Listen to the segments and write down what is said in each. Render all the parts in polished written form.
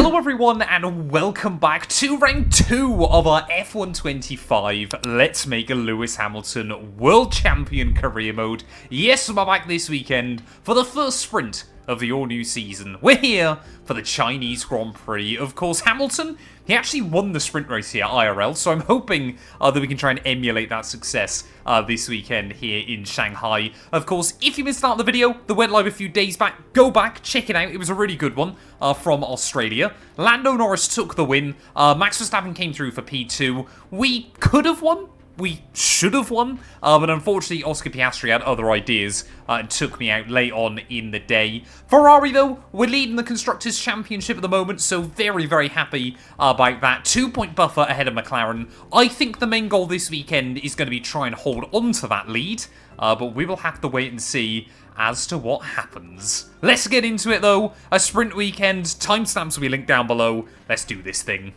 Hello everyone and welcome back to round 2 of our F125 Let's Make a Lewis Hamilton World Champion career mode. Yes, we're back this weekend for the first sprint of the all-new season. We're here for the Chinese Grand Prix. Of course, Hamilton, he actually won the sprint race here, IRL, so I'm hoping that we can try and emulate that success this weekend here in Shanghai. Of course, if you missed out on the video that went live a few days back, go back, check it out. It was a really good one from Australia. Lando Norris took the win. Max Verstappen came through for P2. We could have won. We should have won, but unfortunately Oscar Piastri had other ideas and took me out late on in the day. Ferrari, though, we're leading the Constructors' Championship at the moment, so very, very happy about that. 2-point buffer ahead of McLaren. I think the main goal this weekend is going to be try and hold on to that lead, but we will have to wait and see as to what happens. Let's get into it, though. A sprint weekend, timestamps will be linked down below. Let's do this thing.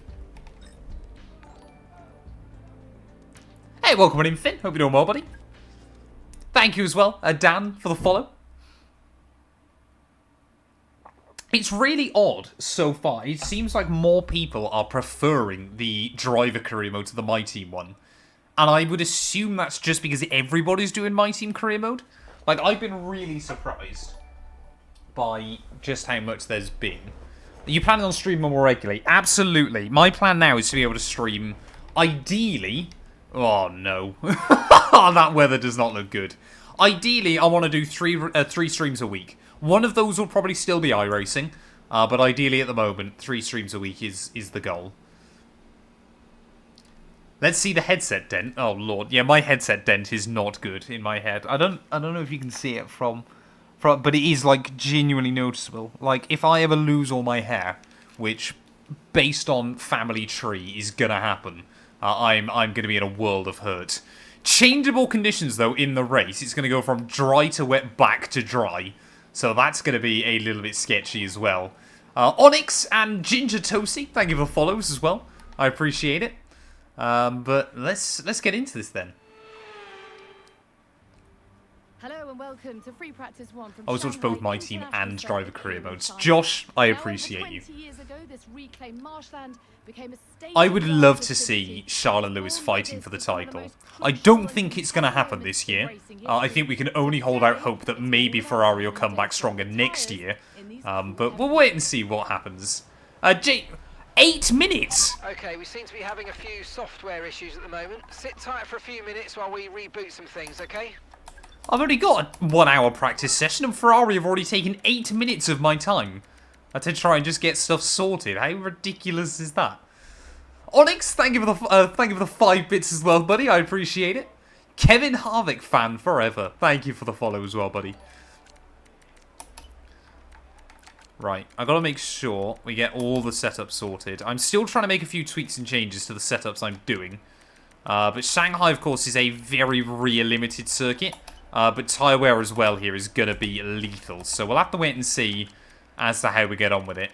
Hey, welcome in, Finn. Hope you're doing well, buddy. Thank you as well, Dan, for the follow. It's really odd so far. It seems like more people are preferring the driver career mode to the My Team one. And I would assume that's just because everybody's doing My Team career mode. Like, I've been really surprised by just how much there's been. Are you planning on streaming more regularly? Absolutely. My plan now is to be able to stream, ideally... Oh, no. That weather does not look good. Ideally, I want to do three streams a week. One of those will probably still be iRacing, but ideally at the moment, 3 streams a week is the goal. Let's see the headset dent. Oh, Lord. Yeah, my headset dent is not good in my head. I don't know if you can see it from but it is, like, genuinely noticeable. Like, if I ever lose all my hair, which, based on family tree, is gonna happen... I'm going to be in a world of hurt. Changeable conditions, though, in the race. It's going to go from dry to wet back to dry. So that's going to be a little bit sketchy as well. Onyx and Ginger Toasty, thank you for follows as well. I appreciate it. But let's get into this then. Hello and welcome to Free Practice 1 from I was watching both My Team and driver career modes. Josh, I appreciate you. I would love to see Charles and Lewis fighting for the title. I don't think it's going to happen this year. I think we can only hold out hope that maybe Ferrari will come back stronger next year. But we'll wait and see what happens. 8 minutes! Okay, we seem to be having a few software issues at the moment. Sit tight for a few minutes while we reboot some things, okay? I've only got a 1-hour practice session and Ferrari have already taken 8 minutes of my time to try and just get stuff sorted. How ridiculous is that? Onyx, thank you for the 5 bits as well, buddy. I appreciate it. Kevin Harvick fan forever. Thank you for the follow as well, buddy. Right, I've got to make sure we get all the setups sorted. I'm still trying to make a few tweaks and changes to the setups I'm doing. But Shanghai, of course, is a very rear-limited circuit. But tyre wear as well here is going to be lethal. So we'll have to wait and see as to how we get on with it.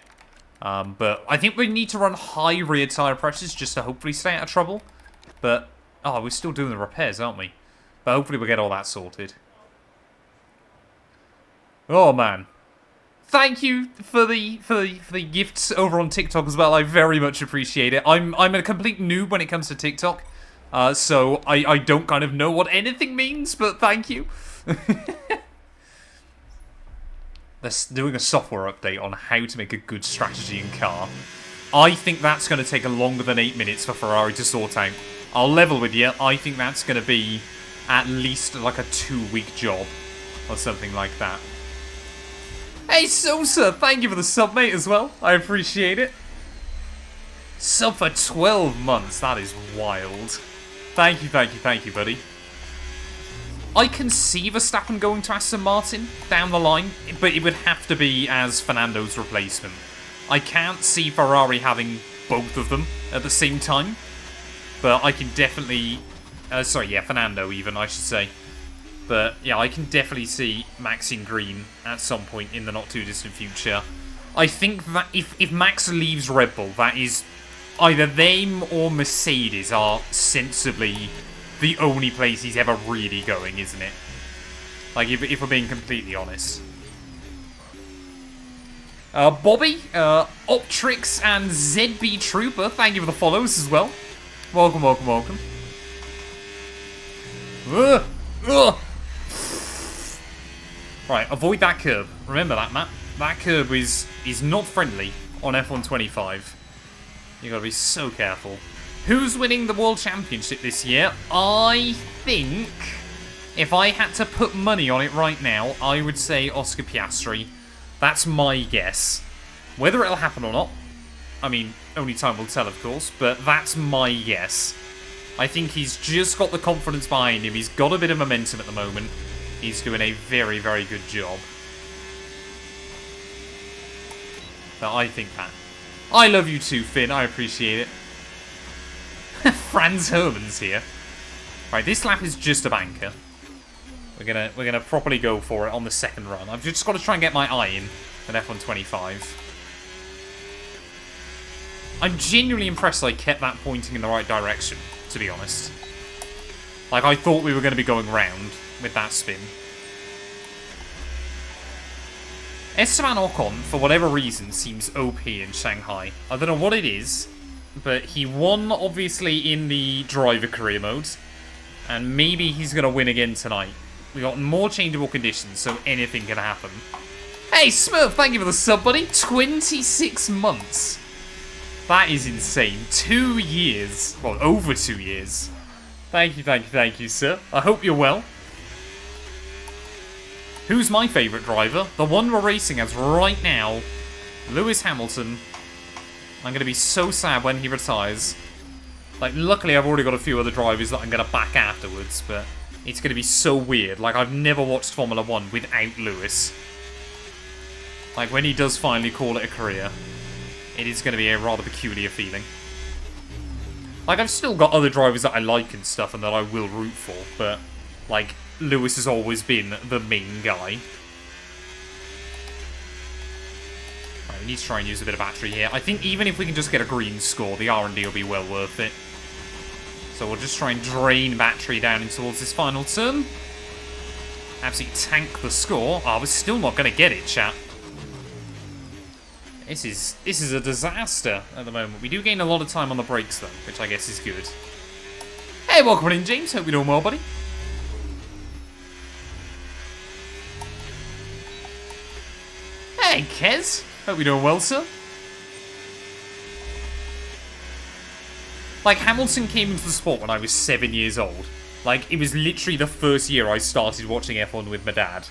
But I think we need to run high rear tyre pressures just to hopefully stay out of trouble. But, oh, we're still doing the repairs, aren't we? But hopefully we'll get all that sorted. Oh, man. Thank you for the gifts over on TikTok as well. I very much appreciate it. I'm a complete noob when it comes to TikTok. So I don't kind of know what anything means, but thank you. They're doing a software update on how to make a good strategy in car. I think that's going to take longer than 8 minutes for Ferrari to sort out. I'll level with you. I think that's going to be at least like a 2-week job or something like that. Hey, Sosa, thank you for the sub, mate, as well. I appreciate it. Sub for 12 months. That is wild. Thank you, buddy. I can see Verstappen going to Aston Martin down the line, but it would have to be as Fernando's replacement. I can't see Ferrari having both of them at the same time, but I can definitely... Fernando even, I should say. But, yeah, I can definitely see Max in green at some point in the not-too-distant future. I think that if Max leaves Red Bull, that is... Either them or Mercedes are sensibly the only place he's ever really going, isn't it? Like, if we're being completely honest. Bobby, Optrix, and ZB Trooper, thank you for the follows as well. Welcome, welcome, welcome. Right, avoid that curb. Remember that, Matt. That curb is not friendly on F125. You gotta be so careful. Who's winning the World Championship this year? I think, if I had to put money on it right now, I would say Oscar Piastri. That's my guess. Whether it'll happen or not, I mean, only time will tell, of course, but that's my guess. I think he's just got the confidence behind him. He's got a bit of momentum at the moment. He's doing a very, very good job. But I think that. I love you too, Finn. I appreciate it. Franz Herman's here. Right, this lap is just a banker. We're gonna properly go for it on the second run. I've just got to try and get my eye in at F125. I'm genuinely impressed I kept that pointing in the right direction, to be honest. Like, I thought we were going to be going round with that spin. Esteban Ocon, for whatever reason, seems OP in Shanghai. I don't know what it is, but he won, obviously, in the driver career mode. And maybe he's going to win again tonight. We got more changeable conditions, so anything can happen. Hey, Smurf, thank you for the sub, buddy. 26 months. That is insane. 2 years. Well, over 2 years. Thank you, sir. I hope you're well. Who's my favourite driver? The one we're racing as right now. Lewis Hamilton. I'm going to be so sad when he retires. Like, luckily I've already got a few other drivers that I'm going to back afterwards, but it's going to be so weird. Like, I've never watched Formula 1 without Lewis. Like, when he does finally call it a career, it is going to be a rather peculiar feeling. Like, I've still got other drivers that I like and stuff and that I will root for, but, like, Lewis has always been the main guy. Right, we need to try and use a bit of battery here. I think even if we can just get a green score, the R&D will be well worth it. So we'll just try and drain battery down in towards this final turn. Absolutely tank the score. Oh, we're still not going to get it, chat. This is a disaster at the moment. We do gain a lot of time on the brakes, though, which I guess is good. Hey, welcome in, James. Hope you're doing well, buddy. Hey, Kez. Hope you're doing well, sir. Like, Hamilton came into the sport when I was 7 years old. Like, it was literally the first year I started watching F1 with my dad.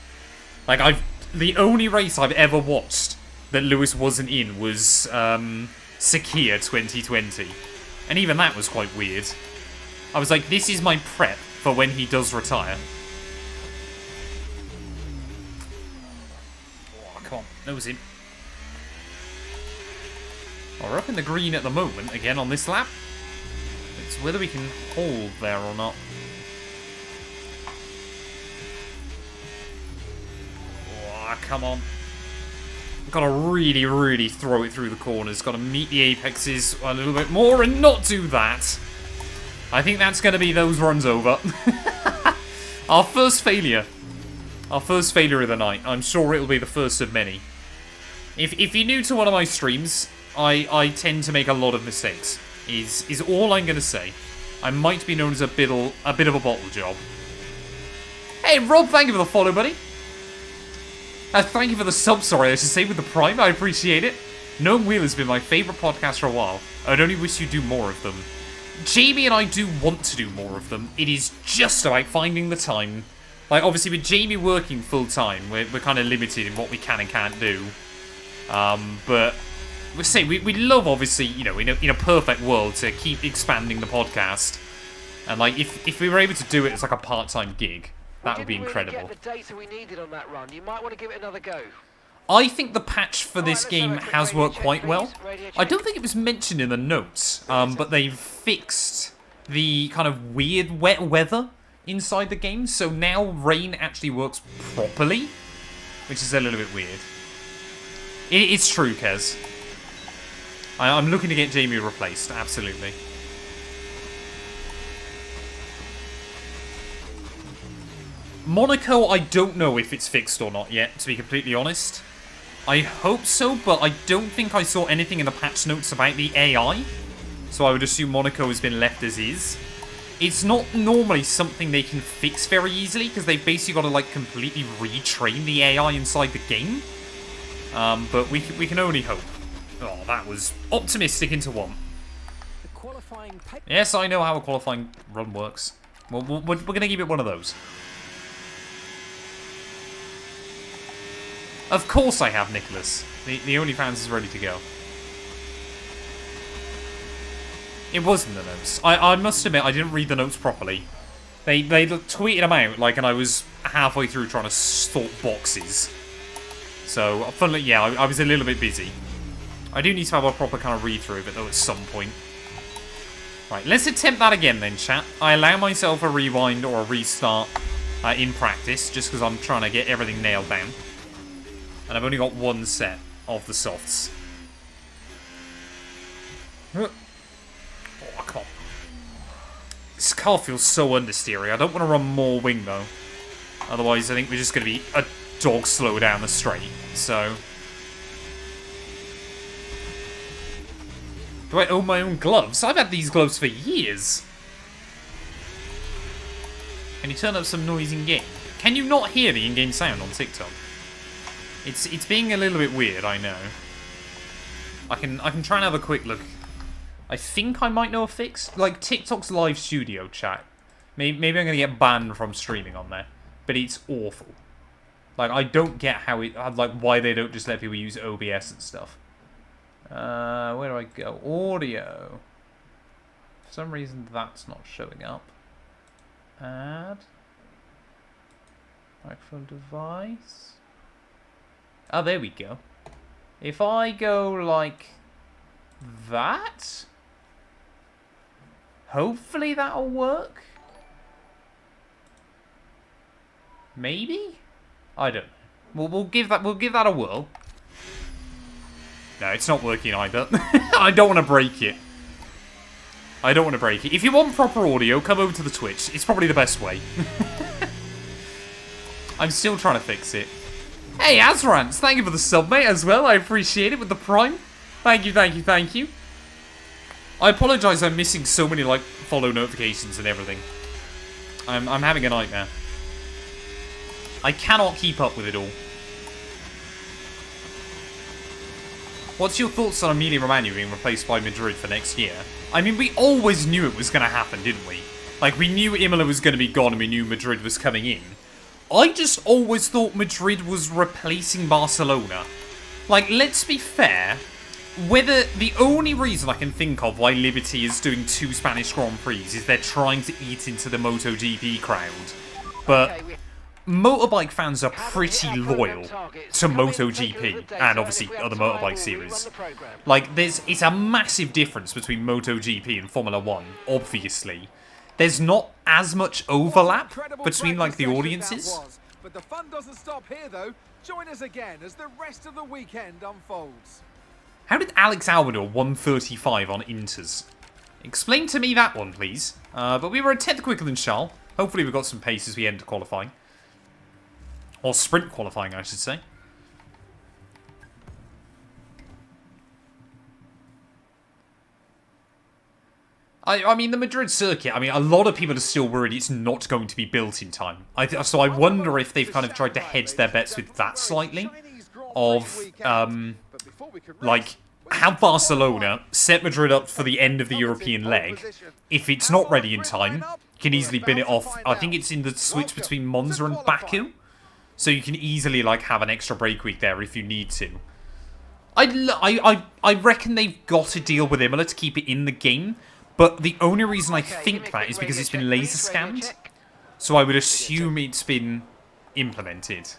Like, the only race I've ever watched that Lewis wasn't in was Sakia 2020. And even that was quite weird. I was like, this is my prep for when he does retire. Oh, come on. That was him. Well, we're up in the green at the moment, again, on this lap. It's whether we can hold there or not. Oh, come on. Got to really, really throw it through the corners. Got to meet the apexes a little bit more and not do that. I think that's going to be those runs over. Our first failure. Our first failure of the night. I'm sure it'll be the first of many. If you're new to one of my streams, I tend to make a lot of mistakes. Is all I'm going to say. I might be known as a bit of a bottle job. Hey, Rob, thank you for the follow, buddy. Thank you for the sub, sorry, I should say, with the Prime. I appreciate it. Gnome Wheel has been my favourite podcast for a while. I'd only wish you'd do more of them. Jamie and I do want to do more of them. It is just about finding the time. Like, obviously, with Jamie working full-time, we're kind of limited in what we can and can't do. But we love, obviously, you know, in a perfect world, to keep expanding the podcast. And, like, if we were able to do it as, like, a part-time gig, that would be incredible. Really get the data we needed on that run. You might want to give it another go. I think the patch for this game has worked quite well. I don't think it was mentioned in the notes, but they've fixed the kind of weird wet weather inside the game, so now rain actually works properly, which is a little bit weird. It's true, Kez. I'm looking to get Jamie replaced, absolutely. Monaco, I don't know if it's fixed or not yet, to be completely honest. I hope so, but I don't think I saw anything in the patch notes about the AI. So I would assume Monaco has been left as is. It's not normally something they can fix very easily, because they've basically got to, like, completely retrain the AI inside the game. But we can only hope. Oh, that was optimistic into one. Yes, I know how a qualifying run works. Well, we're going to give it one of those. Of course I have, Nicholas. The OnlyFans is ready to go. It wasn't the notes. I must admit, I didn't read the notes properly. They tweeted them out, like, and I was halfway through trying to sort boxes. So, funnily, yeah, I was a little bit busy. I do need to have a proper kind of read-through of it, though, at some point. Right, let's attempt that again, then, chat. I allow myself a rewind or a restart in practice, just because I'm trying to get everything nailed down. And I've only got one set of the softs. Oh, come on. This car feels so understeery. I don't want to run more wing, though. Otherwise, I think we're just going to be a dog slow down the straight. So... do I own my own gloves? I've had these gloves for years. Can you turn up some noise in-game? Can you not hear the in-game sound on TikTok? It's being a little bit weird, I know. I can try and have a quick look. I think I might know a fix. Like, TikTok's live studio chat. Maybe I'm going to get banned from streaming on there. But it's awful. Like, I don't get how it... like, why they don't just let people use OBS and stuff. Where do I go? Audio. For some reason, that's not showing up. Add. Microphone device. Oh, there we go. If I go like that, hopefully that'll work. Maybe? I don't know. We'll give that a whirl. No, it's not working either. I don't want to break it. I don't want to break it. If you want proper audio, come over to the Twitch. It's probably the best way. I'm still trying to fix it. Hey, Azrance, thank you for the sub, mate, as well. I appreciate it with the Prime. Thank you, thank you, thank you. I apologise, I'm missing so many, like, follow notifications and everything. I'm having a nightmare. I cannot keep up with it all. What's your thoughts on Emilia Romagna being replaced by Madrid for next year? I mean, we always knew it was going to happen, didn't we? Like, we knew Imola was going to be gone and we knew Madrid was coming in. I just always thought Madrid was replacing Barcelona. Like, let's be fair. Whether the only reason I can think of why Liberty is doing 2 Spanish Grand Prix is they're trying to eat into the MotoGP crowd. But motorbike fans are pretty loyal to MotoGP and obviously other motorbike series. Like, it's a massive difference between MotoGP and Formula 1, obviously. There's not as much overlap between, like, the audiences. But the fun doesn't stop here, though. Join us again as the rest of the weekend unfolds. How did Alex Albador 135 on Inters? Explain to me that one, please. But we were a tenth quicker than Charles. Hopefully we've got some pace as we enter qualifying. Or sprint qualifying, I should say. I mean, the Madrid circuit, I mean, a lot of people are still worried it's not going to be built in time. So I wonder if they've kind of tried to hedge their bets with that slightly. Of, like, have Barcelona set Madrid up for the end of the European leg. If it's not ready in time, you can easily bin it off. I think it's in the switch between Monza and Baku. So you can easily, like, have an extra break week there if you need to. I reckon they've got to deal with Imola to keep it in the game. But the only reason I think that is because it's been laser scanned. So I would assume it's been implemented.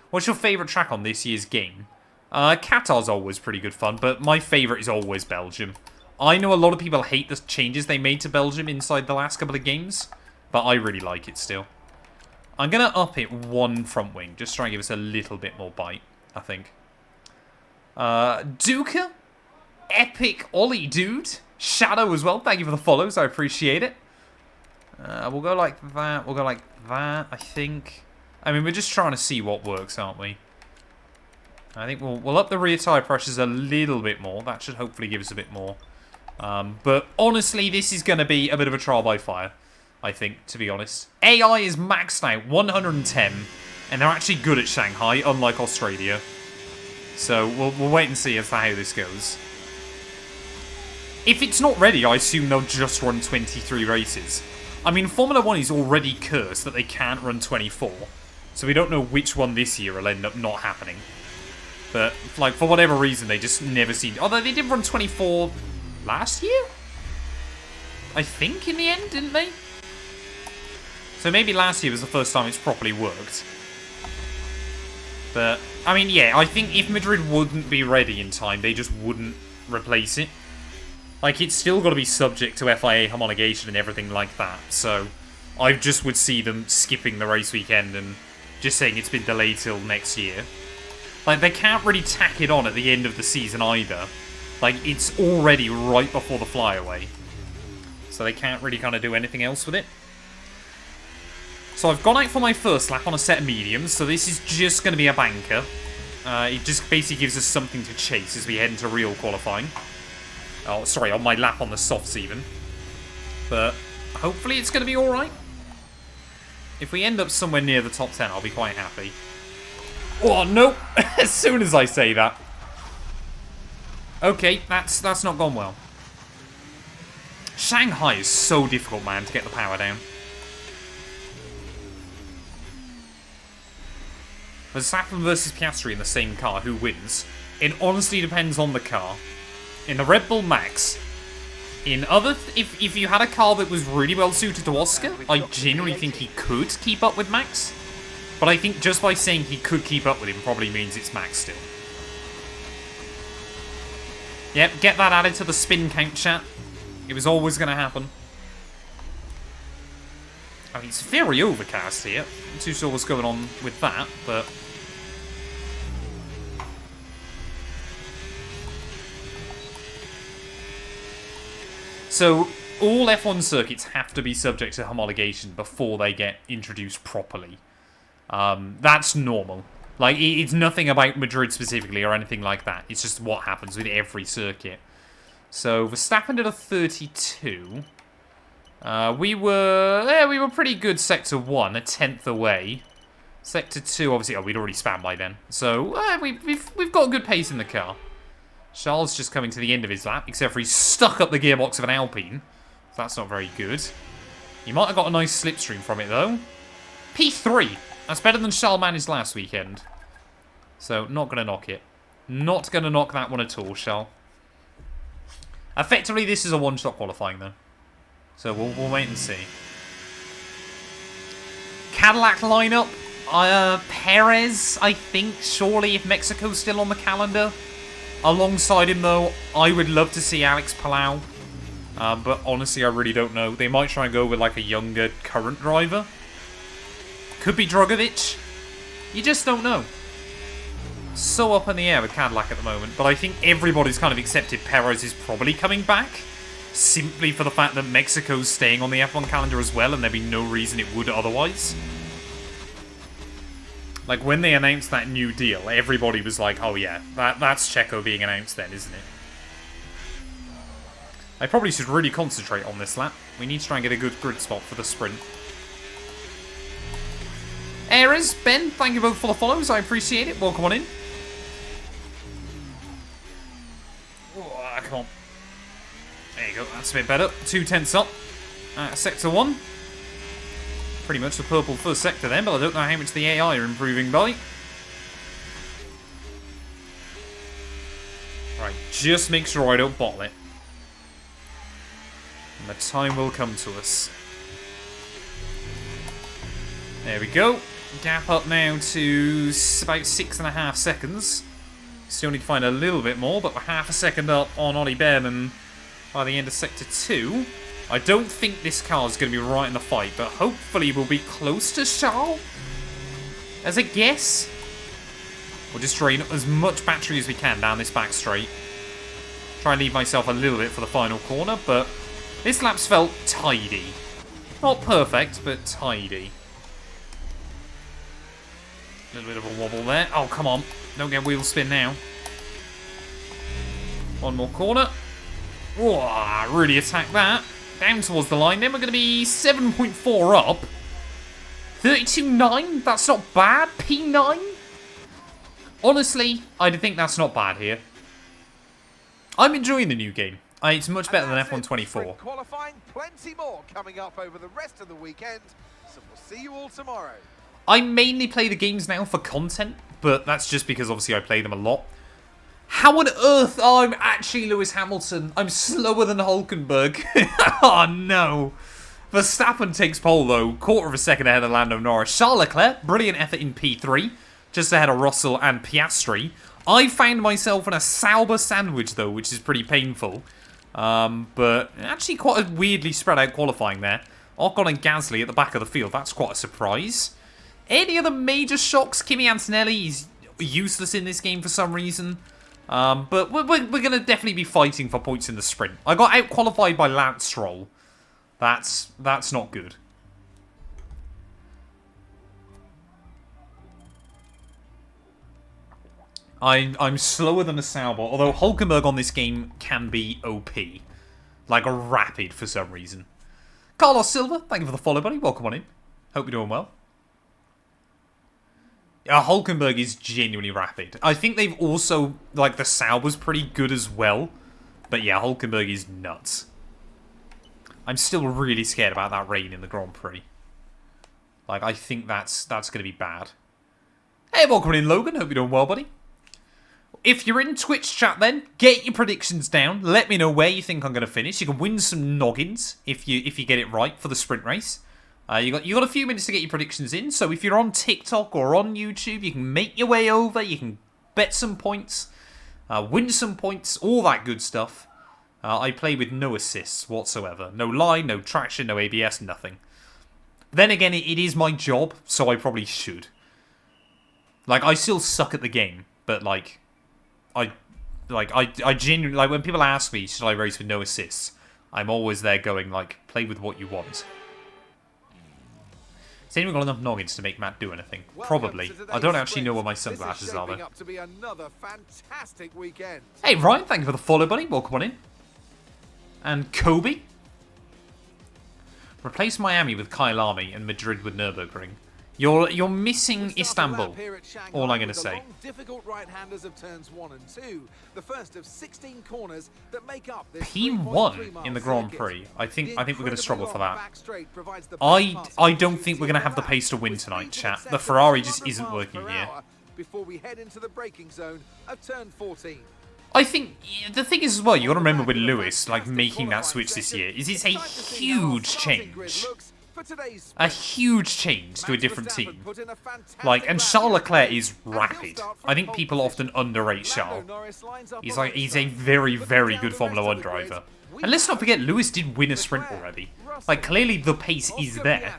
What's your favourite track on this year's game? Qatar's always pretty good fun, but my favourite is always Belgium. I know a lot of people hate the changes they made to Belgium inside the last couple of games, but I really like it still. I'm going to up it 1 front wing, just try and give us a little bit more bite, I think. Duca? Epic Ollie, dude. Shadow as well, thank you for the follows, I appreciate it. We'll go like that, we'll go like that, I think. I mean, we're just trying to see what works, aren't we? I think we'll up the rear tyre pressures a little bit more. That should hopefully give us a bit more. But honestly, this is going to be a bit of a trial by fire, I think, to be honest. AI is maxed out, 110, and they're actually good at Shanghai, unlike Australia. So we'll wait and see as to how this goes. If it's not ready, I assume they'll just run 23 races. I mean, Formula 1 is already cursed that they can't run 24, so we don't know which one this year will end up not happening. But, like, for whatever reason, they just never seem... Although they did run 24 last year? I think, in the end, didn't they? So maybe last year was the first time it's properly worked. But, I mean, yeah, I think if Madrid wouldn't be ready in time, they just wouldn't replace it. Like, it's still got to be subject to FIA homologation and everything like that. So, I just would see them skipping the race weekend and just saying it's been delayed till next year. Like, they can't really tack it on at the end of the season either. Like, it's already right before the flyaway. So they can't really kind of do anything else with it. So I've gone out for my first lap on a set of mediums, so this is just going to be a banker. It just basically gives us something to chase as we head into real qualifying. Oh, sorry, on my lap on the softs even. But hopefully it's going to be alright. If we end up somewhere near the top 10, I'll be quite happy. Oh, no! As soon as I say that. Okay, that's not gone well. Shanghai is so difficult, man, to get the power down. Verstappen versus Piastri in the same car, who wins? It honestly depends on the car. In the Red Bull Max, if you had a car that was really well suited to Oscar, I genuinely think he could keep up with Max. But I think just by saying he could keep up with him probably means it's Max still. Yep, get that added to the spin count, chat. It was always going to happen. I mean, it's very overcast here. I'm not too sure what's going on with that, but... So, all F1 circuits have to be subject to homologation before they get introduced properly. That's normal. Like, it's nothing about Madrid specifically or anything like that. It's just what happens with every circuit. So, Verstappen did a 32. We were pretty good Sector 1, a 10th away. Sector 2, obviously, we'd already spammed by then. So, we've got a good pace in the car. Charles just coming to the end of his lap, except for he's stuck up the gearbox of an Alpine. So that's not very good. He might have got a nice slipstream from it, though. P3. That's better than Charles managed last weekend. So, not going to knock it. Not going to knock that one at all, Charles. Effectively, this is a one-shot qualifying, though. So, we'll wait and see. Cadillac lineup. Perez, I think, surely, if Mexico's still on the calendar. Alongside him, though, I would love to see Alex Palau. But honestly, I really don't know. They might try and go with, like, a younger current driver. Could be Drogovic. You just don't know. So up in the air with Cadillac at the moment. But I think everybody's kind of accepted Perez is probably coming back. Simply for the fact that Mexico's staying on the F1 calendar as well, and there'd be no reason it would otherwise. Like, when they announced that new deal, everybody was like, oh yeah, that's Checo being announced then, isn't it? I probably should really concentrate on this lap. We need to try and get a good grid spot for the sprint. Errors, Ben, thank you both for the follows. I appreciate it. Welcome on in. Oh, come on. There you go. That's a bit better. 2/10 up. Sector 1. Pretty much the purple first sector then, but I don't know how much the AI are improving by. Right, just make sure I don't bottle it. And the time will come to us. There we go. Gap up now to about 6.5 seconds. Still need to find a little bit more, but we're half a second up on Ollie Behrman by the end of Sector 2. I don't think this car is going to be right in the fight, but hopefully we'll be close to Charles. As a guess. We'll just drain as much battery as we can down this back straight. Try and leave myself a little bit for the final corner, but this lap's felt tidy. Not perfect, but tidy. A little bit of a wobble there. Oh, come on. Don't get wheel spin now. One more corner. Whoa, really attack that. Down towards the line. Then we're going to be 7.4 up. 32.9? That's not bad. P9? Honestly, I think that's not bad here. I'm enjoying the new game. It's much better than F124. Qualifying, plenty more coming up over the rest of the weekend. So we'll see you all tomorrow. I mainly play the games now for content, but that's just because obviously I play them a lot. How on earth? Oh, I'm actually Lewis Hamilton. I'm slower than Hulkenberg. Oh no. Verstappen takes pole though, quarter of a second ahead of Lando Norris. Charles Leclerc, brilliant effort in P3, just ahead of Russell and Piastri. I found myself in a Sauber sandwich though, which is pretty painful. But actually quite a weirdly spread out qualifying there. Ocon and Gasly at the back of the field, that's quite a surprise. Any other major shocks? Kimi Antonelli is useless in this game for some reason. But we're going to definitely be fighting for points in the sprint. I got out-qualified by Lance Stroll. That's not good. I'm slower than a Sauber, although Hulkenberg on this game can be OP. Like a rapid for some reason. Carlos Silva, thank you for the follow, buddy. Welcome on in. Hope you're doing well. Hulkenberg is genuinely rapid. I think they've also, like, the Sauber's pretty good as well. But yeah, Hulkenberg is nuts. I'm still really scared about that rain in the Grand Prix. Like, I think that's going to be bad. Hey, welcome in, Logan. Hope you're doing well, buddy. If you're in Twitch chat then, get your predictions down. Let me know where you think I'm going to finish. You can win some noggins if you get it right for the sprint race. You got a few minutes to get your predictions in, so if you're on TikTok or on YouTube, you can make your way over, you can bet some points, win some points, all that good stuff. I play with no assists whatsoever. No line, no traction, no ABS, nothing. Then again, it is my job, so I probably should. Like, I still suck at the game, but like, I genuinely, like, when people ask me, should I race with no assists, I'm always there going, like, play with what you want. Has anyone got enough noggins to make Matt do anything? Probably. I don't actually know where my sunglasses are, though. Hey, Ryan, thank you for the follow, buddy. Welcome on in. And Kobe. Replace Miami with Kyle Army and Madrid with Nürburgring. You're missing Istanbul. All I'm going to say. Difficult right-handers of turns 1 and 2. The first of 16 corners that make up this P1 in the Grand Prix. I think we're going to struggle for that. I don't think we're going to have the pace to win tonight, chat. The Ferrari just isn't working here. Before we head into the braking zone of turn 14. I think the thing is as well, you got to remember with Lewis, like, making that switch this year, is it's a huge change. A huge change to a different team. Like, and Charles Leclerc is rapid. I think people often underrate Charles. He's a very, very good Formula 1 driver. And let's not forget, Lewis did win a sprint already. Like, clearly the pace is there.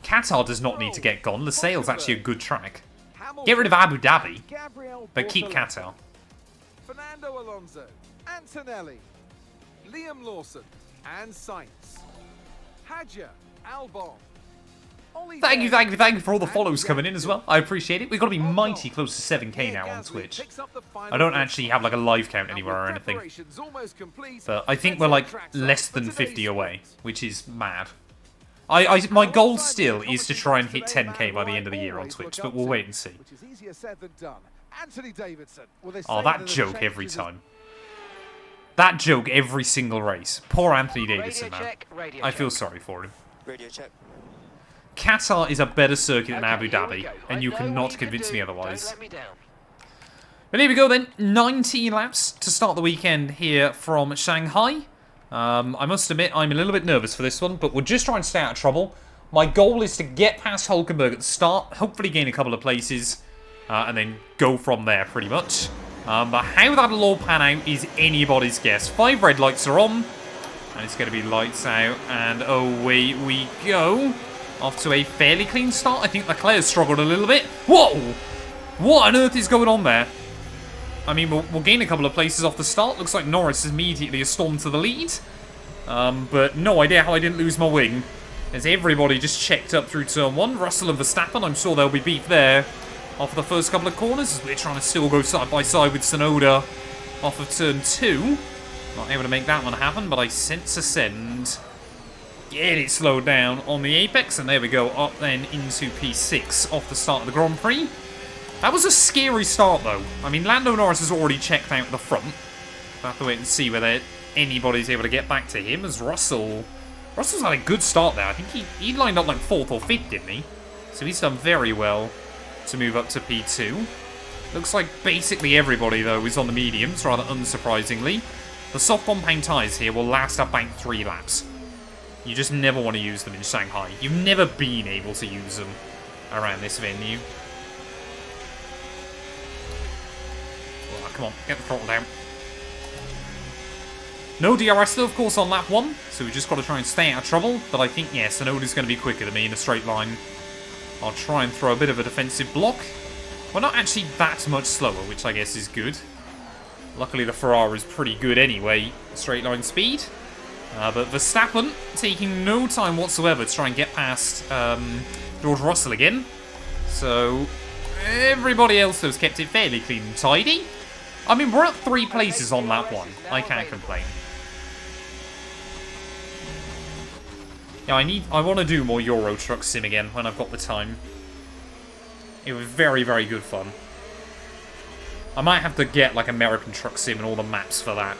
Qatar does not need to get gone. Lassalle's actually a good track. Get rid of Abu Dhabi, but keep Qatar. Fernando Alonso, Antonelli, Liam Lawson, and Sainz. Hadja, Albon. Thank you for all the follows coming in as well. I appreciate it. We've got to be mighty close to 7k now on Twitch. I don't actually have like a live count anywhere or anything. But I think we're like less than 50 away, which is mad. My goal still is to try and hit 10k by the end of the year on Twitch, but we'll wait and see. Oh, that joke every time. That joke every single race. Poor Anthony Davidson, man. I feel sorry for him. Qatar is a better circuit than Abu Dhabi, and you cannot convince me otherwise. But here we go then. 19 laps to start the weekend here from Shanghai. I must admit, I'm a little bit nervous for this one, but we'll just try and stay out of trouble. My goal is to get past Hulkenberg at the start, hopefully gain a couple of places, and then go from there pretty much. But how that'll all pan out is anybody's guess. 5 red lights are on, and it's going to be lights out, and away we go. Off to a fairly clean start. I think Leclerc struggled a little bit. Whoa! What on earth is going on there? I mean, we'll gain a couple of places off the start. Looks like Norris immediately has stormed to the lead. But no idea how I didn't lose my wing. As everybody just checked up through turn 1. Russell and Verstappen, I'm sure there'll be beef there. off the first couple of corners as we're trying to still go side by side with Sonoda off of turn 2. Not able to make that one happen, but I sense a send. Get it slowed down on the apex, and there we go, up then into P6 off the start of the Grand Prix. That was a scary start, though. I mean, Lando Norris has already checked out the front. We'll have to wait and see whether anybody's able to get back to him, as Russell's had a good start there. I think he lined up like 4th or 5th, didn't he? So he's done very well to move up to P2. Looks like basically everybody, though, is on the mediums, rather unsurprisingly. The soft compound tyres here will last about 3 laps. You just never want to use them in Shanghai. You've never been able to use them around this venue. Oh, come on, get the throttle down. No DRS though, of course, on lap 1, so we just got to try and stay out of trouble. But I think, yes, Sonoda's going to be quicker than me in a straight line. I'll try and throw a bit of a defensive block. We're not actually that much slower, which I guess is good. Luckily, the Ferrari is pretty good anyway, straight line speed. But Verstappen taking no time whatsoever to try and get past George Russell again. So everybody else has kept it fairly clean and tidy. I mean, we're at 3 places on lap 1. I can't complain. Yeah, I want to do more Euro Truck Sim again when I've got the time. It was very, very good fun. I might have to get like American Truck Sim and all the maps for that.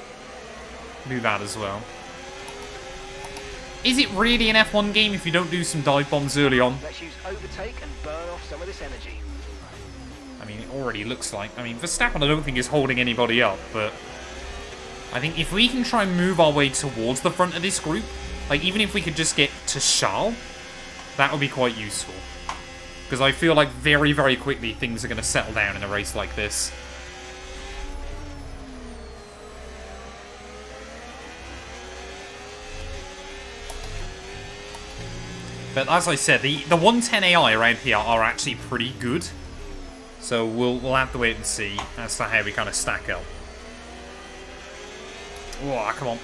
Do that as well. Is it really an F1 game if you don't do some dive bombs early on? Let's use overtake and burn off some of this energy. I mean, it already looks like... I mean, Verstappen I don't think is holding anybody up, but... I think if we can try and move our way towards the front of this group, like, even if we could just get to Charles, that would be quite useful. Because I feel like very, very quickly things are going to settle down in a race like this. But as I said, the 110 AI around here are actually pretty good. So we'll have to wait and see as to how we kind of stack up. Oh, come on.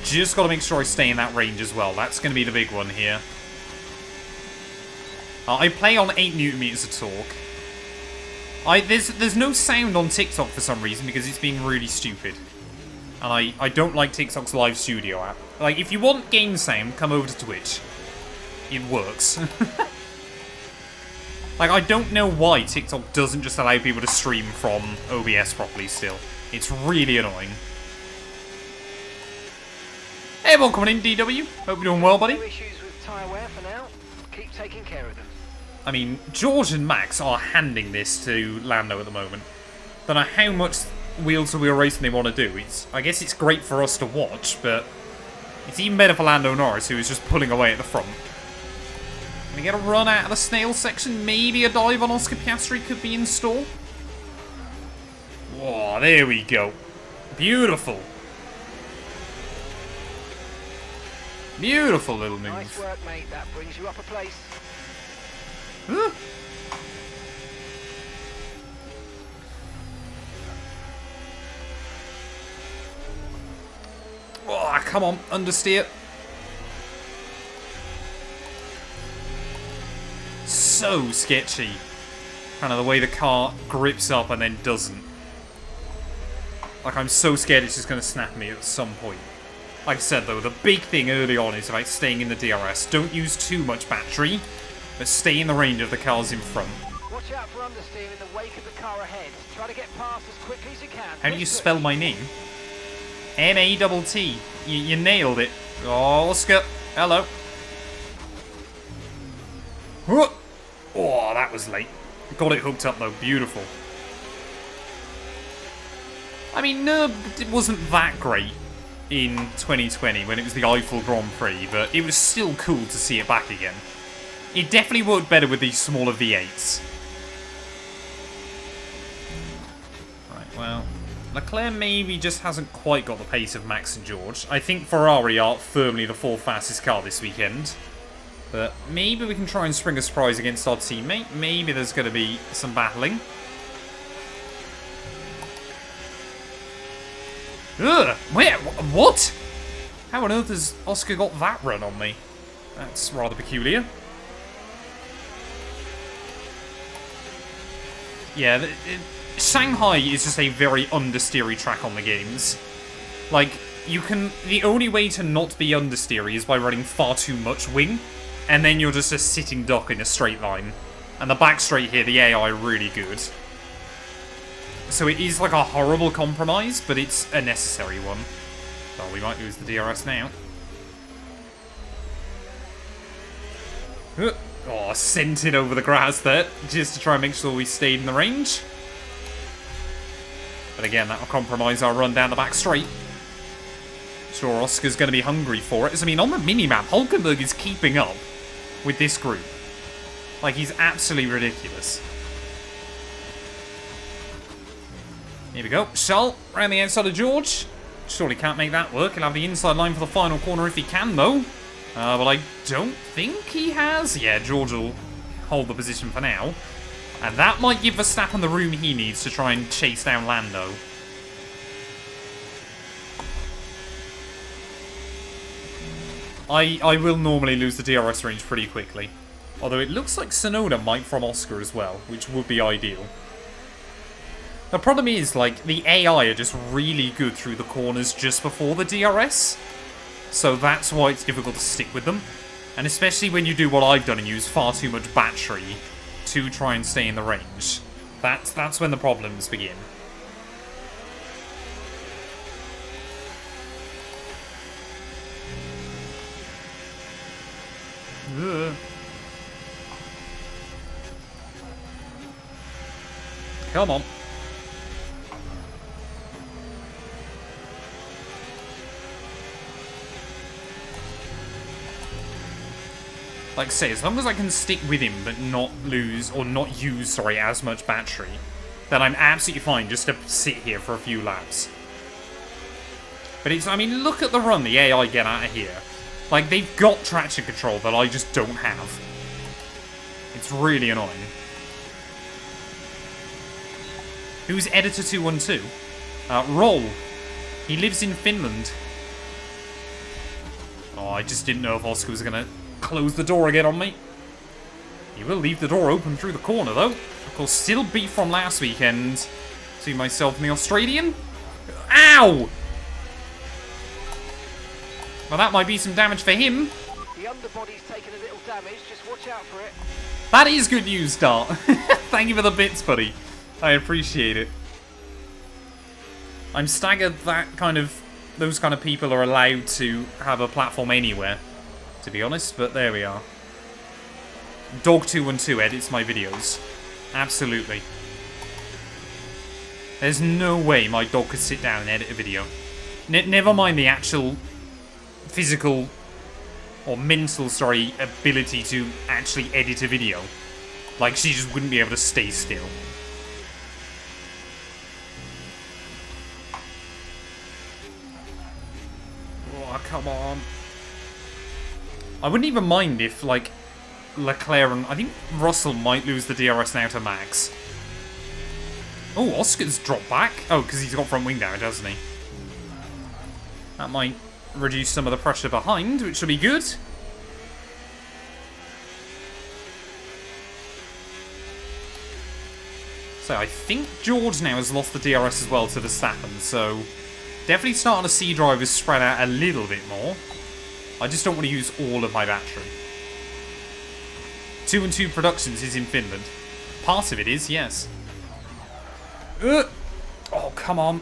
Just got to make sure I stay in that range as well. That's going to be the big one here. I play on 8 Newton meters of torque. There's no sound on TikTok for some reason because it's being really stupid. And I don't like TikTok's live studio app. Like, if you want game sound, come over to Twitch. It works. Like, I don't know why TikTok doesn't just allow people to stream from OBS properly still. It's really annoying. Hey, welcome in, DW. Hope you're doing well, buddy. No issues with tyre wear for now. Keep taking care of them. I mean, George and Max are handing this to Lando at the moment. Don't know how much wheel-to-wheel racing they want to do. I guess it's great for us to watch, but it's even better for Lando Norris, who is just pulling away at the front. Can we get a run out of the snail section? Maybe a dive on Oscar Piastri could be in store. Whoa, there we go. Beautiful. Beautiful little move. Nice work, mate. That brings you up a place. Huh? Oh, come on, understeer. So sketchy. Kind of the way the car grips up and then doesn't. Like, I'm so scared it's just going to snap me at some point. Like I said, though, the big thing early on is about staying in the DRS. Don't use too much battery, but stay in the range of the cars in front. Watch out for understeer in the wake of the car ahead. Try to get past as quickly as you can. How do you spell my name? M-A-T-T. You nailed it. Oh, Oscar. Hello. Oh, that was late. Got it hooked up, though. Beautiful. I mean, it wasn't that great in 2020 when it was the Eiffel Grand Prix, but it was still cool to see it back again. It definitely worked better with these smaller V8s. Right, well, Leclerc maybe just hasn't quite got the pace of Max and George. I think Ferrari are firmly the 4th fastest car this weekend. But maybe we can try and spring a surprise against our teammate. Maybe there's going to be some battling. Ugh! Where? What? How on earth has Oscar got that run on me? That's rather peculiar. Yeah, Shanghai is just a very understeery track on the games. Like, you can... The only way to not be understeery is by running far too much wing, and then you're just a sitting duck in a straight line. And the back straight here, the AI are really good. So it is like a horrible compromise, but it's a necessary one. Oh, we might lose the DRS now. Oh, sent it over the grass there, just to try and make sure we stayed in the range. But again, that'll compromise our run down the back straight. Sure, Oscar's going to be hungry for it. I mean, on the minimap, Hulkenberg is keeping up with this group. Like, he's absolutely ridiculous. Here we go. Charles, around the outside of George. Surely can't make that work. He'll have the inside line for the final corner if he can, though. But I don't think he has. Yeah, George will hold the position for now. And that might give Verstappen the room he needs to try and chase down Lando. I will normally lose the DRS range pretty quickly. Although it looks like Tsunoda might from Oscar as well, which would be ideal. The problem is, like, the AI are just really good through the corners just before the DRS. So that's why it's difficult to stick with them. And especially when you do what I've done and use far too much battery to try and stay in the range. That's when the problems begin. Ugh. Come on. Like I say, as long as I can stick with him but not lose, or not use, sorry, as much battery, then I'm absolutely fine just to sit here for a few laps. But it's, I mean, look at the run the AI get out of here. Like, they've got traction control that I just don't have. It's really annoying. Who's Editor 212? Roll. He lives in Finland. Oh, I just didn't know if Oscar was going to close the door again on me. He will leave the door open through the corner, though. Of course, still beef from last weekend to myself and the Australian. Ow! Well, that might be some damage for him. The underbody's taken a little damage. Just watch out for it. That is good news, Dart. Thank you for the bits, buddy. I appreciate it. I'm staggered that those kind of people are allowed to have a platform anywhere, to be honest, but there we are. Dog212 edits my videos. Absolutely. There's no way my dog could sit down and edit a video. Never mind the actual physical or mental, sorry, ability to actually edit a video. Like, she just wouldn't be able to stay still. Oh, come on. I wouldn't even mind if, like, Leclerc and... I think Russell might lose the DRS now to Max. Oh, Oscar's dropped back. Oh, because he's got front wing damage, hasn't he? That might reduce some of the pressure behind, which will be good. So I think George now has lost the DRS as well to Verstappen, so definitely starting to see drivers spread out a little bit more. I just don't want to use all of my battery. 212 Productions is in Finland. Part of it is, yes. Oh, come on.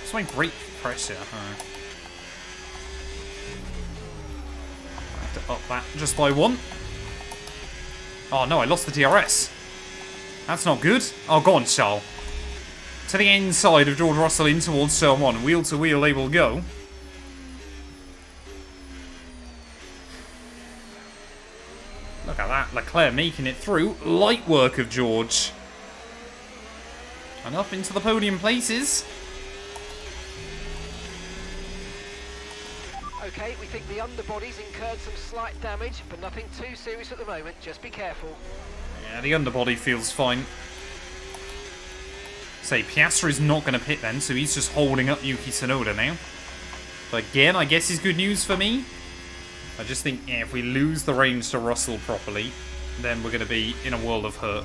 It's my brake pressure. I have to up that just by one. Oh no, I lost the DRS. That's not good. Oh, go on, Charles. To the inside of George Russell in towards turn one. Wheel to wheel they will go. Look at that. Leclerc making it through. Light work of George. And up into the podium places. Okay, we think the underbody's incurred some slight damage, but nothing too serious at the moment. Just be careful. Yeah, the underbody feels fine. Say, Piastri is not going to pit then, so he's just holding up Yuki Tsunoda now. But again, I guess is good news for me. I just think if we lose the range to Russell properly, then we're going to be in a world of hurt.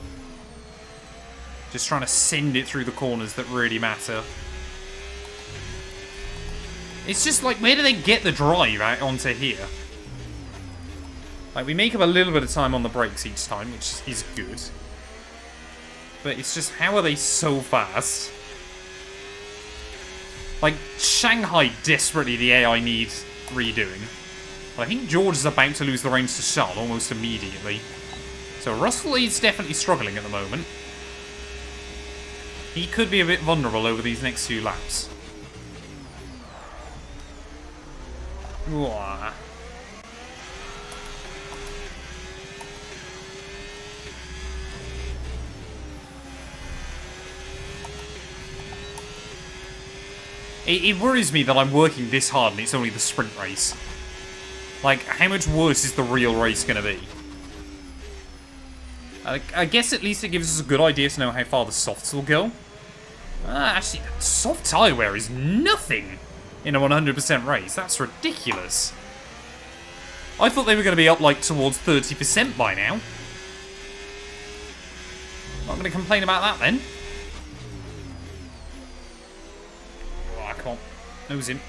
Just trying to send it through the corners that really matter. It's just like, where do they get the drive out onto here? Like, we make up a little bit of time on the brakes each time, which is good. But it's just, how are they so fast? Like, Shanghai desperately the AI needs redoing. But I think George is about to lose the range to Charles almost immediately. So Russell is definitely struggling at the moment. He could be a bit vulnerable over these next few laps. Wah. It worries me that I'm working this hard and it's only the sprint race. Like, how much worse is the real race going to be? I guess at least it gives us a good idea to know how far the softs will go. Actually, soft tyre wear is nothing in a 100% race. That's ridiculous. I thought they were going to be up, like, towards 30% by now. Not going to complain about that, then. Oh, come on. Nose in.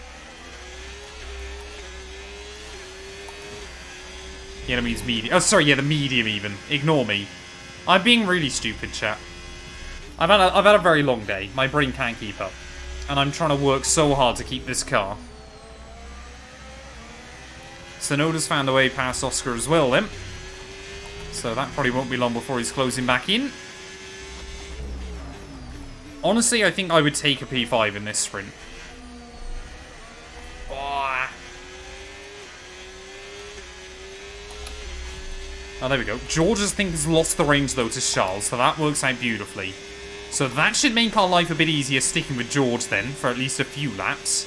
The enemy's medium. Oh, sorry, yeah, the medium even. Ignore me. I'm being really stupid, chat. I've had a very long day. My brain can't keep up. And I'm trying to work so hard to keep this car. Sonoda's found a way past Oscar as well, then. So that probably won't be long before he's closing back in. Honestly, I think I would take a P5 in this sprint. Oh, there we go. George, I think, has lost the range, though, to Charles, so that works out beautifully. So that should make our life a bit easier sticking with George, then, for at least a few laps.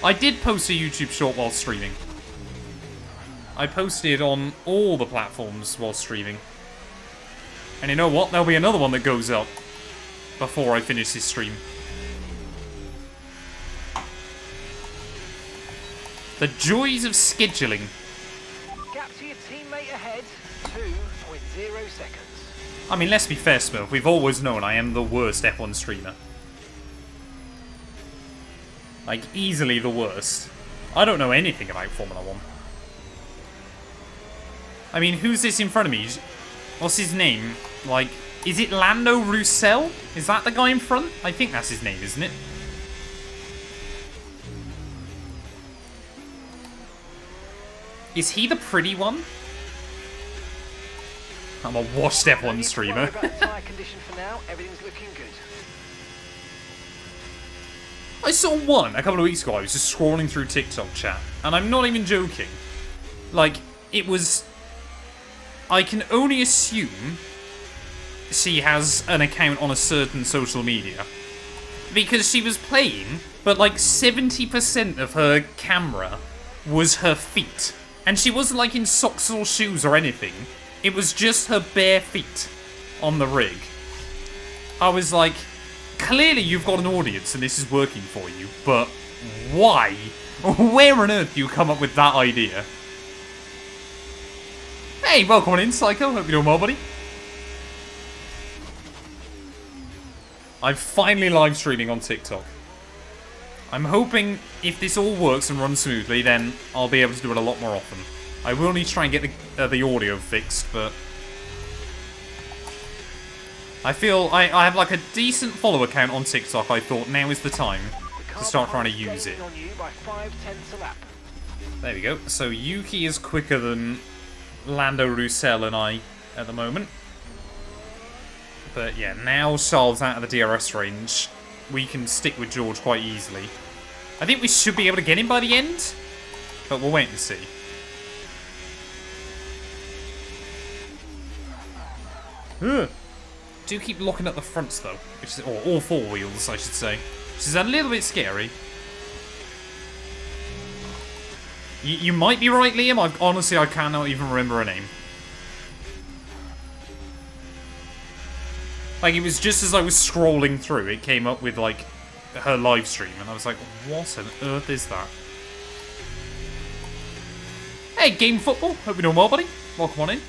I did post a YouTube short while streaming. I posted on all the platforms while streaming. And you know what? There'll be another one that goes up before I finish this stream. The joys of scheduling. Gap to your teammate ahead, 2.0 seconds. I mean, let's be fair, Smurf. We've always known I am the worst F1 streamer. Like, easily the worst. I don't know anything about Formula 1. I mean, who's this in front of me? What's his name? Like, is it Lando Roussel? Is that the guy in front? I think that's his name, isn't it? Is he the pretty one? I'm a washed F1 streamer. Condition for now. Everything's looking good. I saw one a couple of weeks ago. I was just scrolling through TikTok chat, and I'm not even joking. Like, it was... I can only assume she has an account on a certain social media. Because she was playing, but like 70% of her camera was her feet. And she wasn't like in socks or shoes or anything. It was just her bare feet on the rig. I was like, clearly you've got an audience and this is working for you, but why? Where on earth do you come up with that idea? Hey, welcome on in, Psycho. Hope you're doing well, buddy. I'm finally live streaming on TikTok. I'm hoping if this all works and runs smoothly, then I'll be able to do it a lot more often. I will need to try and get the audio fixed, but... I feel I have like a decent follower count on TikTok. I thought now is the time to start trying to use it. There we go. So Yuki is quicker than Lando Roussel and I at the moment. But yeah, now Charles out of the DRS range, we can stick with George quite easily. I think we should be able to get him by the end, but we'll wait and see. Ugh. Do keep locking up the fronts though, which is, or all four wheels, I should say, which is a little bit scary. You might be right, Liam. Honestly, I cannot even remember her name. Like, it was just as I was scrolling through, it came up with, like, her live stream, and I was like, what on earth is that? Hey, Game Football. Hope you're doing well, buddy. Welcome on in.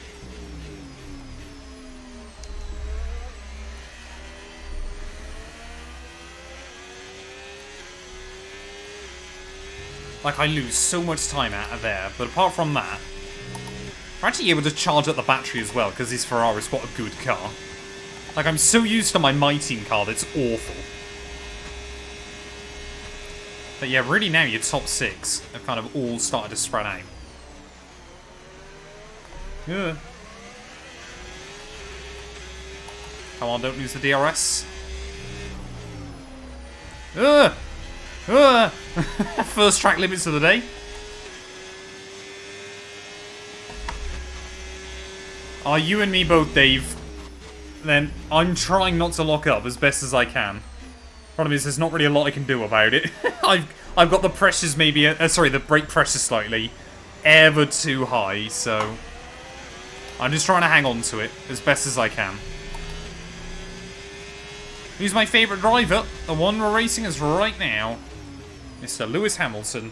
Like, I lose so much time out of there, but apart from that, we're actually able to charge up the battery as well, because this Ferrari's got a good car. Like, I'm so used to my My Team car, that's awful. But yeah, really now, your top 6 have kind of all started to spread out. Yeah. Come on, don't lose the DRS. First track limits of the day. Are you and me both, Dave? Then I'm trying not to lock up as best as I can. Problem is, there's not really a lot I can do about it. I've got the pressures maybe, sorry, the brake pressure slightly ever too high, so I'm just trying to hang on to it as best as I can. Who's my favourite driver? The one we're racing as right now, Mr. Lewis Hamilton.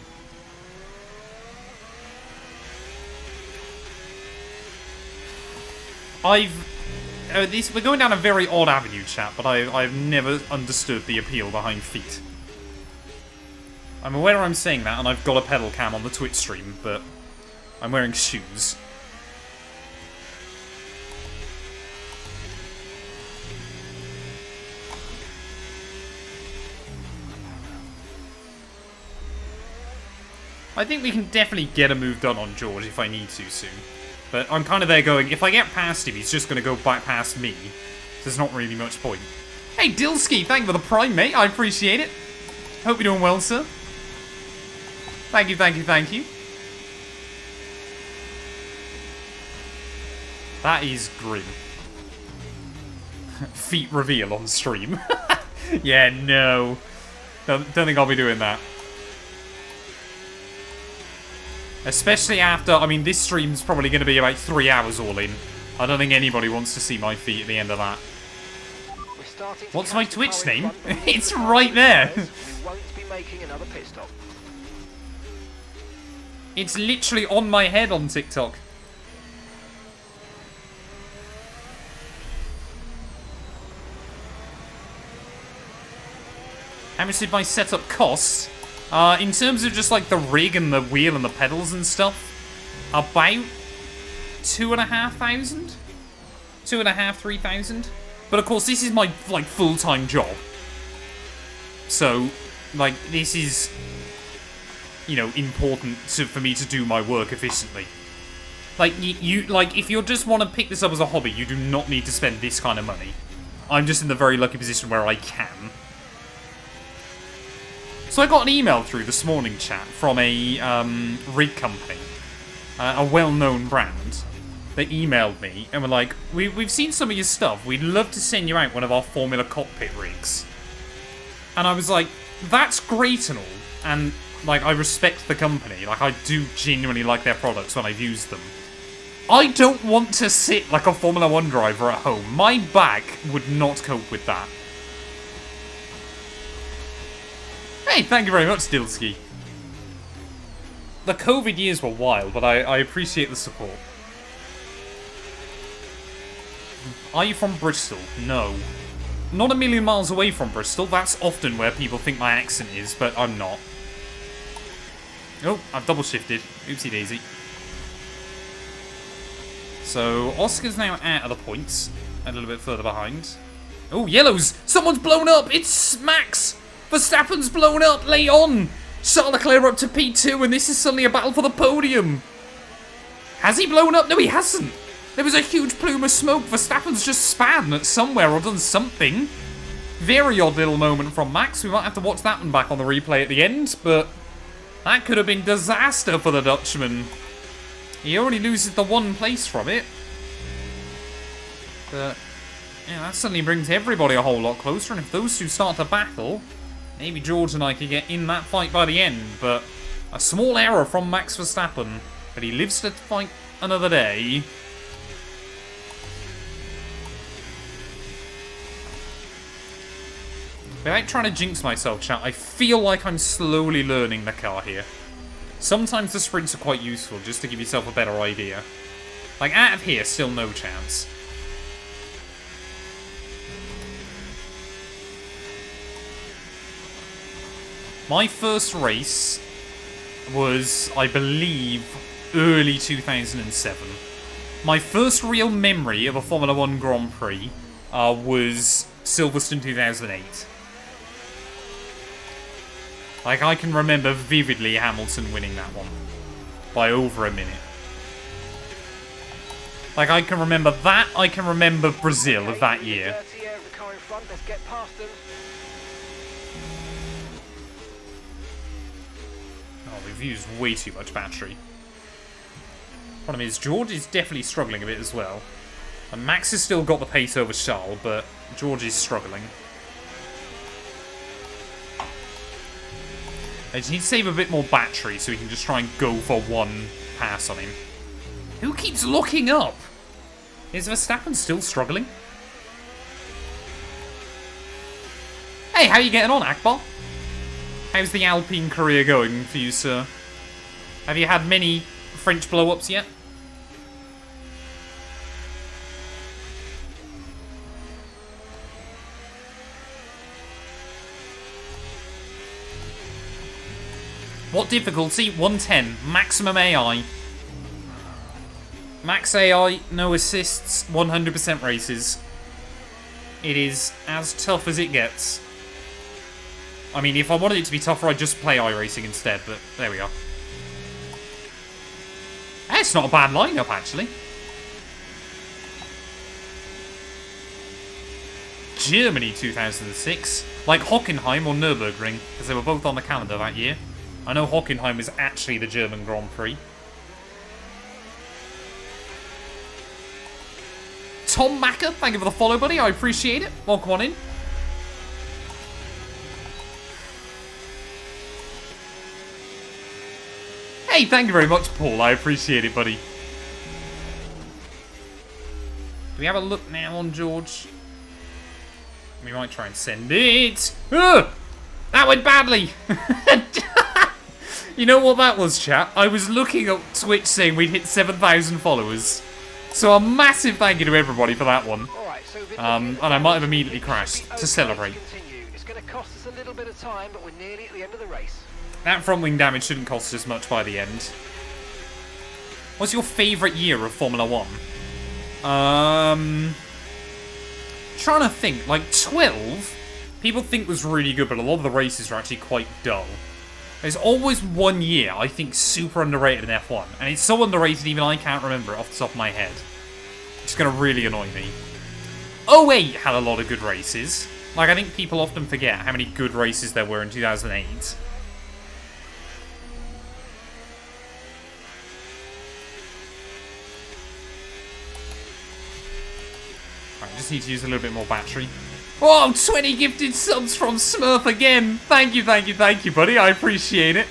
We're going down a very odd avenue, chat, but I've never understood the appeal behind feet. I'm aware I'm saying that, and I've got a pedal cam on the Twitch stream, but I'm wearing shoes. I think we can definitely get a move done on George if I need to soon. But I'm kind of there going, if I get past him, he's just going to go back past me. There's not really much point. Hey, Dilsky, thank you for the prime, mate. I appreciate it. Hope you're doing well, sir. Thank you, thank you, thank you. That is grim. Feet reveal on stream. Yeah, no. Don't think I'll be doing that. Especially after, I mean, this stream's probably going to be about 3 hours all in. I don't think anybody wants to see my feet at the end of that. What's my Twitch name? It's right there. We won't be making another pit stop. It's literally on my head on TikTok. How much did my setup cost? In terms of just like the rig and the wheel and the pedals and stuff, about 2,500? 2,500, 3,000? But of course, this is my like full-time job. So, like, this is, you know, important for me to do my work efficiently. Like, you like, if you just want to pick this up as a hobby, you do not need to spend this kind of money. I'm just in the very lucky position where I can. So I got an email through this morning, chat, from a rig company, a well-known brand. They emailed me and were like, we've seen some of your stuff. We'd love to send you out one of our Formula Cockpit rigs. And I was like, that's great and all. And, like, I respect the company. Like, I do genuinely like their products when I've used them. I don't want to sit like a Formula 1 driver at home. My back would not cope with that. Hey, thank you very much, Dilsky. The COVID years were wild, but I appreciate the support. Are you from Bristol? No. Not a million miles away from Bristol. That's often where people think my accent is, but I'm not. Oh, I've double shifted. Oopsie daisy. So, Oscar's now out of the points. A little bit further behind. Oh, yellows! Someone's blown up! It's Max! Verstappen's blown up, late on! Charles Leclerc up to P2, and this is suddenly a battle for the podium. Has he blown up? No, he hasn't. There was a huge plume of smoke. Verstappen's just span somewhere or done something. Very odd little moment from Max. We might have to watch that one back on the replay at the end, but that could have been disaster for the Dutchman. He only loses the one place from it. But yeah, that suddenly brings everybody a whole lot closer, and if those two start to battle, maybe George and I could get in that fight by the end, but a small error from Max Verstappen, but he lives to fight another day. Without trying to jinx myself, chat, I feel like I'm slowly learning the car here. Sometimes the sprints are quite useful, just to give yourself a better idea. Like, out of here, still no chance. My first race was, I believe, early 2007. My first real memory of a Formula 1 Grand Prix was Silverstone 2008. Like, I can remember vividly Hamilton winning that one. By over a minute. Like, I can remember that. I can remember Brazil of that year. Oh, we've used way too much battery. Problem is, George is definitely struggling a bit as well. And Max has still got the pace over Charles, but George is struggling. I just need to save a bit more battery so we can just try and go for one pass on him. Who keeps looking up? Is Verstappen still struggling? Hey, how are you getting on, Akbar? How's the Alpine career going for you, sir? Have you had many French blow-ups yet? What difficulty? 110. Maximum AI. Max AI, no assists, 100% races. It is as tough as it gets. I mean, if I wanted it to be tougher, I'd just play iRacing instead, but there we are. It's not a bad lineup, actually. Germany 2006. Like Hockenheim or Nürburgring, because they were both on the calendar that year. I know Hockenheim was actually the German Grand Prix. Tom Macker, thank you for the follow, buddy. I appreciate it. Welcome on in. Hey, thank you very much, Paul. I appreciate it, buddy. Do we have a look now on George? We might try and send it. Ugh! That went badly. You know what that was, chat? I was looking at Twitch saying we'd hit 7,000 followers. So a massive thank you to everybody for that one. And I might have immediately crashed to celebrate. It's going to cost us a little bit of time, but we're nearly at the end of the race. That front wing damage shouldn't cost us much by the end. What's your favourite year of Formula 1? Trying to think. Like, 12, people think was really good, but a lot of the races are actually quite dull. There's always one year I think super underrated in F1, and it's so underrated even I can't remember it off the top of my head. It's going to really annoy me. 08 had a lot of good races. Like, I think people often forget how many good races there were in 2008. Alright, just need to use a little bit more battery. Oh, 20 gifted subs from Smurf again. Thank you, buddy. I appreciate it.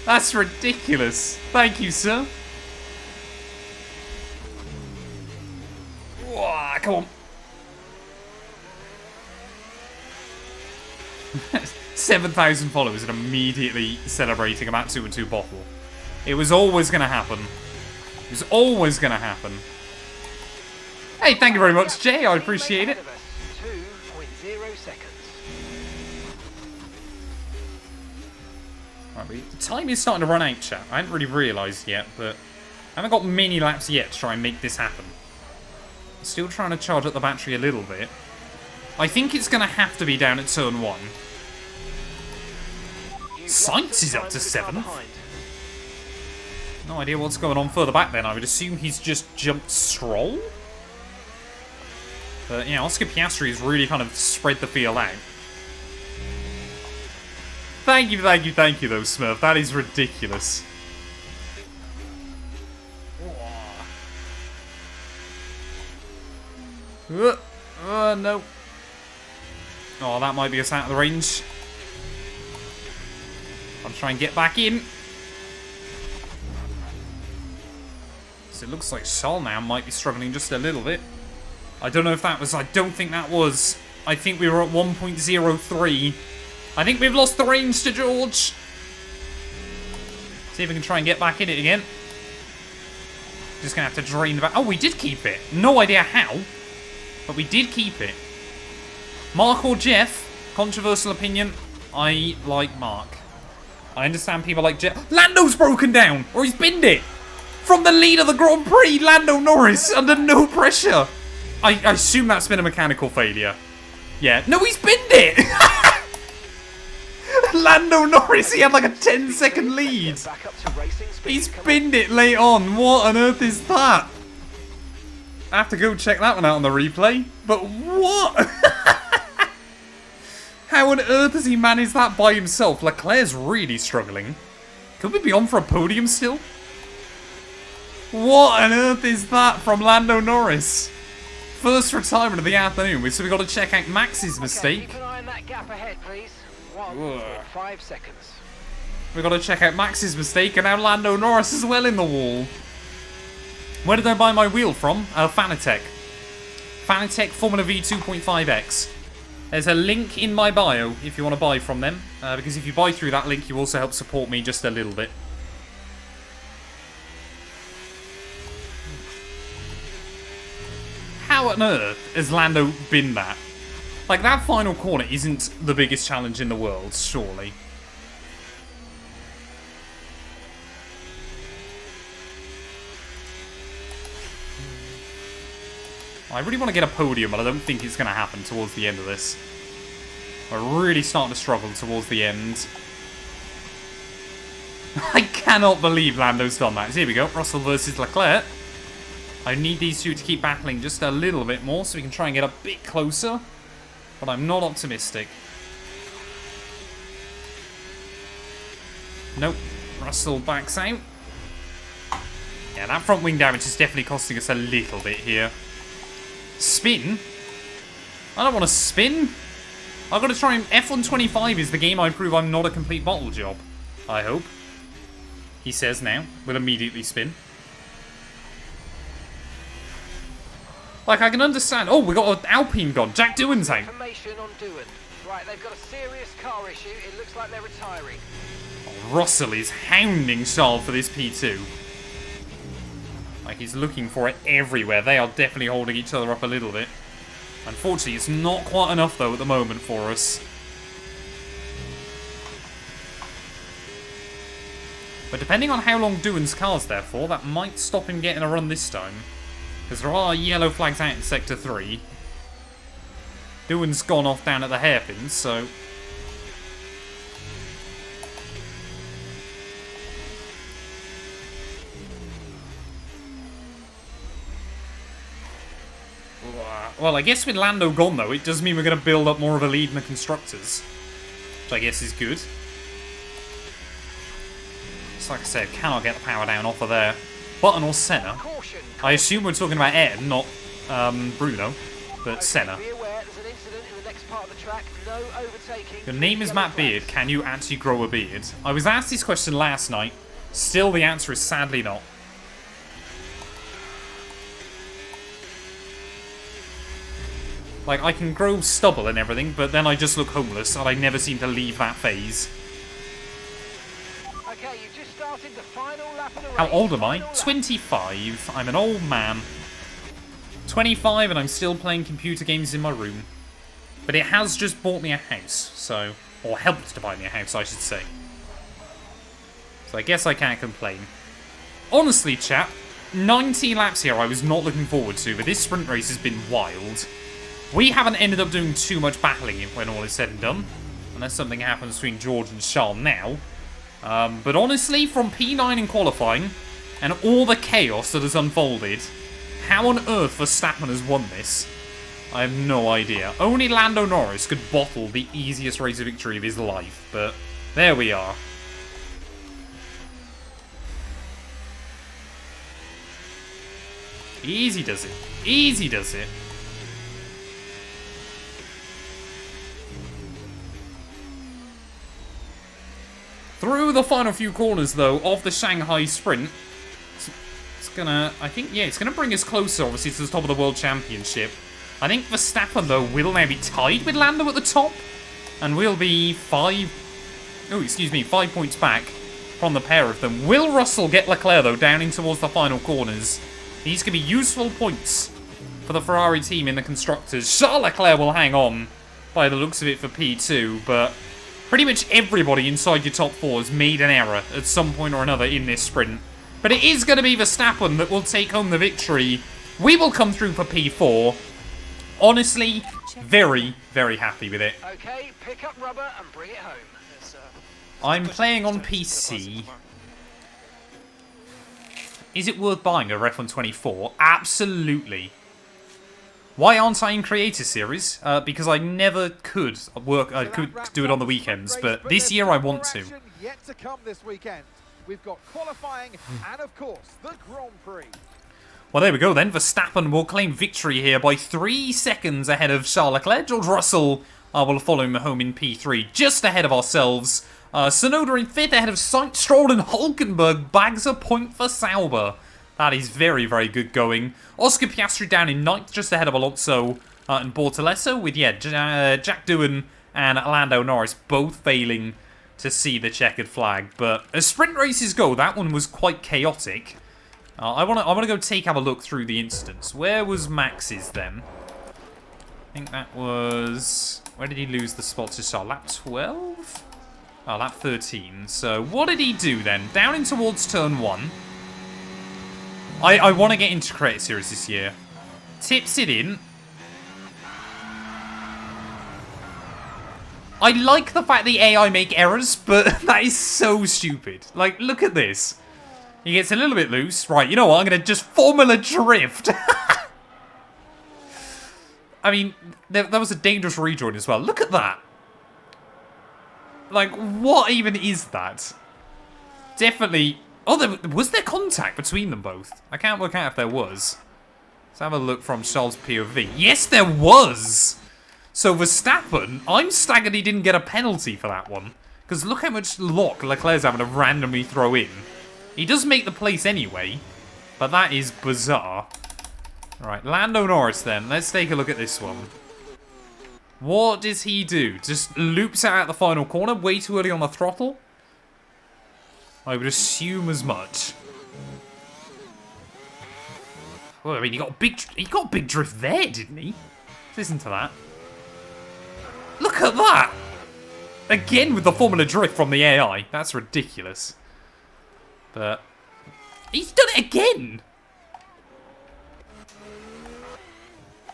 That's ridiculous. Thank you, sir. Whoa, come on. 7,000 followers and immediately celebrating a Matt212 bottle. It was always going to happen. It was always going to happen. Hey, thank you very much, Jay. I appreciate it. 2.0 seconds. Right, the time is starting to run out, chat. I hadn't really realised yet, but I haven't got many laps yet to try and make this happen. I'm still trying to charge up the battery a little bit. I think it's going to have to be down at turn 1. Sainz is up to 7th. No idea what's going on further back then. I would assume he's just jumped Stroll? But, yeah, Oscar Piastri has really kind of spread the field out. Thank you, though, Smurf. That is ridiculous. No. Oh, that might be us out of the range. I'll try and get back in. So it looks like Sol now might be struggling just a little bit. I don't know if that was... I don't think that was I think we were at 1.03. I think we've lost the range to George. See if we can try and get back in it again. Just going to have to drain the back. Oh, we did keep it. No idea how, but we did keep it. Mark or Jeff? Controversial opinion. I like Mark. I understand people like Jeff. Lando's broken down, or he's binned it. From the lead of the Grand Prix, Lando Norris, under no pressure. I assume that's been a mechanical failure. Yeah. No, he's binned it. Lando Norris, he had like a 10-second lead. He's binned it late on. What on earth is that? I have to go check that one out on the replay. But what? How on earth has he managed that by himself? Leclerc's really struggling. Could we be on for a podium still? What on earth is that from Lando Norris? First retirement of the afternoon, so we've got to check out Max's mistake. Keep an eye on that gap ahead, please. 1.5 seconds. We've got to check out Max's mistake, and now Lando Norris as well in the wall. Where did I buy my wheel from? Fanatec. Fanatec Formula V 2.5X. There's a link in my bio if you want to buy from them, because if you buy through that link, you also help support me just a little bit. How on earth has Lando been that? Like, that final corner isn't the biggest challenge in the world, surely. I really want to get a podium, but I don't think it's going to happen towards the end of this. We're really starting to struggle towards the end. I cannot believe Lando's done that. So here we go, Russell versus Leclerc. I need these two to keep battling just a little bit more so we can try and get a bit closer. But I'm not optimistic. Nope. Russell backs out. Yeah, that front wing damage is definitely costing us a little bit here. Spin? I don't want to spin. I've got to try and... F125 is the game I prove I'm not a complete bottle job. I hope. He says now. Will immediately spin. Like, I can understand. Oh, we got an Alpine gone. Jack Doohan's out. Information on Doohan. Right, they've got a serious car issue. It looks like they're retiring. Oh, Russell is hounding Charles for this P2. Like, he's looking for it everywhere. They are definitely holding each other up a little bit. Unfortunately, it's not quite enough, though, at the moment for us. But depending on how long Doohan's car's there for, that might stop him getting a run this time. Because there are yellow flags out in Sector 3. Doohan's gone off down at the hairpins, so... Well, I guess with Lando gone, though, it does mean we're going to build up more of a lead in the Constructors. Which I guess is good. Just like I said, cannot get the power down off of there. Button or Senna. I assume we're talking about Ed, not Bruno, but Senna. Your name is Matt Beard. Can you actually grow a beard? I was asked this question last night. Still, the answer is sadly not. Like, I can grow stubble and everything, but then I just look homeless, and I never seem to leave that phase. Okay, you just started the final lap of the race. How old am I? 25. I'm an old man. 25, and I'm still playing computer games in my room. But it has just bought me a house, so... Or helped to buy me a house, I should say. So I guess I can't complain. Honestly, chap, 90 laps here I was not looking forward to, but this sprint race has been wild. We haven't ended up doing too much battling when all is said and done. Unless something happens between George and Charles now. But honestly, from P9 in qualifying, and all the chaos that has unfolded, how on earth Verstappen has won this? I have no idea. Only Lando Norris could bottle the easiest race victory of his life, but there we are. Easy does it. Easy does it. Through the final few corners, though, of the Shanghai Sprint, it's gonna, I think, yeah, it's gonna bring us closer, obviously, to the top of the World Championship. I think Verstappen, though, will now be tied with Lando at the top. And we'll be 5 points back from the pair of them. Will Russell get Leclerc, though, down in towards the final corners? These could be useful points for the Ferrari team in the Constructors. Charles Leclerc will hang on by the looks of it for P2, but pretty much everybody inside your top 4 has made an error at some point or another in this sprint. But it is going to be Verstappen that will take home the victory. We will come through for P4. Honestly, very, very happy with it. Okay, pick up rubber and bring it home. I'm playing on PC. Is it worth buying a F124? Absolutely. Why aren't I in Creator Series? Because I never could work. I could do it on the weekends, but this year I want to. Yet to come this weekend. We've got qualifying and, of course, the Grand Prix. Well, there we go then. Verstappen will claim victory here by 3 seconds ahead of Charles Leclerc. George Russell will follow him home in P3, just ahead of ourselves. Sonoda in 5th ahead of Sainz. Stroll and Hulkenberg bags a point for Sauber. That is very, very good going. Oscar Piastri down in 9th, just ahead of Alonso and Bortolesso, with, Jack Doohan and Lando Norris both failing to see the checkered flag. But as sprint races go, that one was quite chaotic. I want to go have a look through the incidents. Where was Max's then? I think that was... Where did he lose the spot to Charles? Lap 12? Oh, lap 13. So what did he do then? Down in towards turn 1. I want to get into Creator Series this year. Tips it in. I like the fact the AI make errors, but that is so stupid. Like, look at this. He gets a little bit loose. Right, you know what? I'm going to just Formula Drift. I mean, that was a dangerous rejoin as well. Look at that. Like, what even is that? Definitely... Oh, was there contact between them both? I can't work out if there was. Let's have a look from Charles' POV. Yes, there was! So Verstappen, I'm staggered he didn't get a penalty for that one. Because look how much lock Leclerc's having to randomly throw in. He does make the place anyway, but that is bizarre. Alright, Lando Norris then. Let's take a look at this one. What does he do? Just loops out at the final corner, way too early on the throttle? I would assume as much. Well, I mean, he got a big drift there, didn't he? Listen to that. Look at that! Again with the Formula Drift from the AI. That's ridiculous. But he's done it again.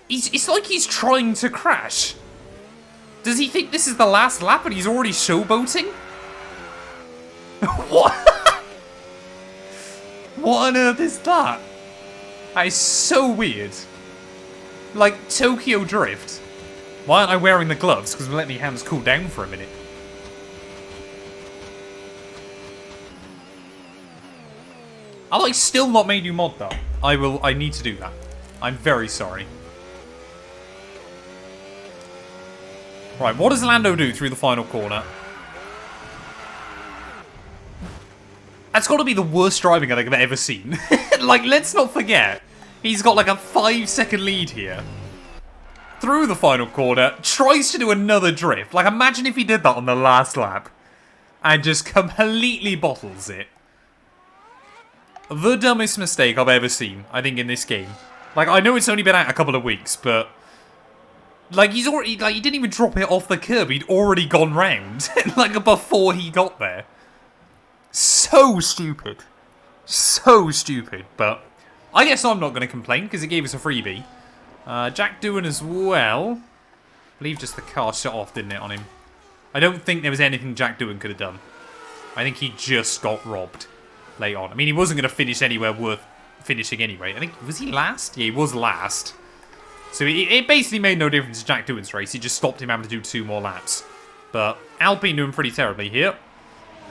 It's like he's trying to crash. Does he think this is the last lap and he's already showboating? What? What on earth is that? That is so weird. Like Tokyo Drift. Why aren't I wearing the gloves? Because we'll let my hands cool down for a minute. I've like still not made you mod though. I need to do that. I'm very sorry. Right, what does Lando do through the final corner? That's got to be the worst driving I think I've ever seen. Like, let's not forget, he's got like a 5-second lead here. Through the final corner, tries to do another drift. Like, imagine if he did that on the last lap. And just completely bottles it. The dumbest mistake I've ever seen, I think, in this game. Like, I know it's only been out a couple of weeks, but... Like, he's already... Like, he didn't even drop it off the curb. He'd already gone round. Like, before he got there. So stupid. So stupid. But I guess I'm not going to complain, because it gave us a freebie. Jack Doohan as well. I believe just the car shut off, didn't it, on him? I don't think there was anything Jack Doohan could have done. I think he just got robbed late on. I mean, he wasn't going to finish anywhere worth finishing anyway. I think, was he last? Yeah, he was last. So it basically made no difference to Jack Doohan's race. He just stopped him having to do 2 more laps. But Alpine doing pretty terribly here.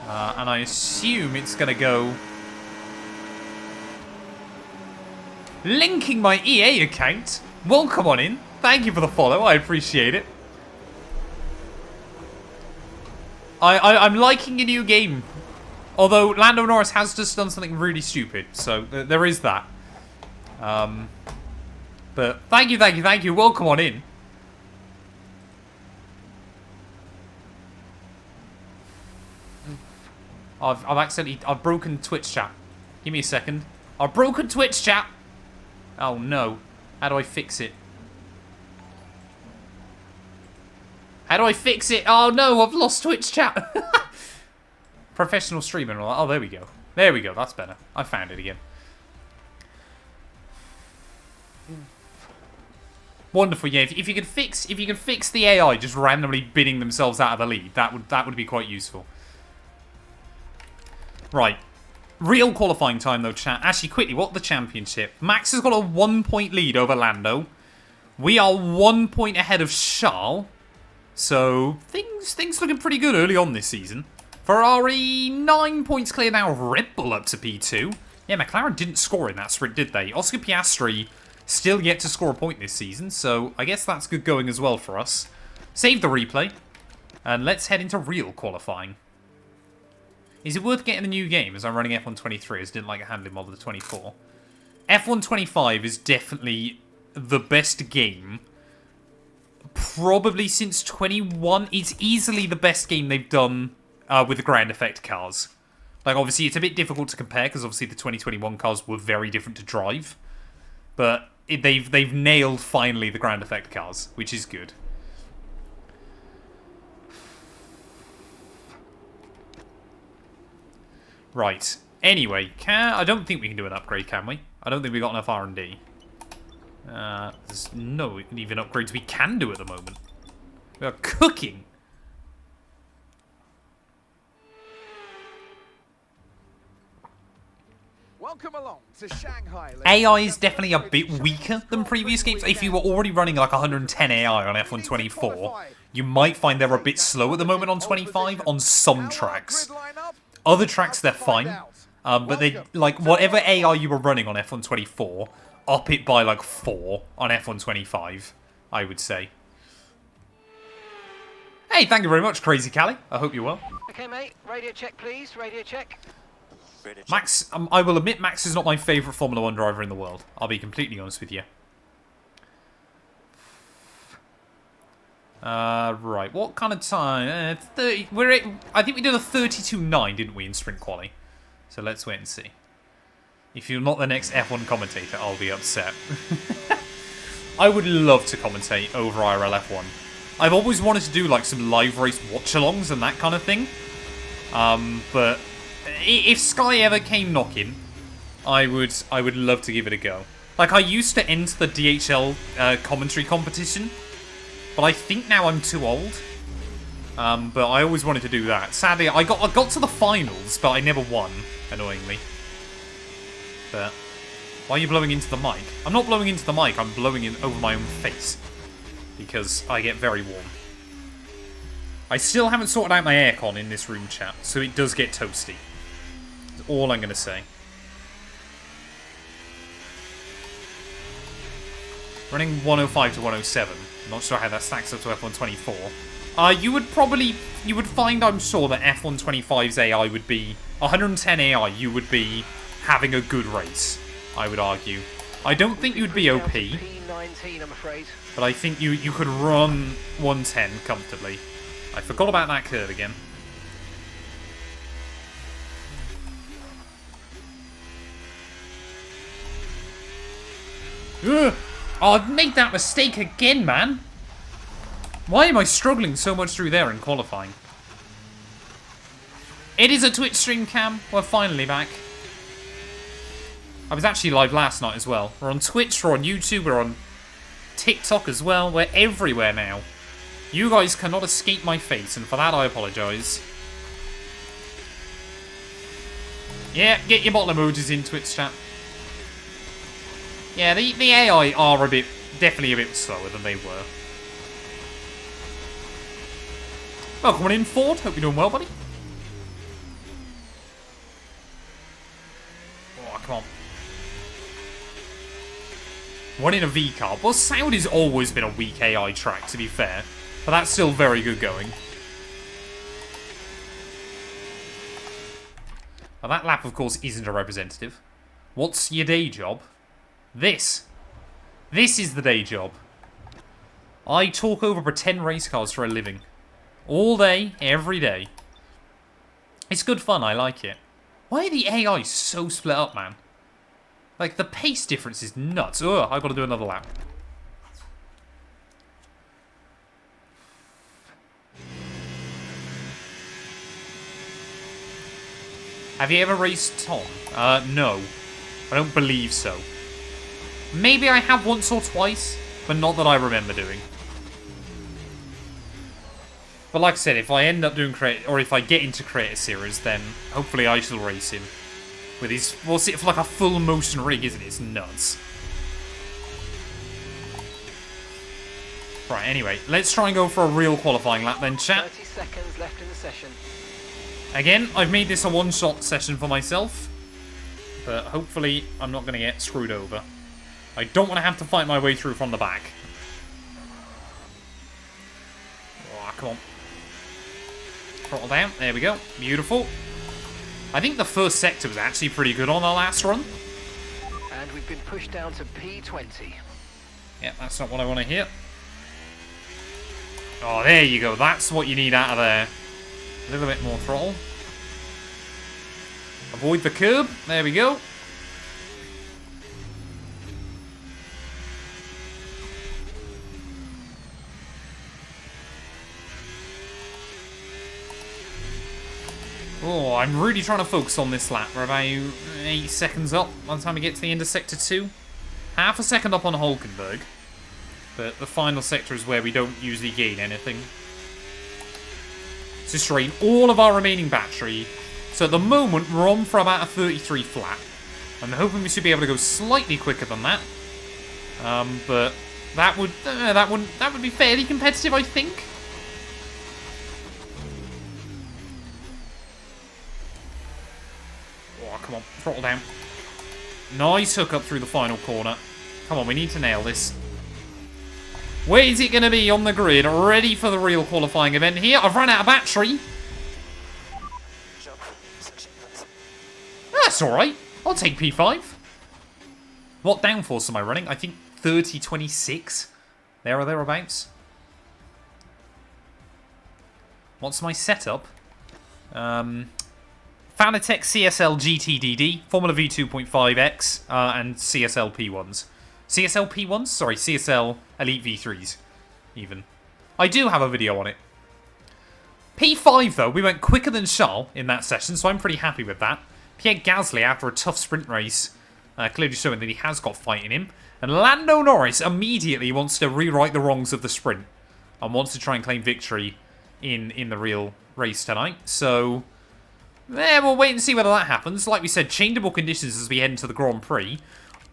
And I assume it's going to go... Linking my EA account. Welcome on in. Thank you for the follow. I appreciate it. I'm liking a new game. Although Lando Norris has just done something really stupid. So there is that. But thank you, thank you, thank you. Welcome on in. I've broken Twitch chat. Give me a second. I've broken Twitch chat. Oh no. How do I fix it? How do I fix it? Oh no, I've lost Twitch chat. Professional streamer and all that. Oh, there we go. There we go. That's better. I found it again. Wonderful. Yeah, if you could fix the AI just randomly bidding themselves out of the lead, that would be quite useful. Right. Real qualifying time though, chat. Actually, quickly, what the championship? Max has got a 1-point lead over Lando. We are 1 point ahead of Charles. So things looking pretty good early on this season. Ferrari 9 points clear now. Red Bull up to P2. Yeah, McLaren didn't score in that sprint, did they? Oscar Piastri still yet to score a point this season, so I guess that's good going as well for us. Save the replay, and let's head into real qualifying. Is it worth getting the new game as I'm running F123 as I didn't like a handling mod of the 24? F125 is definitely the best game probably since 21. It's easily the best game they've done with the ground effect cars. Like, obviously, it's a bit difficult to compare because obviously the 2021 cars were very different to drive. But they've nailed, finally, the ground effect cars, which is good. Right. Anyway, I don't think we can do an upgrade, can we? I don't think we've got enough R&D. There's no even upgrades we can do at the moment. We are cooking. Welcome along to Shanghai. AI is definitely a bit weaker than previous games. If you were already running like 110 AI on F124, you might find they're a bit slow at the moment on 25 on some tracks. Other tracks, they're fine. But they, like, whatever AI you were running on F124, up it by like 4 on F125, I would say. Hey, thank you very much, Crazy Callie. I hope you're well. Okay, mate. Radio check, please. Radio check. Max, I will admit Max is not my favourite Formula 1 driver in the world. I'll be completely honest with you. Right, what kind of time? 30. I think we did a 32.9, didn't we, in sprint quali? So let's wait and see. If you're not the next F1 commentator, I'll be upset. I would love to commentate over IRL F1. I've always wanted to do like some live race watch-alongs and that kind of thing. But if Sky ever came knocking, I would love to give it a go. Like, I used to enter the DHL commentary competition, but I think now I'm too old. But I always wanted to do that. Sadly, I got to the finals, but I never won, annoyingly. But why are you blowing into the mic? I'm not blowing into the mic, I'm blowing it over my own face. Because I get very warm. I still haven't sorted out my aircon in this room, chat, so it does get toasty. That's all I'm going to say. Running 105 to 107. Not sure how that stacks up to F124. You would find, I'm sure, that F125's AI would be 110 AI. You would be having a good race, I would argue. I don't think you'd be OP, P19, I'm afraid. but I think you could run 110 comfortably. I forgot about that curve again. Ugh. Oh, I've made that mistake again, man. Why am I struggling so much through there in qualifying? It is a Twitch stream cam. We're finally back. I was actually live last night as well. We're on Twitch, we're on YouTube, we're on TikTok as well. We're everywhere now. You guys cannot escape my face, and for that I apologise. Yeah, get your bottle emojis in Twitch chat. Yeah, the AI are definitely a bit slower than they were. Welcome on in, Ford. Hope you're doing well, buddy. Oh, come on. One in a V car. Well, Saudi's always been a weak AI track, to be fair. But that's still very good going. Well, that lap, of course, isn't a representative. What's your day job? This This is the day job. I talk over pretend race cars for a living. All day, every day. It's good fun, I like it. Why are the AI so split up, man? Like, the pace difference is nuts. Ugh, I've got to do another lap. Have you ever raced Tom? No. I don't believe so. Maybe I have once or twice, but not that I remember doing. But like I said, if I end up doing or if I get into Creator Series, then hopefully I shall race him. With his, what's it for, like a full motion rig, isn't it? It's nuts. Right, anyway, let's try and go for a real qualifying lap then, chat. 30 seconds left in the session. Again, I've made this a one-shot session for myself, but hopefully I'm not going to get screwed over. I don't want to have to fight my way through from the back. Oh, come on. Throttle down. There we go. Beautiful. I think the first sector was actually pretty good on our last run. And we've been pushed down to P20. Yeah, that's not what I want to hear. Oh, there you go. That's what you need out of there. A little bit more throttle. Avoid the curb. There we go. Oh, I'm really trying to focus on this lap. We're about 8 seconds up by the time we get to the end of Sector 2. Half a second up on Hulkenberg. But the final sector is where we don't usually gain anything. To strain all of our remaining battery. So at the moment, we're on for about a 33 flat. I'm hoping we should be able to go slightly quicker than that. But that would be fairly competitive, I think. Oh, come on, throttle down. Nice hook up through the final corner. Come on, we need to nail this. Where is it going to be on the grid? Ready for the real qualifying event here. I've run out of battery. That's alright. I'll take P5. What downforce am I running? I think 3026. There or thereabouts. What's my setup? Fanatec CSL GTDD, Formula V 2.5X, and CSL P1s. CSL P1s? Sorry, CSL Elite V3s, even. I do have a video on it. P5, though, we went quicker than Charles in that session, so I'm pretty happy with that. Pierre Gasly, after a tough sprint race, clearly showing that he has got fight in him. And Lando Norris immediately wants to rewrite the wrongs of the sprint and wants to try and claim victory in the real race tonight. So, we'll wait and see whether that happens. Like we said, changeable conditions as we head into the Grand Prix.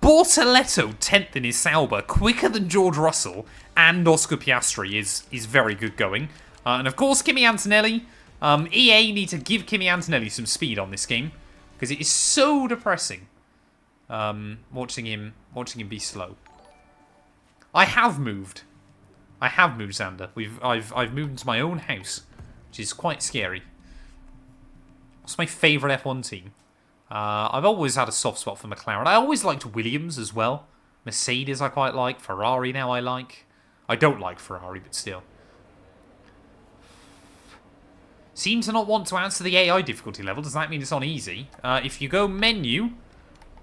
Bortoletto 10th in his Sauber, quicker than George Russell and Oscar Piastri is very good going. And of course, Kimi Antonelli. EA need to give Kimi Antonelli some speed on this game because it is so depressing watching him be slow. I have moved, Xander. I've moved into my own house, which is quite scary. What's my favourite F1 team? I've always had a soft spot for McLaren. I always liked Williams as well. Mercedes I quite like. Ferrari now I like. I don't like Ferrari, but still. Seem to not want to answer the AI difficulty level. Does that mean it's on easy? If you go menu...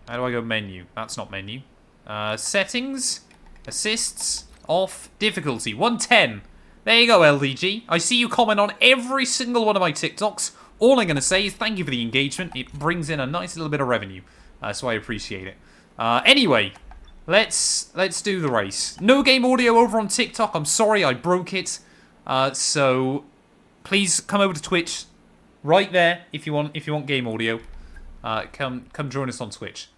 How do I go menu? That's not menu. Settings. Assists. Off. Difficulty. 110. There you go, LDG. I see you comment on every single one of my TikToks. All I'm going to say is thank you for the engagement. It brings in a nice little bit of revenue. So I appreciate it. Anyway, let's do the race. No game audio over on TikTok. I'm sorry, I broke it. So please come over to Twitch. Right there, if you want game audio. Come join us on Twitch.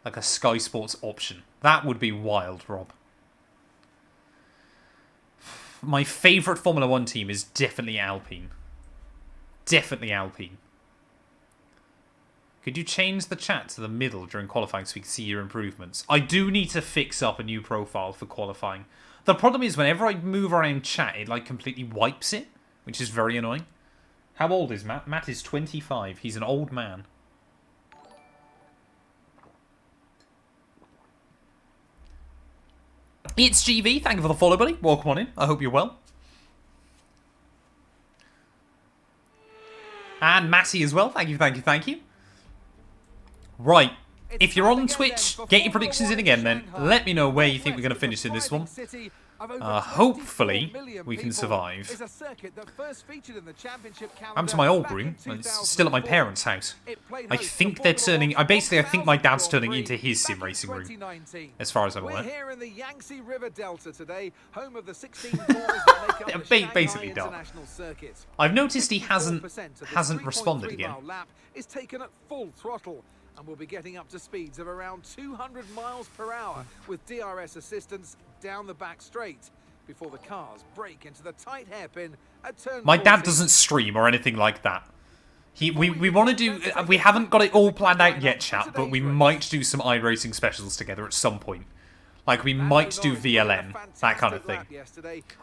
Like a Sky Sports option. That would be wild, Rob. My favourite Formula 1 team is definitely Alpine. Definitely Alpine. Could you change the chat to the middle during qualifying so we can see your improvements? I do need to fix up a new profile for qualifying. The problem is whenever I move around chat, it like completely wipes it, which is very annoying. How old is Matt? Matt is 25. He's an old man. It's GV. Thank you for the follow, buddy. Welcome on in. I hope you're well. And Matty as well. Thank you, thank you, thank you. Right. If you're on Twitch, get your predictions in again then. Let me know where you think we're going to finish in this one. Hopefully, we can survive. I'm to my old room. It's still at my parents' house. I think they're turning... I think my dad's turning into his sim racing room. As far as I'm aware. Basically done. I've noticed he hasn't responded again. And we'll be getting up to speeds of around 200 miles per hour with DRS assistance down the back straight before the cars break into the tight hairpin at turn 40. My dad doesn't stream or anything like that. We want to do... We haven't got it all planned out yet, chat, but we might do some iRacing specials together at some point. Like, we might do VLN, that kind of thing.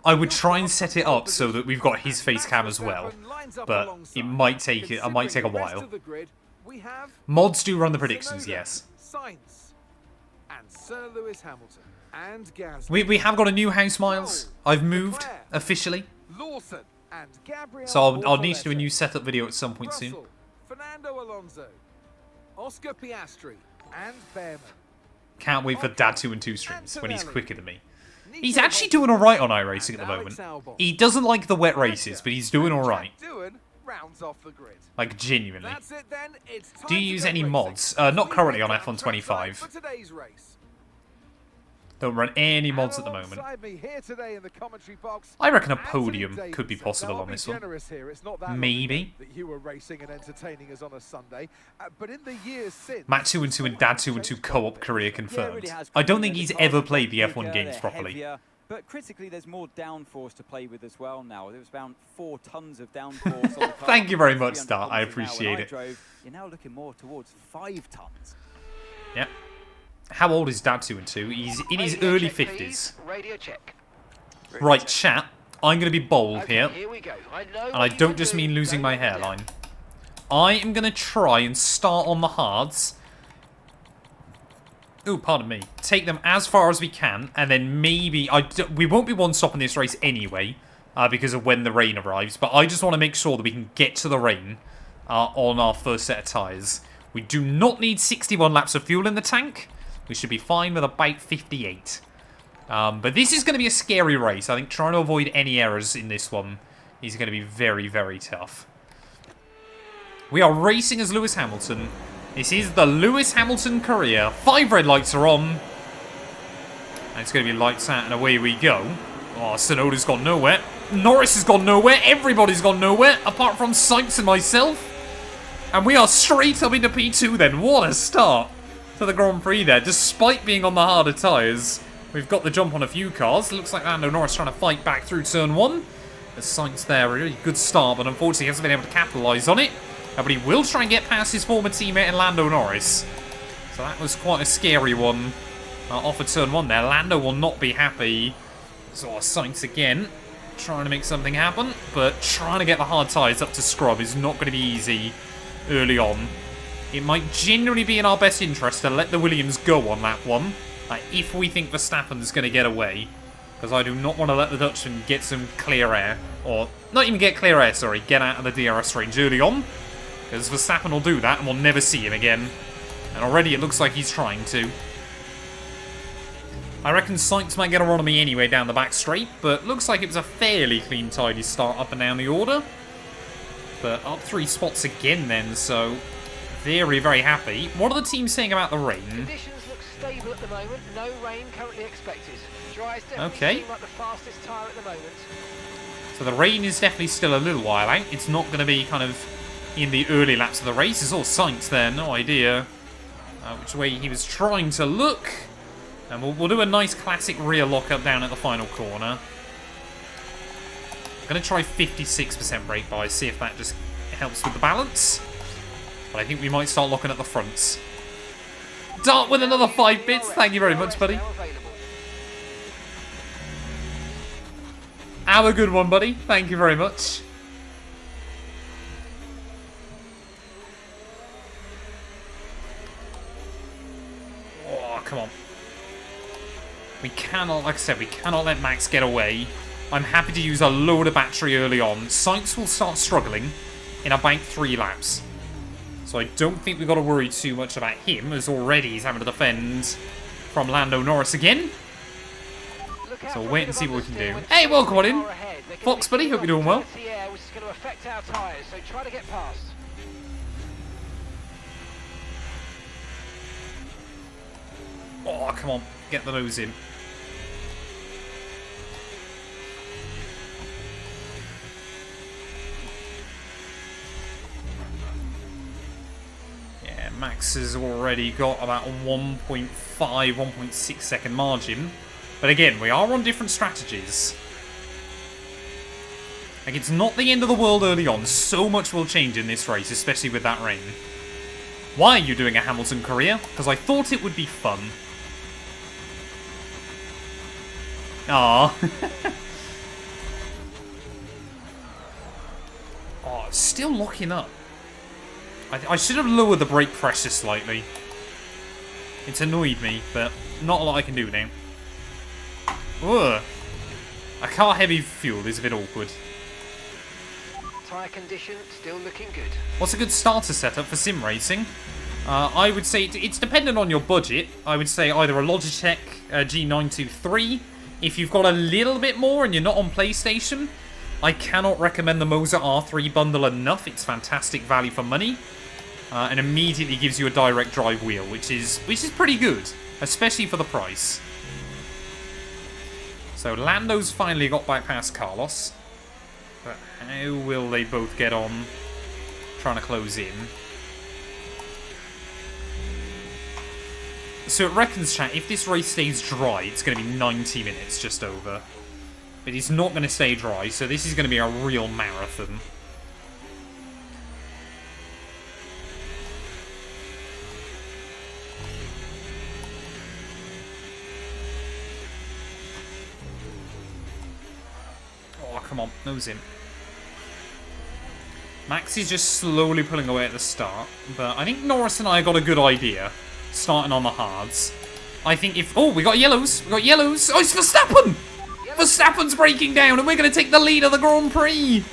I would try and set it up so that we've got his face cam as well, but it might take a while. Mods do run the predictions, yes. We have got a new house, Miles. I've moved, officially. So I'll need to do a new setup video at some point soon. Fernando Alonso, Oscar Piastri, and Behrman. Can't wait for Dad212 streams when he's quicker than me. He's actually doing alright on iRacing at the moment. He doesn't like the wet races, but he's doing alright. Like, genuinely. Do you use any mods? Not currently on F125. Don't run any mods at the moment. I reckon a podium could be possible on this one. Maybe. Matt212 and Dad212 co-op career confirmed. I don't think he's ever played the F1 games properly. But critically, there's more downforce to play with as well now. There was around 4 tons of downforce on the car. Thank you very much, Star. I appreciate it. You're now looking more towards 5 tons. Yeah. How old is Dad212? He's in his early 50s. Right, chat. I'm going to be bold here. And I don't just mean losing my hairline. I am going to try and start on the hards. Ooh, pardon me. Take them as far as we can, and then maybe... we won't be one-stopping this race anyway, because of when the rain arrives, but I just want to make sure that we can get to the rain on our first set of tyres. We do not need 61 laps of fuel in the tank. We should be fine with about 58. But this is going to be a scary race. I think trying to avoid any errors in this one is going to be very, very tough. We are racing as Lewis Hamilton. This is the Lewis Hamilton career. 5 red lights are on. And it's going to be lights out and away we go. Oh, Tsunoda's gone nowhere. Norris has gone nowhere. Everybody's gone nowhere, apart from Sainz and myself. And we are straight up into P2 then. What a start to the Grand Prix there. Despite being on the harder tyres, we've got the jump on a few cars. Looks like Lando Norris trying to fight back through turn 1. There's Sainz there. A really good start, but unfortunately he hasn't been able to capitalise on it. But he will try and get past his former teammate in Lando Norris. So that was quite a scary one off of turn 1 there. Lando will not be happy. So Sainz again, trying to make something happen. But trying to get the hard tyres up to scrub is not going to be easy early on. It might genuinely be in our best interest to let the Williams go on that one. If we think Verstappen's going to get away. Because I do not want to let the Dutchman get some clear air. Or, not even get clear air, sorry. Get out of the DRS range early on. Because Verstappen will do that and we'll never see him again. And already it looks like he's trying to. I reckon Sainz might get a run on me anyway down the back straight. But looks like it was a fairly clean, tidy start up and down the order. But up 3 spots again then, so very, very happy. What are the teams saying about the rain? Conditions look stable at the moment. No rain currently expected. Dry's definitely seem like the fastest tyre at the moment. So the rain is definitely still a little while out. It's not going to be kind of in the early laps of the race. It's all Sainz there, no idea which way he was trying to look. And we'll do a nice classic rear lockup down at the final corner. I'm going to try 56% brake by, see if that just helps with the balance. But I think we might start locking at the fronts. Dart with another 5 bits. Thank you very much, buddy. Have a good one, buddy. Thank you very much. Oh, come on. We cannot, like I said, we cannot let Max get away. I'm happy to use a load of battery early on. Sainz will start struggling in about 3 laps. So I don't think we've got to worry too much about him, as already he's having to defend from Lando Norris again. So we'll wait and see what we can do. Hey, welcome on in. Fox buddy, hope you're doing well. Which is going to affect our tyres, so try to get past. Oh, come on. Get the nose in. Yeah, Max has already got about a 1.5, 1.6 second margin. But again, we are on different strategies. Like, it's not the end of the world early on. So much will change in this race, especially with that rain. Why are you doing a Hamilton career? Because I thought it would be fun. Aww. Oh, it's still locking up. I should have lowered the brake pressure slightly. It's annoyed me, but not a lot I can do now. Ugh. A car heavy fuel is a bit awkward. Tyre condition still looking good. What's a good starter setup for sim racing? I would say it's dependent on your budget. I would say either a Logitech G923. If you've got a little bit more and you're not on PlayStation, I cannot recommend the Moser R3 bundle enough. It's fantastic value for money, and immediately gives you a direct drive wheel, which is pretty good, especially for the price. So Lando's finally got back past Carlos, but how will they both get on trying to close in? So it reckons, chat, if this race stays dry, it's going to be 90 minutes just over. But it's not going to stay dry, so this is going to be a real marathon. Oh, come on, nose in. Max is just slowly pulling away at the start, but I think Norris and I got a good idea. Starting on the hards. I think if... Oh, we got yellows. We got yellows. Oh, it's Verstappen! Verstappen's breaking down, and we're going to take the lead of the Grand Prix.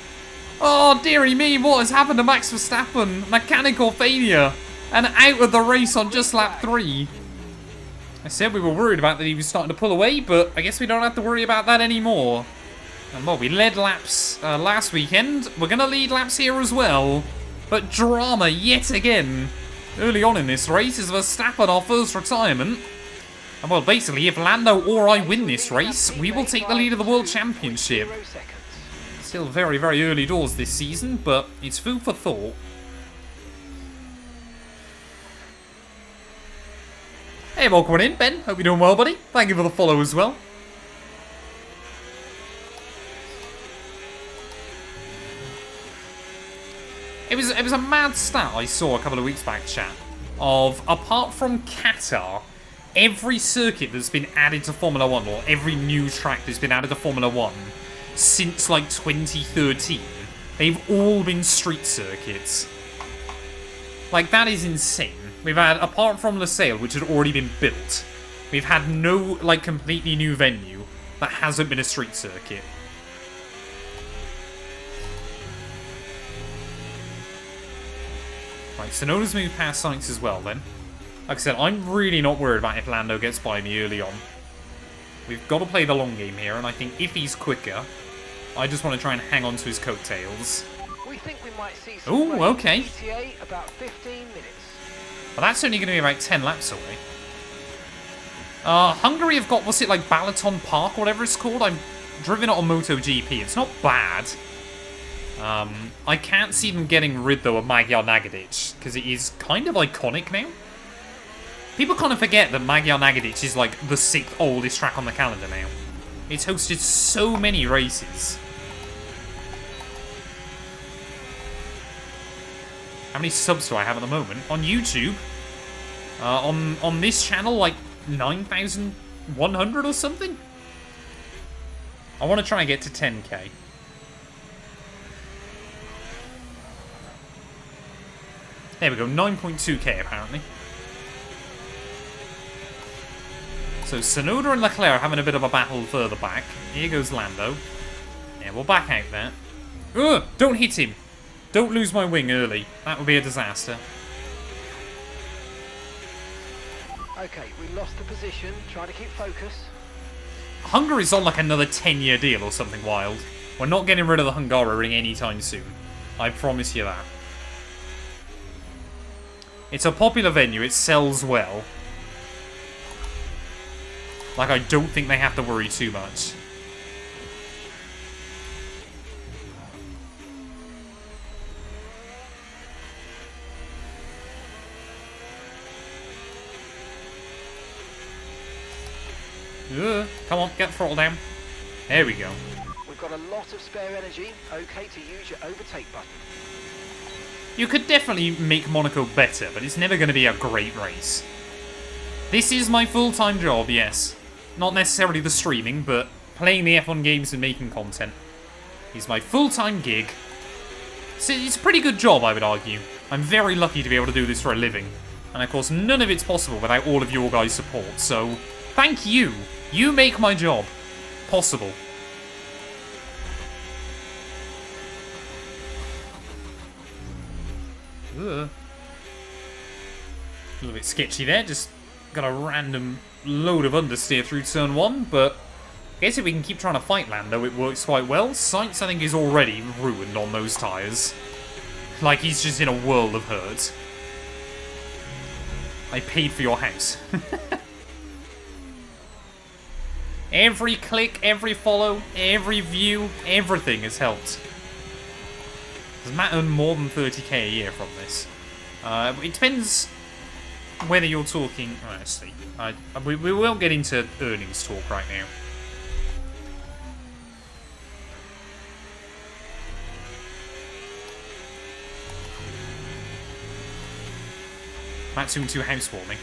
Oh, dearie me. What has happened to Max Verstappen? Mechanical failure. And out of the race on just lap 3. I said we were worried about that he was starting to pull away, but I guess we don't have to worry about that anymore. And well, we led laps last weekend. We're going to lead laps here as well. But drama yet again. Early on in this race as Verstappen offers retirement. And well, basically, if Lando or I win this race, we will take the lead of the World Championship. Still very, very early doors this season, but it's food for thought. Hey, welcome on in, Ben. Hope you're doing well, buddy. Thank you for the follow as well. It was a mad stat I saw a couple of weeks back, chat, of apart from Qatar, every circuit that's been added to Formula 1, or every new track that's been added to Formula 1 since like 2013, they've all been street circuits. Like, that is insane. We've had, apart from Losail, which had already been built, we've had no like completely new venue that hasn't been a street circuit. Right, Sonoda's moved past Sainz as well then. Like I said, I'm really not worried about if Lando gets by me early on. We've got to play the long game here, and I think if he's quicker, I just want to try and hang on to his coattails. We think we might see some Ooh, okay. ETA about 15 minutes. Well, that's only going to be about 10 laps away. Hungary have got, what's it, like Balaton Park, whatever it's called? I've driven it on MotoGP. It's not bad. I can't see them getting rid, though, of Magyar Nagadic, because it is kind of iconic now. People kind of forget that Magyar Nagadic is, like, the 6th oldest track on the calendar now. It's hosted so many races. How many subs do I have at the moment? On YouTube, on this channel, like, 9,100 or something? I want to try and get to 10k. There we go, 9.2k apparently. So Tsunoda and Leclerc are having a bit of a battle further back. Here goes Lando. Yeah, we'll back out there. Ugh! Don't hit him! Don't lose my wing early. That would be a disaster. Okay, we lost the position. Try to keep focus. Hungary's on like another 10-year deal or something wild. We're not getting rid of the Hungaroring anytime soon. I promise you that. It's a popular venue. It sells well. Like, I don't think they have to worry too much. Come on, get the throttle down. There we go. We've got a lot of spare energy. Okay to use your overtake button. You could definitely make Monaco better, but it's never going to be a great race. This is my full-time job, yes. Not necessarily the streaming, but playing the F1 games and making content is my full-time gig. So it's a pretty good job, I would argue. I'm very lucky to be able to do this for a living. And of course, none of it's possible without all of your guys' support, so thank you. You make my job possible. Ugh. A little bit sketchy there, just got a random load of understeer through turn 1, but I guess if we can keep trying to fight Lando, it works quite well. Sainz, I think, is already ruined on those tyres. Like, he's just in a world of hurt. I paid for your house. Every click, every follow, every view, everything has helped. Does Matt earn more than 30k a year from this? It depends whether you're talking... Honestly, we won't get into earnings talk right now. Matt212 housewarming.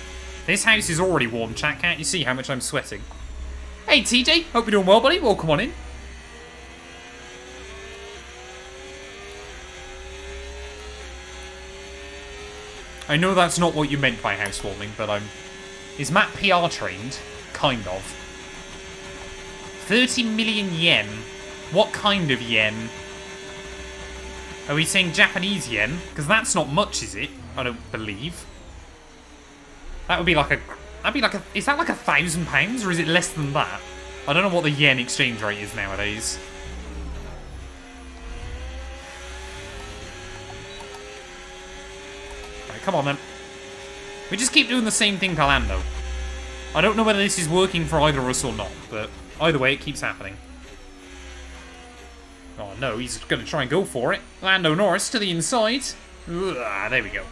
This house is already warm, chat. Can't you see how much I'm sweating? Hey TJ, hope you're doing well, buddy. Welcome on in. I know that's not what you meant by housewarming, but Is Matt PR trained? Kind of. 30 million yen? What kind of yen? Are we saying Japanese yen? Because that's not much, is it? I don't believe. That would be like a... Is that like £1,000, or is it less than that? I don't know what the yen exchange rate is nowadays. Right, come on then. We just keep doing the same thing to Lando. I don't know whether this is working for either of us or not, but either way, it keeps happening. Oh no, he's going to try and go for it. Lando Norris to the inside. Ugh, there we go.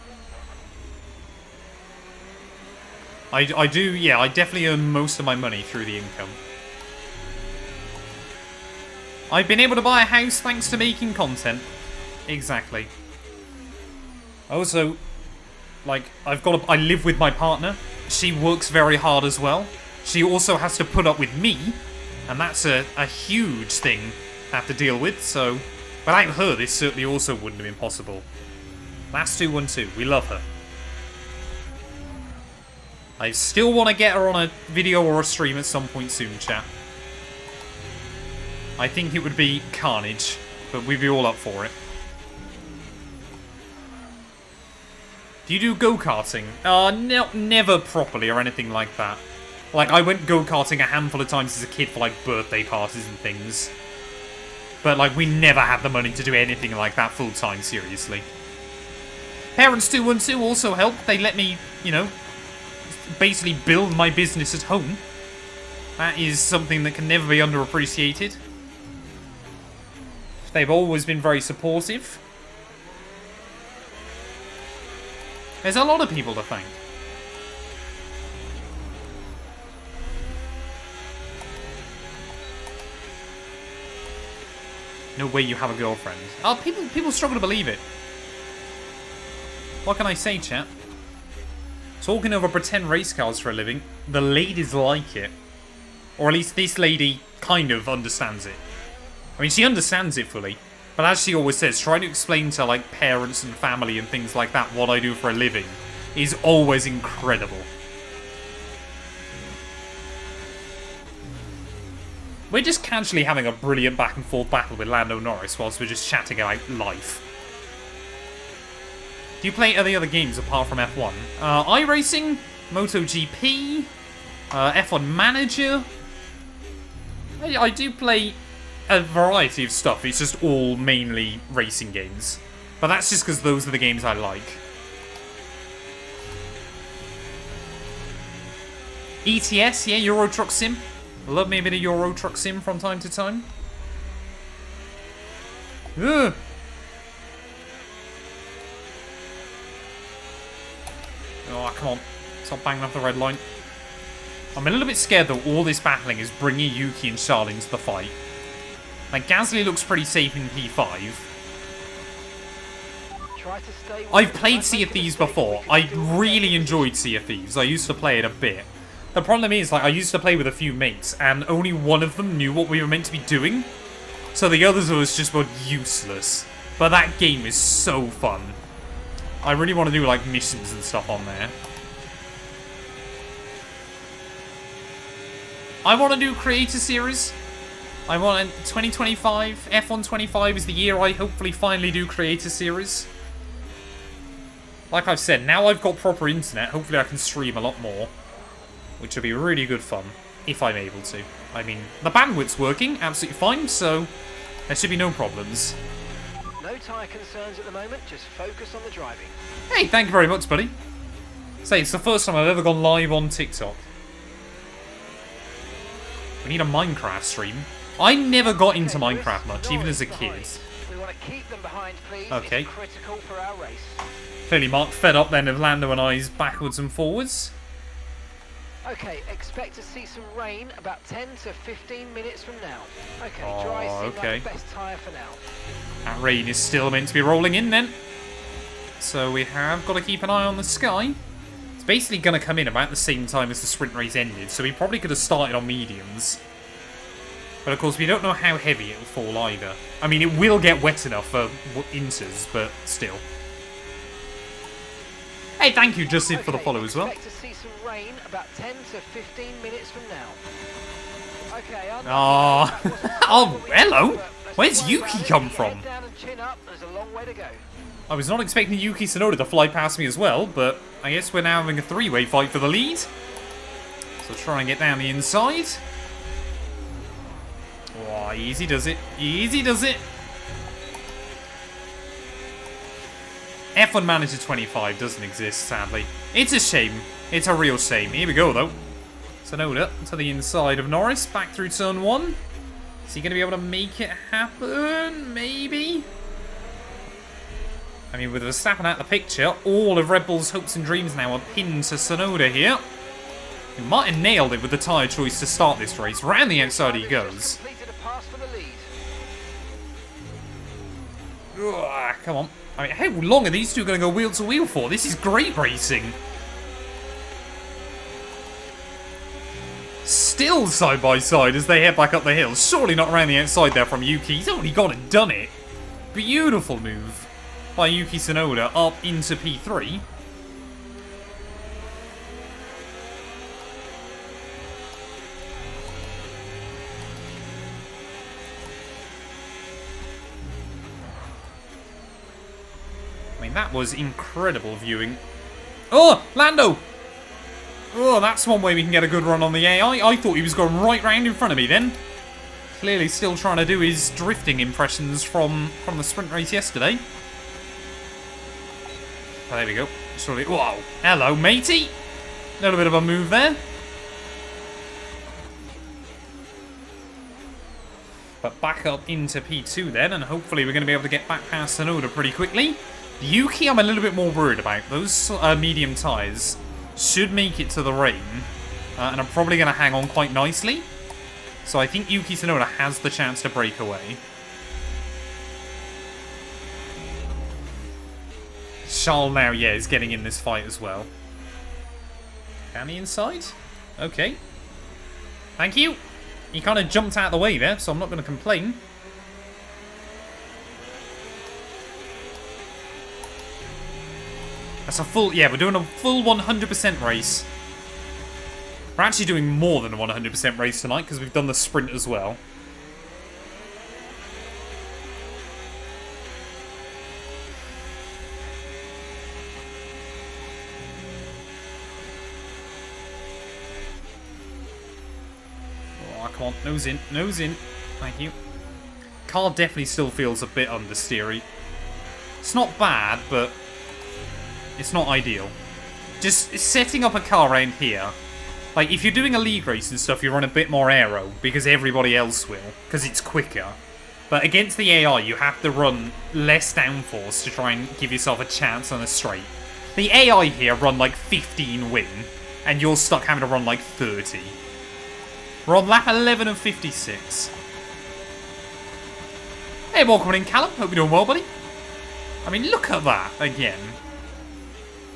I do, yeah, I definitely earn most of my money through the income. I've been able to buy a house thanks to making content. Exactly. Also, like, I live with my partner. She works very hard as well. She also has to put up with me, and that's a huge thing to have to deal with, so without her, this certainly also wouldn't have been possible. Matt212, we love her. I still want to get her on a video or a stream at some point soon, chat. I think it would be carnage, but we'd be all up for it. Do you do go-karting? No, never properly or anything like that. Like, I went go-karting a handful of times as a kid for, like, birthday parties and things. But, like, we never had the money to do anything like that full-time, seriously. Parents212 also helped. They let me, you know, basically build my business at home. That is something that can never be underappreciated. They've always been very supportive. There's a lot of people to thank. No way you have a girlfriend. Oh, people struggle to believe it. What can I say, chat? Talking over pretend race cars for a living, the ladies like it. Or at least this lady kind of understands it. I mean, she understands it fully. But as she always says, trying to explain to, like, parents and family and things like that what I do for a living is always incredible. We're just casually having a brilliant back and forth battle with Lando Norris whilst we're just chatting about life. Do you play any other games apart from F1? iRacing, MotoGP, F1 Manager. I do play a variety of stuff. It's just all mainly racing games. But that's just because those are the games I like. ETS, yeah, Euro Truck Sim. Love me a bit of Euro Truck Sim from time to time. Ugh. Oh, come on. Stop banging off the red line. I'm a little bit scared that all this battling is bringing Yuki and Charles into the fight. Like, Gasly looks pretty safe in P5. I've played Sea of Thieves before. I really enjoyed Sea of Thieves. I used to play it a bit. The problem is, like, I used to play with a few mates, and only one of them knew what we were meant to be doing. So the others of us just were useless. But that game is so fun. I really want to do, like, missions and stuff on there. I want to do Creator Series. I want 2025, F1 25 is the year I hopefully finally do Creator Series. Like I've said, now I've got proper internet, hopefully I can stream a lot more. Which will be really good fun, if I'm able to. I mean, the bandwidth's working absolutely fine, so there should be no problems. No tyre concerns at the moment, just focus on the driving. Hey, thank you very much, buddy. Say, it's the first time I've ever gone live on TikTok. We need a Minecraft stream. I never got into Minecraft much, even as a kid. We want to keep them behind, please. Okay. It's critical for our race. Clearly Mark fed up then of Lando and I's backwards and forwards. Okay, expect to see some rain about 10 to 15 minutes from now. Okay, dry seems like the best tyre for now. That rain is still meant to be rolling in then. So we have got to keep an eye on the sky. It's basically going to come in about the same time as the sprint race ended, so we probably could have started on mediums. But of course we don't know how heavy it will fall either. I mean, it will get wet enough for inters, but still. Hey, thank you, Justin, for the follow as well. Expect to see some rain about 10 to 15 minutes from now. Okay, oh, hello. Where's Yuki come from? Down and chin up. There's a long way to go. I was not expecting Yuki Tsunoda to fly past me as well, but I guess we're now having a three-way fight for the lead. So try and get down the inside. Oh, easy does it. Easy does it. F1 Manager 25 doesn't exist, sadly. It's a shame. It's a real shame. Here we go, though. Tsunoda to the inside of Norris. Back through turn 1. Is he going to be able to make it happen? Maybe? I mean, with Verstappen out the picture, all of Red Bull's hopes and dreams now are pinned to Tsunoda here. He might have nailed it with the tyre choice to start this race. Round the outside he goes. Ugh, come on. I mean, how long are these two going to go wheel to wheel for? This is great racing. Still side by side as they head back up the hill. Surely not around the outside there from Yuki. He's already gone and done it. Beautiful move by Yuki Tsunoda up into P3. I mean, that was incredible viewing. Oh, Lando! Oh, that's one way we can get a good run on the AI. I thought he was going right round in front of me then. Clearly still trying to do his drifting impressions from the sprint race yesterday. Oh, there we go. Surely, whoa. Hello, matey. A little bit of a move there. But back up into P2 then, and hopefully we're going to be able to get back past Tsunoda pretty quickly. Yuki, I'm a little bit more worried about. Those medium tyres should make it to the rain, and I'm probably going to hang on quite nicely. So I think Yuki Tsunoda has the chance to break away. Charles now, yeah, is getting in this fight as well. Down the inside? Okay. Thank you. He kind of jumped out of the way there, so I'm not going to complain. That's a full, yeah, we're doing a full 100% race. We're actually doing more than a 100% race tonight because we've done the sprint as well. Oh, come on. Nose in. Nose in. Thank you. Car definitely still feels a bit understeery. It's not bad, but it's not ideal. Just setting up a car around here. Like, if you're doing a league race and stuff, you run a bit more aero, because everybody else will, because it's quicker. But against the AI, you have to run less downforce to try and give yourself a chance on a straight. The AI here run like 15 win, and you're stuck having to run like 30. We're on lap 11 of 56. Hey, welcome in, Callum. Hope you're doing well, buddy. I mean, look at that again.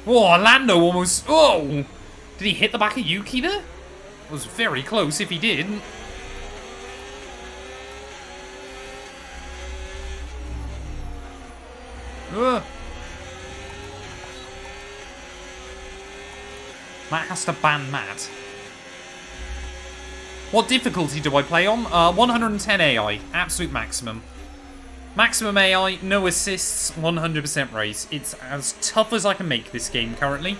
Whoa, Lando almost... Oh! Did he hit the back of Yuki there? It was very close if he did. Matt has to ban Matt. What difficulty do I play on? 110 AI. Absolute maximum. Maximum AI, no assists, 100% race. It's as tough as I can make this game currently.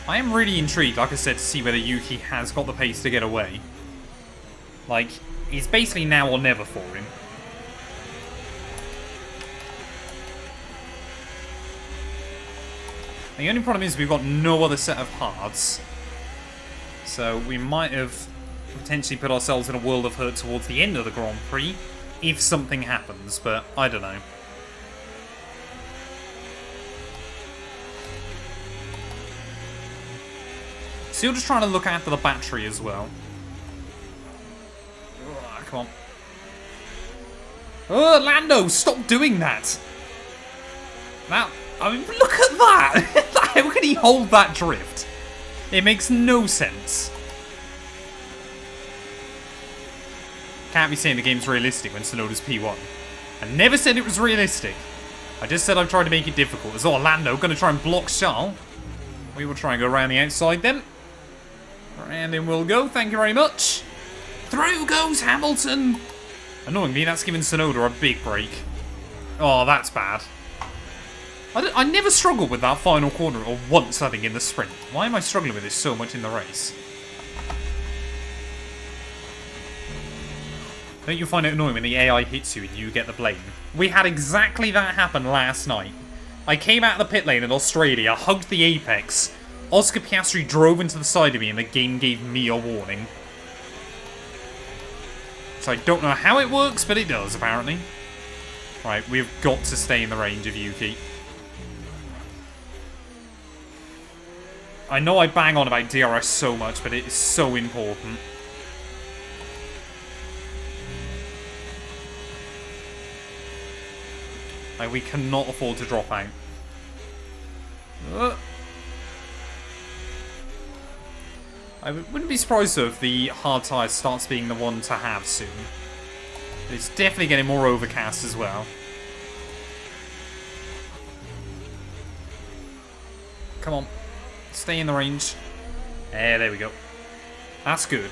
I am really intrigued, like I said, to see whether Yuki has got the pace to get away. Like, it's basically now or never for him. The only problem is we've got no other set of hards. So we might have potentially put ourselves in a world of hurt towards the end of the Grand Prix if something happens, but I don't know. Still just trying to look after the battery as well. Oh, come on. Oh, Lando, stop doing that! Now, I mean, look at that! How can he hold that drift? It makes no sense. Can't be saying the game's realistic when Tsunoda's P1. I never said it was realistic. I just said I've tried to make it difficult. Is Orlando going to try and block Charles? We will try and go around the outside then. And in we'll go, thank you very much. Through goes Hamilton! Annoyingly, that's giving Tsunoda a big break. Oh, that's bad. I never struggled with that final corner, or once, I think, in the sprint. Why am I struggling with this so much in the race? Don't you find it annoying when the AI hits you and you get the blame? We had exactly that happen last night. I came out of the pit lane in Australia, hugged the apex. Oscar Piastri drove into the side of me and the game gave me a warning. So I don't know how it works, but it does, apparently. Right, we've got to stay in the range of Yuki. I know I bang on about DRS so much, but it is so important. Like, we cannot afford to drop out. I wouldn't be surprised though if the hard tyre starts being the one to have soon. But it's definitely getting more overcast as well. Come on. Stay in the range. There we go. That's good.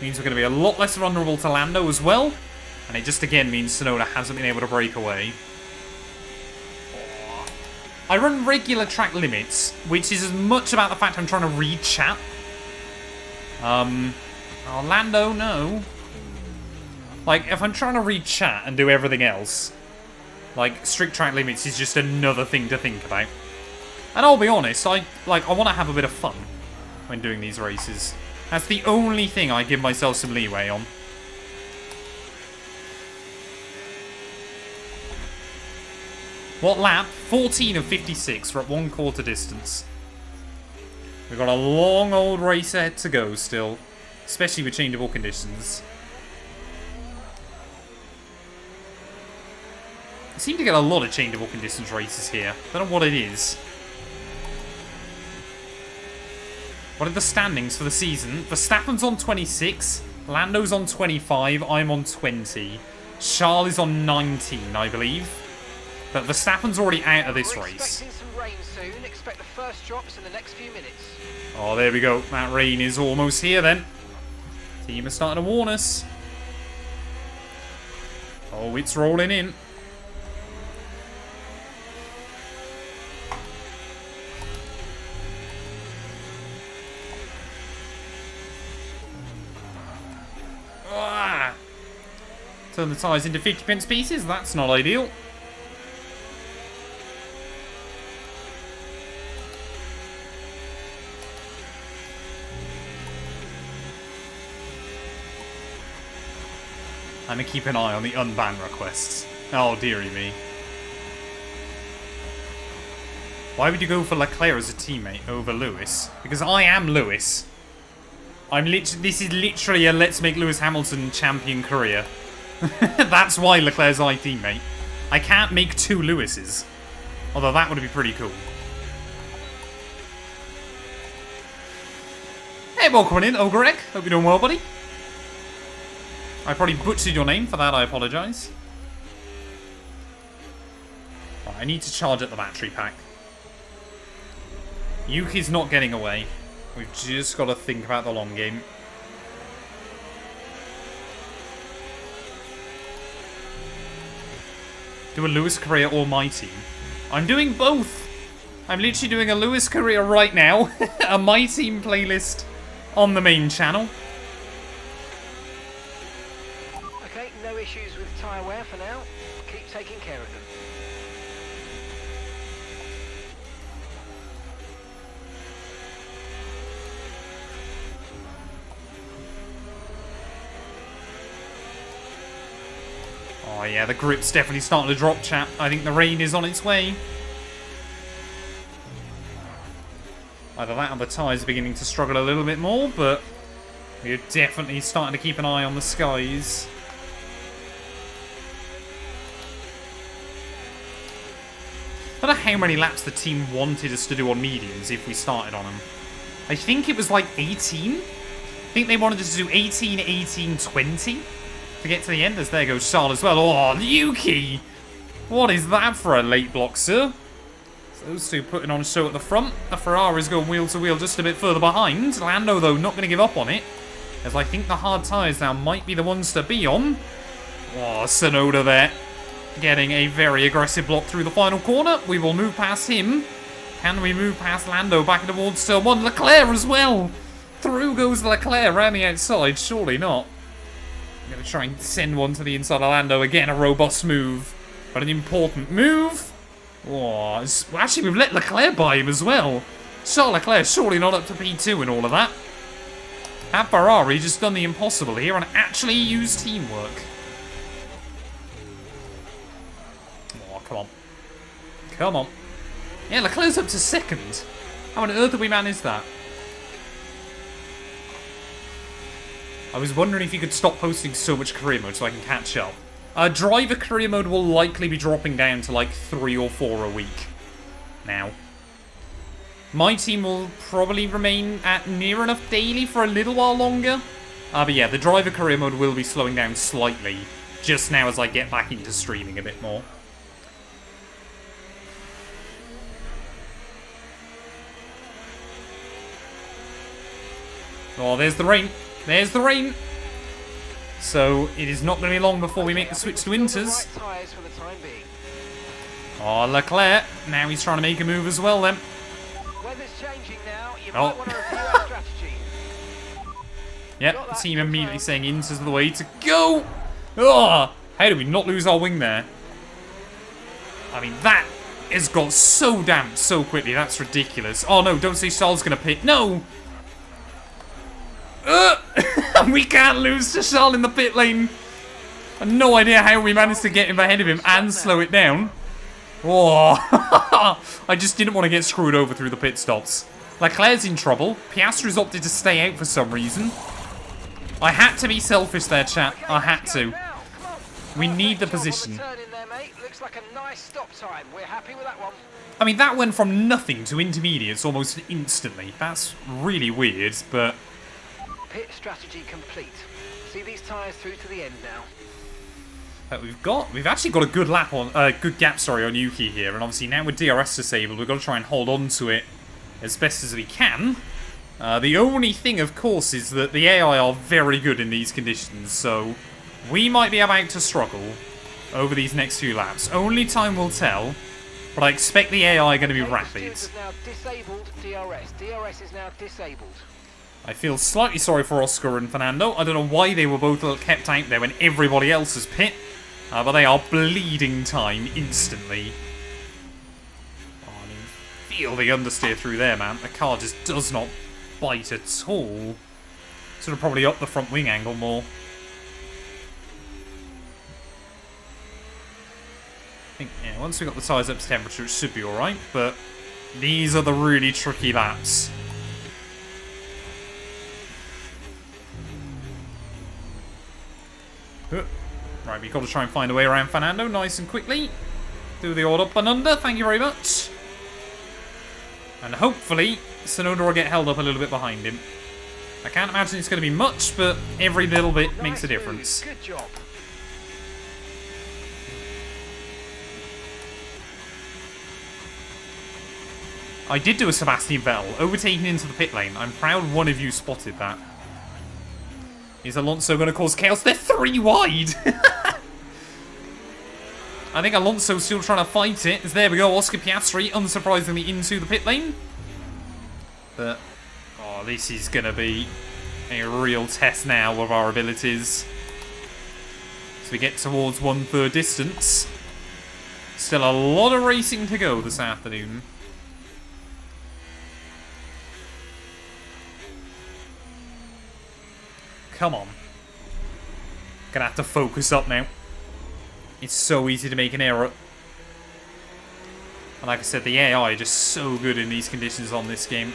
Means we're going to be a lot less vulnerable to Lando as well. And it just again means Tsunoda hasn't been able to break away. I run regular track limits, which is as much about the fact I'm trying to read chat. Oh, Lando, no. Like, if I'm trying to read chat and do everything else, like, strict track limits is just another thing to think about. And I'll be honest, I want to have a bit of fun when doing these races. That's the only thing I give myself some leeway on. What lap? 14 of 56. We're at 1/4 distance. We've got a long old race ahead to go still, especially with changeable conditions. I seem to get a lot of changeable conditions races here. Don't know what it is. What are the standings for the season? Verstappen's on 26. Lando's on 25, I'm on 20. Charles is on 19, I believe. But Verstappen's already out of this We're race. expecting some rain soon. Expect the first drops in the next few minutes. Oh, there we go. That rain is almost here then. Team is starting to warn us. Oh, it's rolling in. Ah! Turn the tyres into 50-pence pieces. That's not ideal. I'm gonna keep an eye on the unban requests. Oh, dearie me. Why would you go for Leclerc as a teammate over Lewis? Because I am Lewis. This is literally a let's make Lewis Hamilton champion career. That's why Leclerc's my teammate. I can't make two Lewises. Although that would be pretty cool. Hey, welcome in, Ogreg. Hope you're doing well, buddy. I probably butchered your name. For that, I apologise. Right, I need to charge up the battery pack. Yuki's not getting away. We've just got to think about the long game. Do a Lewis career or my team? I'm doing both. I'm literally doing a Lewis career right now. A my team playlist on the main channel. Okay, no issues with tyre wear for now. Keep taking care of them. Oh yeah, the grip's definitely starting to drop, chat. I think the rain is on its way. Either that or the tyres are beginning to struggle a little bit more, but we're definitely starting to keep an eye on the skies. I don't know how many laps the team wanted us to do on mediums if we started on them. I think it was like 18? I think they wanted us to do 18, 18, 20 to get to the end. As there goes Charles as well. Oh, Yuki! What is that for a late block, sir? So those two putting on a show at the front. The Ferrari's going wheel to wheel just a bit further behind. Lando, though, not going to give up on it, as I think the hard tyres now might be the ones to be on. Oh, Tsunoda there, getting a very aggressive block through the final corner. We will move past him. Can we move past Lando back towards turn one? Leclerc as well. Through goes Leclerc around the outside. Surely not. I'm going to try and send one to the inside of Lando. Again, a robust move, but an important move. Oh, actually, we've let Leclerc by him as well. Charles Leclerc surely not up to P2 and all of that. Have Ferrari just done the impossible here and actually used teamwork? Oh, come on. Come on. Yeah, Leclerc's up to second. How on earth have we managed that? I was wondering if you could stop posting so much career mode so I can catch up. Driver career mode will likely be dropping down to like 3 or 4 a week now. My team will probably remain at near enough daily for a little while longer. But yeah, the driver career mode will be slowing down slightly just now as I get back into streaming a bit more. Oh, there's the rain. There's the rain. So it is not going to be long before we make the switch to Inters. Oh, Leclerc. Now he's trying to make a move as well then. Weather's changing now. You might want to review our strategy. Yep, the team immediately saying Inters are the way to go. Oh, how did we not lose our wing there? I mean, that has got so damped so quickly. That's ridiculous. Oh no, don't say Charles going to pit. No! We can't lose to Charles in the pit lane. I have no idea how we managed to get him ahead of him and slow it down. Oh, I just didn't want to get screwed over through the pit stops. Leclerc's in trouble. Piastri's opted to stay out for some reason. I had to be selfish there, chat. I had to. We need the position. Looks like a nice stop time. We're happy with that one. I mean, that went from nothing to intermediates almost instantly. That's really weird, but... Pit strategy complete. See these tyres through to the end now. We've actually got a good lap on, good gap, sorry, on Yuki here, and obviously now with DRS disabled, we've got to try and hold on to it as best as we can. The only thing, of course, is that the AI are very good in these conditions, so we might be about to struggle over these next few laps. Only time will tell, but I expect the AI are going to be rapid. Has now disabled DRS. DRS is now disabled. I feel slightly sorry for Oscar and Fernando. I don't know why they were both kept out there when everybody else is pit. But they are bleeding time instantly. Oh, I mean, feel the understeer through there, man. The car just does not bite at all. Sort of probably up the front wing angle more. I think, yeah, once we got the tyres up to temperature, it should be alright. But these are the really tricky laps. Right, we've got to try and find a way around Fernando nice and quickly. Do the odd up and under, thank you very much. And hopefully, Tsunoda will get held up a little bit behind him. I can't imagine it's going to be much, but every little bit makes a difference. Good job. I did do a Sebastian Vettel, overtaking into the pit lane. I'm proud one of you spotted that. Is Alonso going to cause chaos? They're 3 wide! I think Alonso's still trying to fight it. As there we go, Oscar Piastri, unsurprisingly, into the pit lane. But, oh, this is going to be a real test now of our abilities. As we get towards 1/3 distance. Still a lot of racing to go this afternoon. Come on. Gonna have to focus up now. It's so easy to make an error. And like I said, the AI are just so good in these conditions on this game.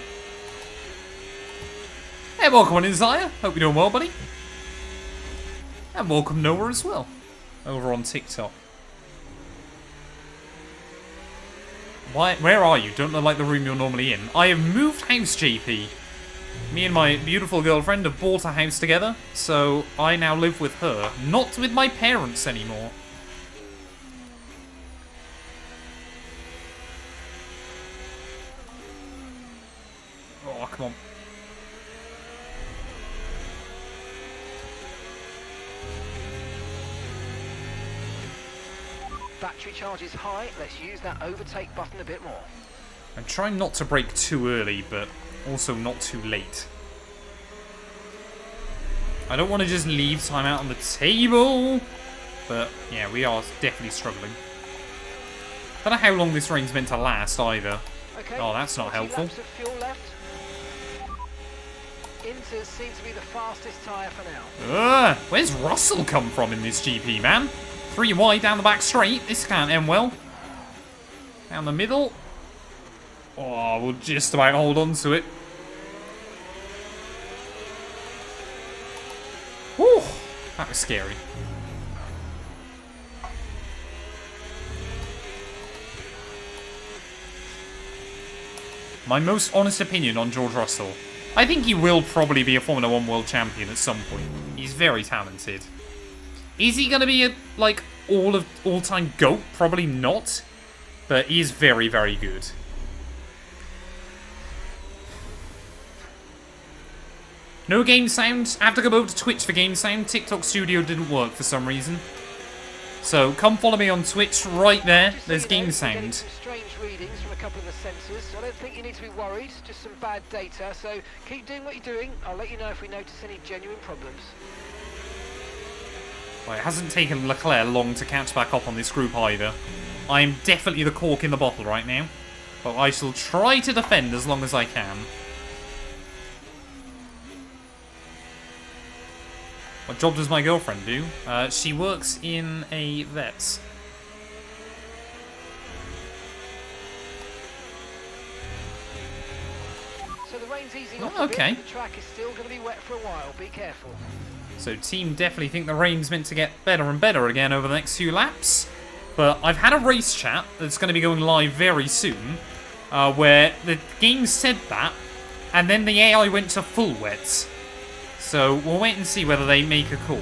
Hey, welcome on in, Zaya. Hope you're doing well, buddy. And welcome Noah as well. Over on TikTok. Where are you? Don't look like the room you're normally in. I have moved house, JP. Me and my beautiful girlfriend have bought a house together, so I now live with her, not with my parents anymore. Oh, come on. Battery charge is high. Let's use that overtake button a bit more. I'm trying not to brake too early, but also not too late. I don't want to just leave time out on the table, but yeah, we are definitely struggling. Don't know how long this rain's meant to last either. Okay, oh, that's not helpful. Laps of fuel left. Inters seems to be the fastest tyre for now. Where's Russell come from in this GP, man? 3 wide down the back straight. This can't end well. Down the middle. Oh, we'll just about hold on to it. Whew, that was scary. My most honest opinion on George Russell. I think he will probably be a Formula 1 world champion at some point. He's very talented. Is he going to be a, like, all-time GOAT? Probably not. But he is very, very good. No game sound. I have to go over to Twitch for game sound. TikTok Studio didn't work for some reason. So come follow me on Twitch right there. There's game sound. Some strange readings from a couple of the sensors. So I don't think you need to be worried. Just some bad data. So keep doing what you're doing. I'll let you know if we notice any genuine problems. Well, it hasn't taken Leclerc long to catch back up on this group either. I'm definitely the cork in the bottle right now. But I shall try to defend as long as I can. What job does my girlfriend do? She works in a vet's. So the rain's easing off Oh, a bit, okay. but the track is still going to be wet for a while. Be careful. So team definitely think the rain's meant to get better and better again over the next few laps. But I've had a race chat that's going to be going live very soon, where the game said that, and then the AI went to full wet. So we'll wait and see whether they make a call.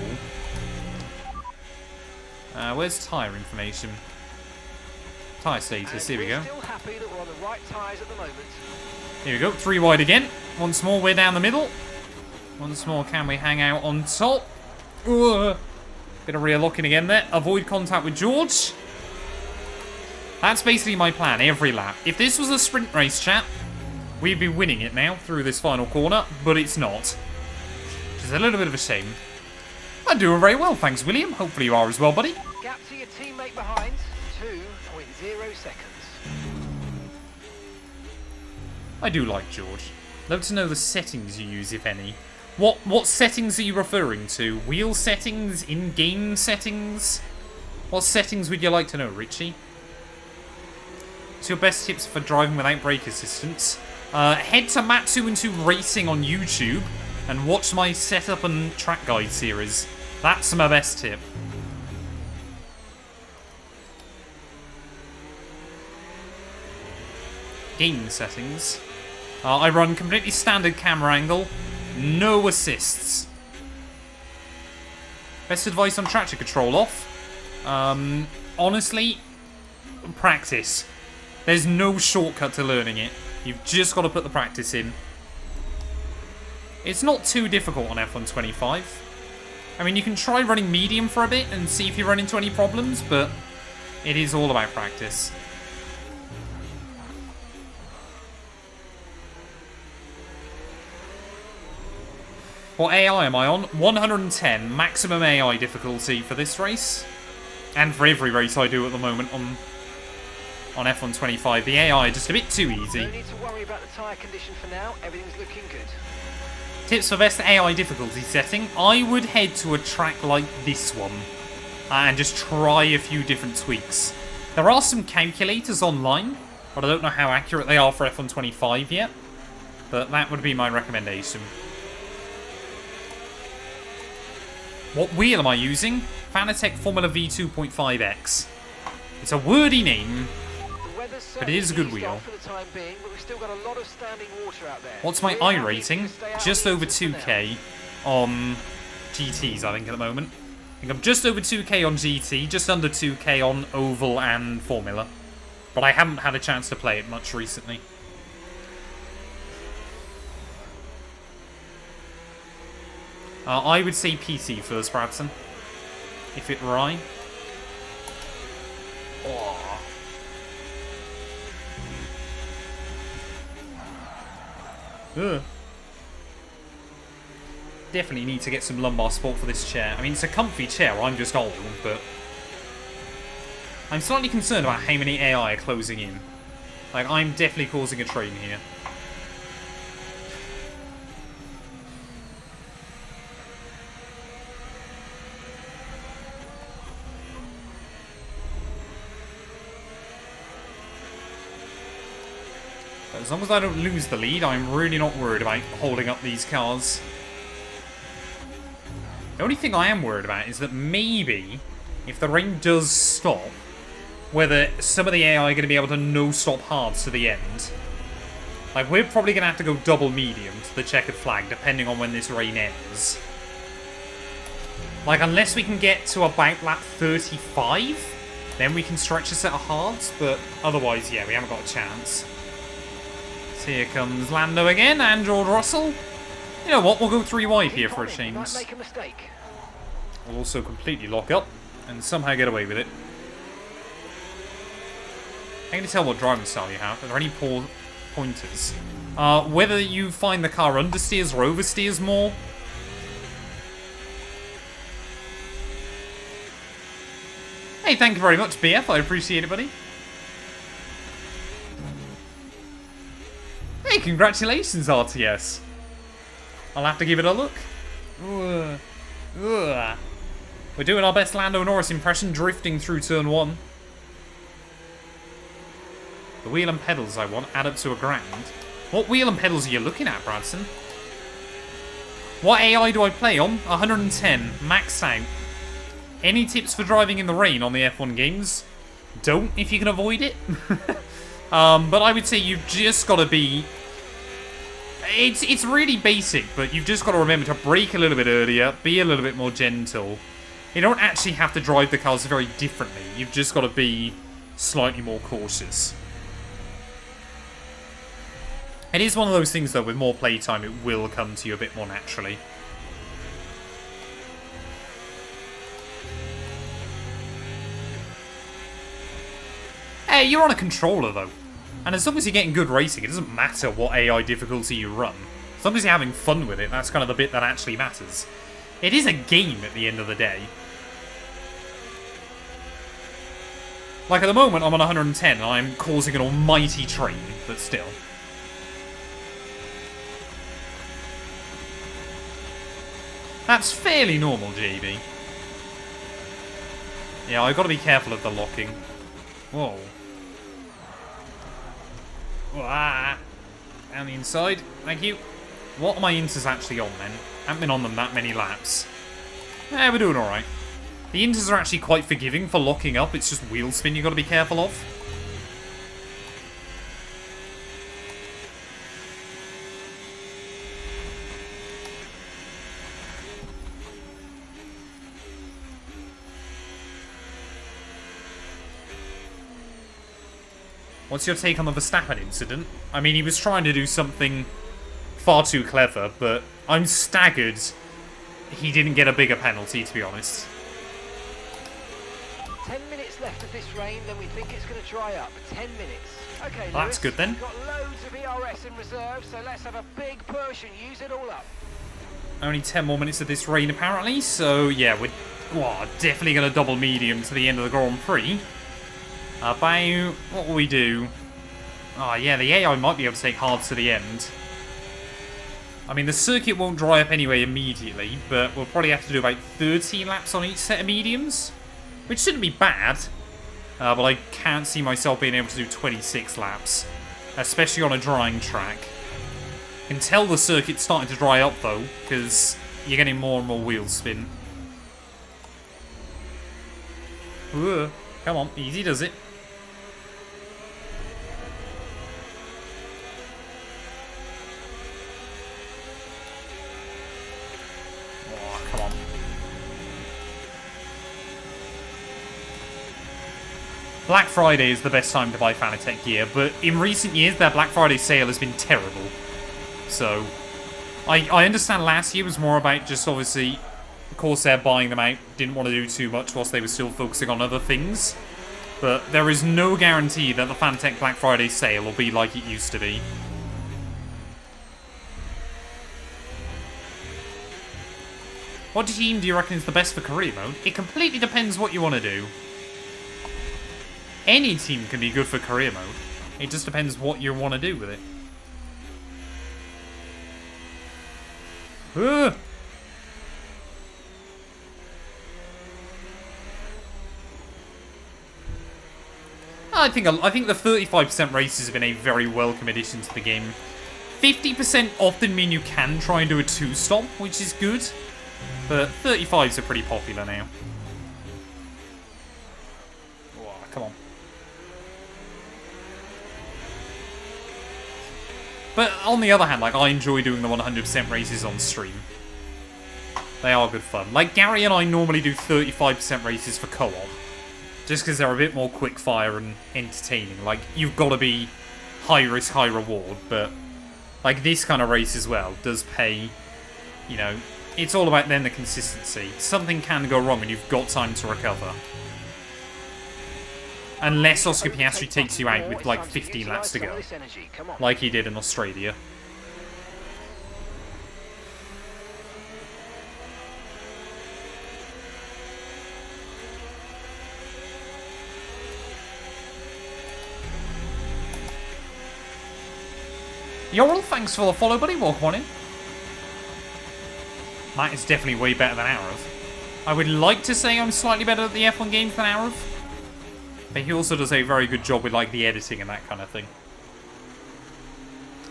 Where's tyre information? Tyre status, here we go. Still happy that we're on the right tyres at the moment. Here we go, 3 wide again. Once more, we're down the middle. Once more, can we hang out on top? Ugh. Bit of rear locking again there. Avoid contact with George. That's basically my plan every lap. If this was a sprint race, chat, we'd be winning it now through this final corner, but it's not. Which is a little bit of a shame. I'm doing very well, thanks, William. Hopefully you are as well, buddy. Gap to your teammate behind, 2.0 seconds. I do like George. Love to know the settings you use, if any. What settings are you referring to? Wheel settings? In-game settings? What settings would you like to know, Richie? What's your best tips for driving without brake assistance? Head to Matt212 Racing on YouTube and watch my setup and track guide series. That's my best tip. Game settings. I run completely standard camera angle. No assists. Best advice on traction control off? Honestly, practice. There's no shortcut to learning it. You've just got to put the practice in. It's not too difficult on F125. I mean, you can try running medium for a bit and see if you run into any problems, but it is all about practice. What AI am I on? 110 maximum AI difficulty for this race. And for every race I do at the moment on F125. The AI just a bit too easy. No need to worry about the tyre condition for now. Everything's looking good. Tips for best AI difficulty setting. I would head to a track like this one and just try a few different tweaks. There are some calculators online, but I don't know how accurate they are for F125 yet. But that would be my recommendation. What wheel am I using? Fanatec Formula V 2.5X. It's a wordy name, but it is a good wheel. What's my I rating? Just over 2k on GTs, I think, at the moment. I think I'm just over 2k on GT, just under 2k on Oval and Formula. But I haven't had a chance to play it much recently. I would say PC first, Bradson. If it were I. Oh. Ugh. Definitely need to get some lumbar support for this chair. I mean, it's a comfy chair, I'm just old, but I'm slightly concerned about how many AI are closing in. Like, I'm definitely causing a train here. As long as I don't lose the lead, I'm really not worried about holding up these cars. The only thing I am worried about is that maybe, if the rain does stop, whether some of the AI are going to be able to no-stop hard to the end. Like, we're probably going to have to go double medium to the checkered flag, depending on when this rain ends. Like, unless we can get to about lap 35, then we can stretch a set of hards, but otherwise, yeah, we haven't got a chance. Here comes Lando again, and George Russell. You know what, we'll go 3 wide here for a change. We'll also completely lock up, and somehow get away with it. I can tell what driving style you have. Are there any poor pointers? Whether you find the car understeers or oversteers more. Hey, thank you very much, BF. I appreciate it, buddy. Hey, congratulations, RTS. I'll have to give it a look. Ugh. Ugh. We're doing our best Lando Norris impression, drifting through turn 1. The wheel and pedals I want add up to $1,000. What wheel and pedals are you looking at, Bradson? What AI do I play on? 110, maxed out. Any tips for driving in the rain on the F1 games? Don't, if you can avoid it. But I would say you've just got to be It's really basic, but you've just got to remember to brake a little bit earlier, be a little bit more gentle. You don't actually have to drive the cars very differently. You've just got to be slightly more cautious. It is one of those things, though, with more playtime, it will come to you a bit more naturally. Hey, you're on a controller, though. And as long as you're getting good racing, it doesn't matter what AI difficulty you run. As long as you're having fun with it, that's kind of the bit that actually matters. It is a game at the end of the day. Like, at the moment, I'm on 110, and I'm causing an almighty train, but still. That's fairly normal, JB. Yeah, I've got to be careful of the locking. Whoa. Ah. Down the inside. Thank you. What are my inters actually on, then? I haven't been on them that many laps. Eh, we're doing alright. The inters are actually quite forgiving for locking up. It's just wheel spin you've got to be careful of. What's your take on the Verstappen incident? I mean, he was trying to do something far too clever, but I'm staggered he didn't get a bigger penalty, to be honest. 10 minutes left of this rain, then we think it's going to dry up. 10 minutes. Okay, Well, that's good then. We've got loads of ERS in reserve, so let's have a big push and use it all up. Only 10 more minutes of this rain, apparently, so yeah, we're definitely going to double medium to the end of the Grand Prix. About... what will we do? Oh, yeah, the AI might be able to take hard to the end. I mean, the circuit won't dry up anyway immediately, but we'll probably have to do about 30 laps on each set of mediums, which shouldn't be bad, but I can't see myself being able to do 26 laps, especially on a drying track. You can tell the circuit's starting to dry up, though, because you're getting more and more wheel spin. Ooh, come on, easy does it. Come on. Black Friday is the best time to buy Fanatec gear, but in recent years their Black Friday sale has been terrible. So, I understand last year was more about just obviously Corsair buying them out, didn't want to do too much whilst they were still focusing on other things. But there is no guarantee that the Fanatec Black Friday sale will be like it used to be. What team do you reckon is the best for career mode? It completely depends what you want to do. Any team can be good for career mode. It just depends what you want to do with it. Ugh. I think the 35% races have been a very welcome addition to the game. 50% often mean you can try and do a 2-stop, which is good. But 35s are pretty popular now. Whoa, come on. But on the other hand, like, I enjoy doing the 100% races on stream. They are good fun. Like, Gary and I normally do 35% races for co-op. Just because they're a bit more quick-fire and entertaining. Like, you've got to be high risk, high reward. But, like, this kind of race as well does pay, you know... It's all about then the consistency. Something can go wrong and you've got time to recover. Unless Oscar Piastri takes you out with like 15 laps to go. Like he did in Australia. Yorl, thanks for the follow, buddy. Welcome on in. Matt is definitely way better than Arav. I would like to say I'm slightly better at the F1 games than Arav. But he also does a very good job with like the editing and that kind of thing.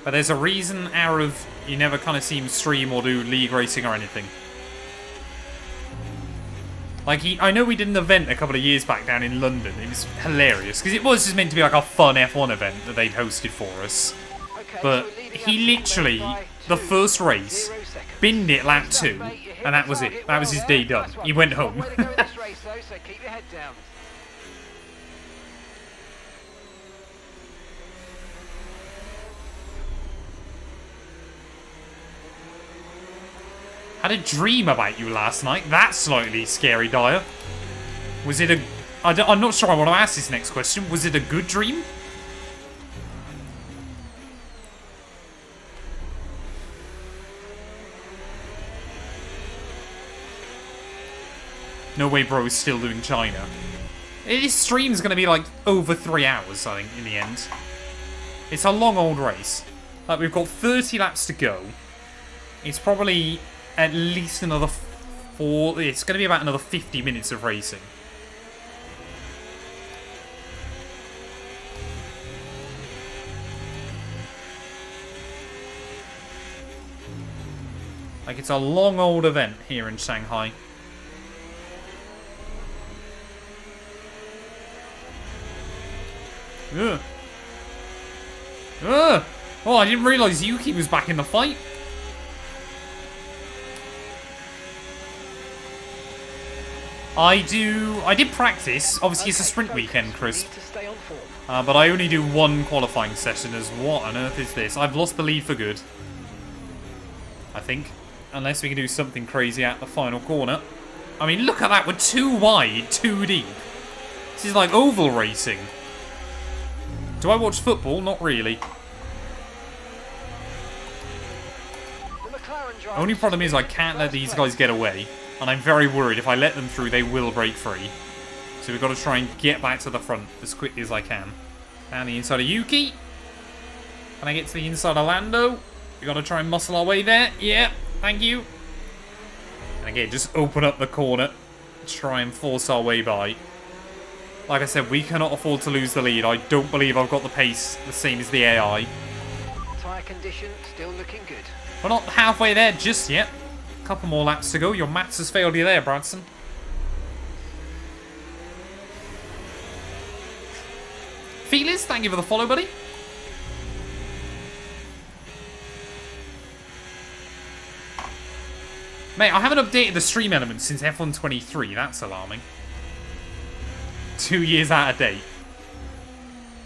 But there's a reason Arav, you never kind of see him stream or do league racing or anything. Like, I know we did an event a couple of years back down in London. It was hilarious. Because it was just meant to be like a fun F1 event that they'd hosted for us. Okay, But so we're leading he up to literally, by the 2.0 first race, seconds. binned it lap Good stuff, 2, mate. You hit and that the was it. target That was well his there. day done. Nice one. He went There's a long home. way to go in this race, though, so keep your head down. Had a dream about you last night. That's slightly scary, Dyer. Was it a... I'm not sure I want to ask this next question. Was it a good dream? No way bro is still doing China. This stream's going to be like over 3 hours, I think, in the end. It's a long old race. Like, we've got 30 laps to go. It's probably at least another 4... It's going to be about another 50 minutes of racing. Like, it's a long old event here in Shanghai. Ugh. Ugh. Oh, I didn't realise Yuki was back in the fight. I did practice. Obviously, it's a sprint weekend, Chris. Need to stay on form. But I only do one qualifying session as what on earth is this? I've lost the lead for good. I think. Unless we can do something crazy at the final corner. I mean, look at that. We're 2 wide, 2 deep. This is like oval racing. Do I watch football? Not really. The McLaren driver Only problem is I can't let these guys get away. And I'm very worried if I let them through, they will break free. So we've got to try and get back to the front as quickly as I can. Down the inside of Yuki. Can I get to the inside of Lando? We've got to try and muscle our way there. Yeah, thank you. And again, just open up the corner. Try and force our way by. Like I said, we cannot afford to lose the lead. I don't believe I've got the pace the same as the AI. tyre condition still looking good. We're not halfway there just yet. A couple more laps to go. Your maths has failed you there, Bradson. Feelers, thank you for the follow, buddy. Mate, I haven't updated the stream elements since F123. That's alarming. 2 years out of date.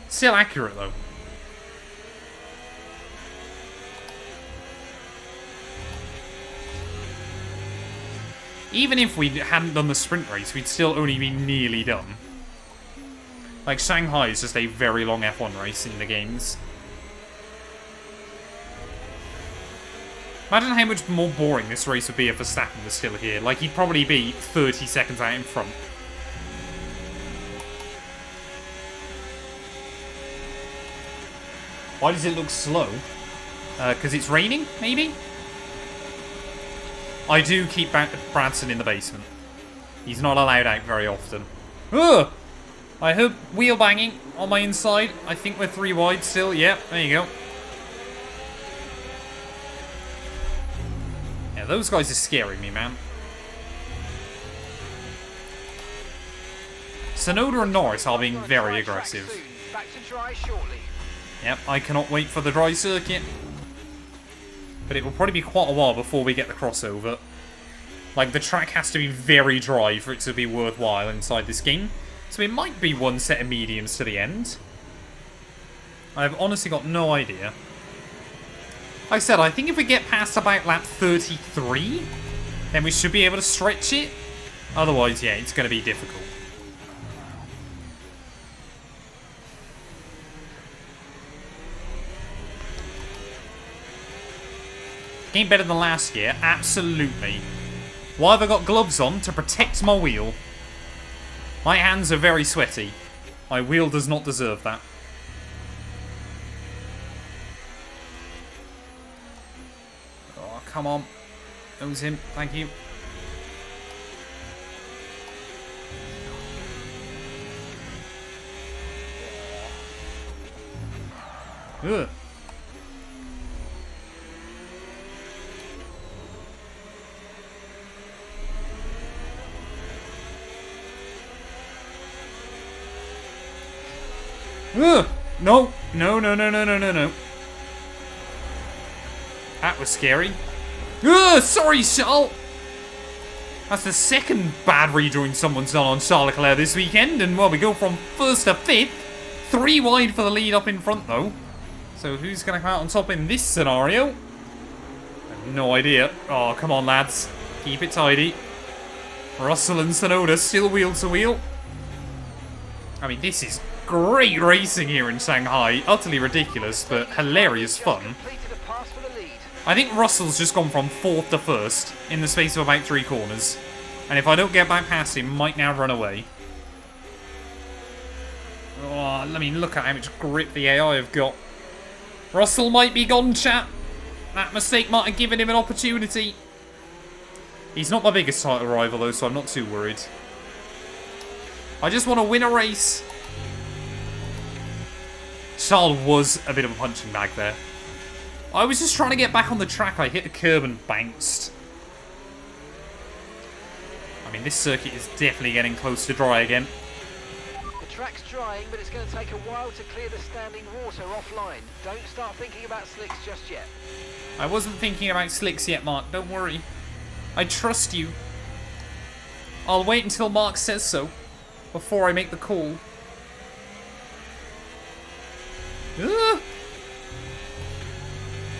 Still accurate, though. Even if we hadn't done the sprint race, we'd still only be nearly done. Like, Shanghai is just a very long F1 race in the games. Imagine how much more boring this race would be if Verstappen was still here. Like, he'd probably be 30 seconds out in front. Why does it look slow? Because it's raining, maybe? I do keep Bradson in the basement. He's not allowed out very often. Ugh! I heard wheel banging on my inside. I think we're 3 wide still. Yep, there you go. Yeah, those guys are scaring me, man. Sonoda and Norris are being very aggressive. Back to dry shortly. Yep, I cannot wait for the dry circuit. But it will probably be quite a while before we get the crossover. Like, the track has to be very dry for it to be worthwhile inside this game. So it might be one set of mediums to the end. I've honestly got no idea. Like I said, I think if we get past about lap 33, then we should be able to stretch it. Otherwise, yeah, it's going to be difficult. Game better than last year? Absolutely. Why have I got gloves on? To protect my wheel. My hands are very sweaty. My wheel does not deserve that. Oh, come on. That was him. Thank you. Ugh. Ugh. No. No, no, no, no, no, no, no. That was scary. Ugh, sorry, Charles. That's the second bad rejoin someone's done on Charles Leclerc this weekend. And, well, we go from first to fifth. 3 wide for the lead up in front, though. So who's going to come out on top in this scenario? I have no idea. Oh, come on, lads. Keep it tidy. Russell and Tsunoda still wheel to wheel. I mean, this is great racing here in Shanghai. Utterly ridiculous, but hilarious fun. Completed a pass for the lead. I think Russell's just gone from 4th to 1st in the space of about 3 corners. And if I don't get back past him, might now run away. Oh, I mean, look at how much grip the AI have got. Russell might be gone, chat. That mistake might have given him an opportunity. He's not my biggest title rival, though, so I'm not too worried. I just want to win a race. Charles was a bit of a punching bag there. I was just trying to get back on the track. I hit a curb and bounced. I mean, this circuit is definitely getting close to dry again. The track's drying, but it's going to take a while to clear the standing water offline. Don't start thinking about slicks just yet. I wasn't thinking about slicks yet, Mark. Don't worry. I trust you. I'll wait until Mark says so before I make the call. Ugh.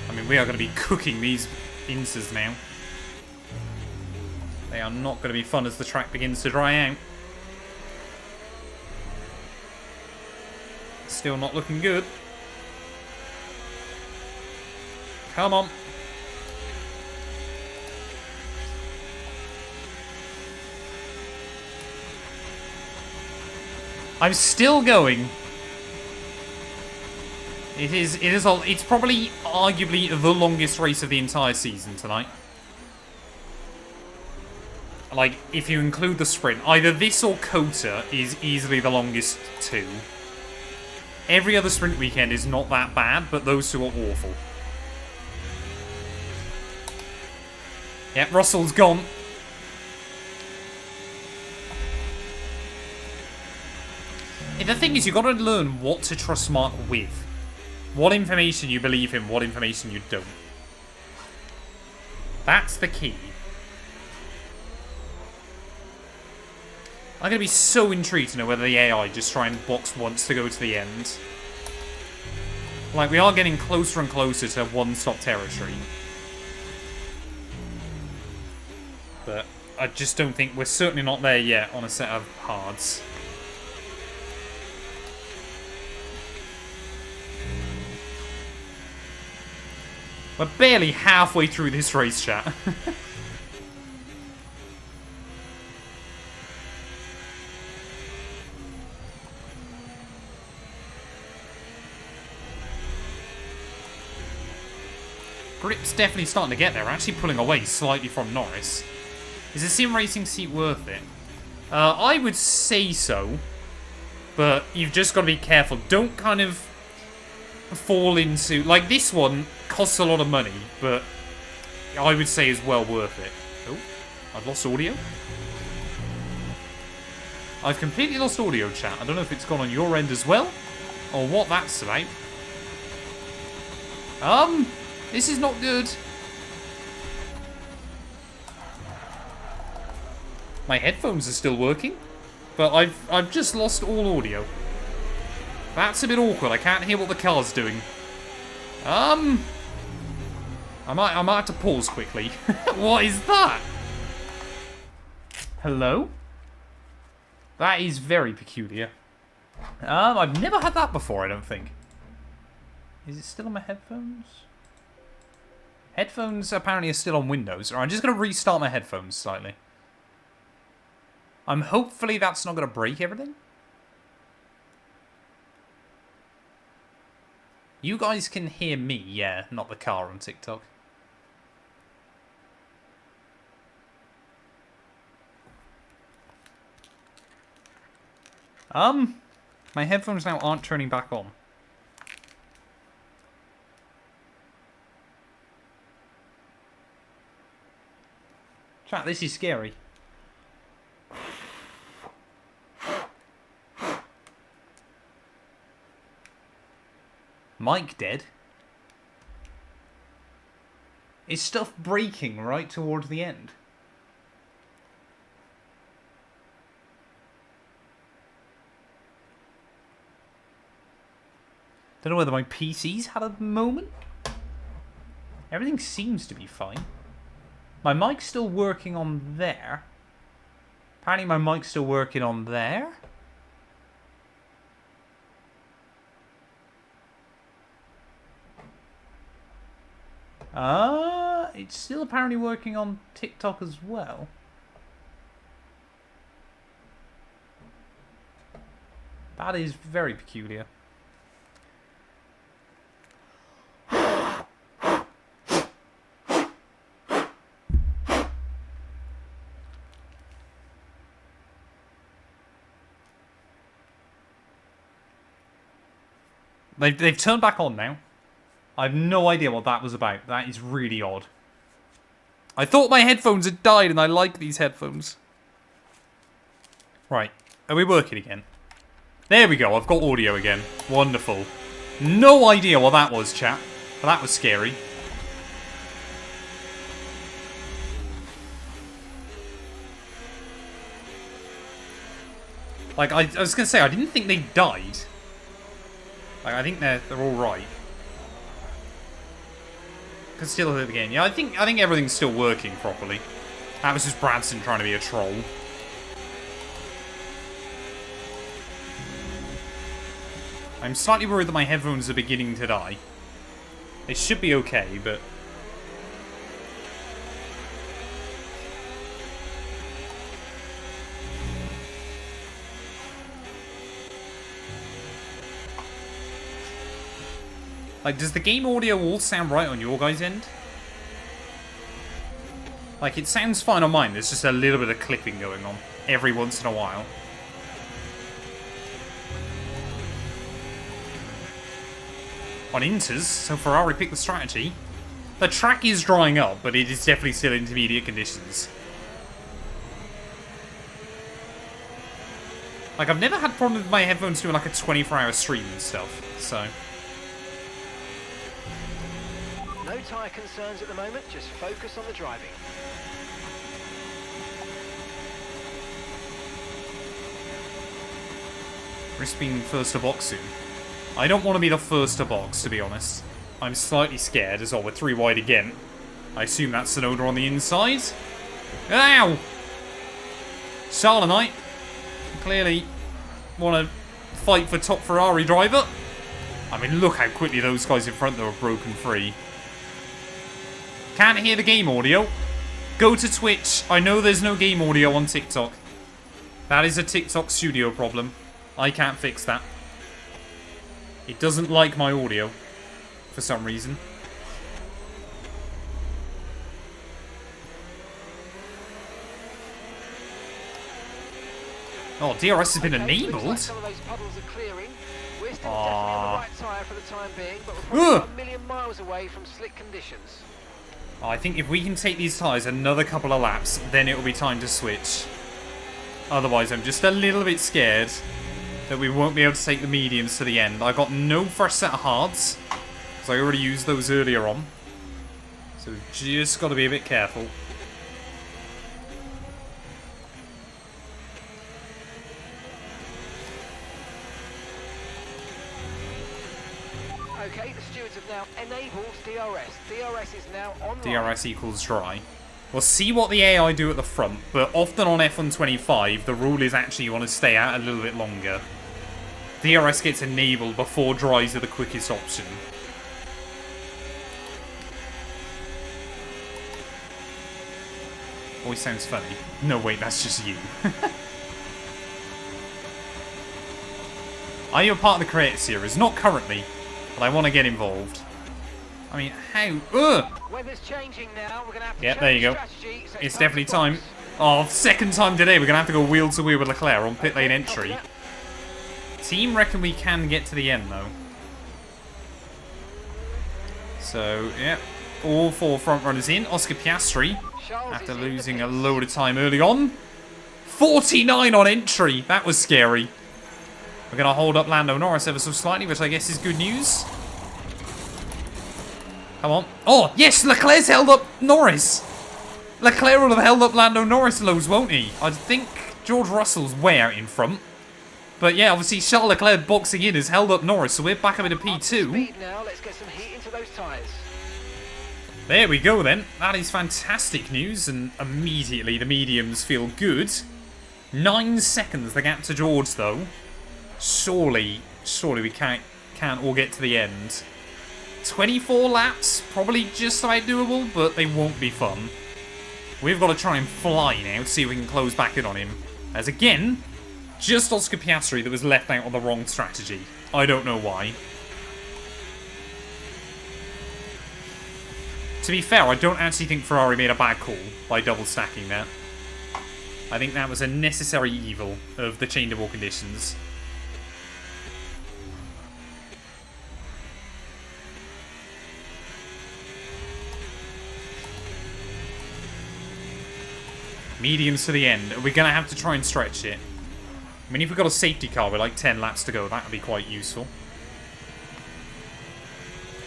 I mean, we are going to be cooking these Insas now. They are not going to be fun as the track begins to dry out. Still not looking good. Come on. I'm still going. It's probably arguably the longest race of the entire season tonight. Like, if you include the sprint, either this or Kota is easily the longest 2. Every other sprint weekend is not that bad, but those 2 are awful. Yep, Russell's gone. The thing is, you've got to learn what to trust Mark with. What information you believe him, what information you don't. That's the key. I'm going to be so intrigued to know whether the AI just try and box once to go to the end. Like, we are getting closer and closer to one-stop territory. But I just don't think... We're certainly not there yet on a set of hards. We're barely halfway through this race, chat. Grip's definitely starting to get there. We're actually pulling away slightly from Norris. Is a sim racing seat worth it? I would say so. But you've just got to be careful. Don't kind of fall into... Like, this one costs a lot of money, but I would say is well worth it. Oh, I've lost audio. I've completely lost audio, chat. I don't know if it's gone on your end as well, or what that's about. This is not good. My headphones are still working, but I've just lost all audio. That's a bit awkward. I can't hear what the car's doing. I might have to pause quickly. What is that? Hello? That is very peculiar. I've never had that before, I don't think. Is it still on my headphones? Headphones apparently are still on Windows. Alright, I'm just going to restart my headphones slightly. Hopefully that's not going to break everything. You guys can hear me, yeah, not the car on TikTok. My headphones now aren't turning back on. Chat, this is scary. Mike dead? Is stuff breaking right towards the end? Don't know whether my PC's had a moment. Everything seems to be fine. My mic's still working on there. Apparently my mic's still working on there. It's still apparently working on TikTok as well. That is very peculiar. They've turned back on now. I have no idea what that was about. That is really odd. I thought my headphones had died and I like these headphones. Right. Are we working again? There we go. I've got audio again. Wonderful. No idea what that was, chat. But that was scary. Like, I was going to say, I didn't think they died. Like, I think they're all right. Can still hear the game. Yeah, I think everything's still working properly. That was just Bradson trying to be a troll. I'm slightly worried that my headphones are beginning to die. They should be okay, but... Like, does the game audio all sound right on your guys' end? Like, it sounds fine on mine. There's just a little bit of clipping going on every once in a while. On Inters, so Ferrari picked the strategy. The track is drying up, but it is definitely still intermediate conditions. Like, I've never had problems with my headphones doing like a 24-hour stream and stuff, so... No tyre concerns at the moment, just focus on the driving. Risk being first to box soon. I don't want to be the first to box, to be honest. I'm slightly scared as well. We're 3 wide again. I assume that's Sonoda on the inside. Ow! Salanite clearly want to fight for top Ferrari driver. I mean, look how quickly those guys in front there have broken free. Can't hear the game audio. Go to Twitch. I know there's no game audio on TikTok. That is a TikTok studio problem. I can't fix that. It doesn't like my audio for some reason. Oh, DRS has been enabled. Like some of those puddles are clearing. We're still definitely on the right tyre for the time being, but we're probably a million miles away from slick conditions. I think if we can take these tyres another couple of laps, then it will be time to switch. Otherwise, I'm just a little bit scared that we won't be able to take the mediums to the end. I got no fresh set of hards, because I already used those earlier on. So we've just got to be a bit careful. Okay, the stewards have now enabled DRS. DRS is now online. DRS equals dry. We'll see what the AI do at the front, but often on F125, the rule is actually you want to stay out a little bit longer. DRS gets enabled before dries are the quickest option. Always sounds funny. No, wait, that's just you. Are you a part of the creator series? Not currently, but I want to get involved. I mean, how? Ugh! Weather's changing now. We're going to have to Yep, change there you go. strategy, so It's time definitely to time. box. Oh, second time today. We're going to have to go wheel to wheel with Leclerc on pit lane entry. Team reckon we can get to the end, though. So, yeah. All 4 front runners in. Oscar Piastri, Charles after is in the losing a pits. load of time early on. 49 on entry. That was scary. We're going to hold up Lando Norris ever so slightly, which I guess is good news. Come on. Oh, yes, Leclerc's held up Norris. Leclerc will have held up Lando Norris loads, won't he? I think George Russell's way out in front. But yeah, obviously Charles Leclerc boxing in has held up Norris, so we're back up into P2. Speed now. Let's get some heat into those tyres. There we go then. That is fantastic news, and immediately the mediums feel good. 9 seconds the gap to George though. Surely we can't all get to the end. 24 laps, probably just about doable, but they won't be fun. We've got to try and fly now to see if we can close back in on him. As again, just Oscar Piastri that was left out on the wrong strategy. I don't know why. To be fair, I don't actually think Ferrari made a bad call by double stacking that. I think that was a necessary evil of the changeable conditions. Mediums to the end. We're going to have to try and stretch it. I mean, if we've got a safety car with like 10 laps to go, that would be quite useful.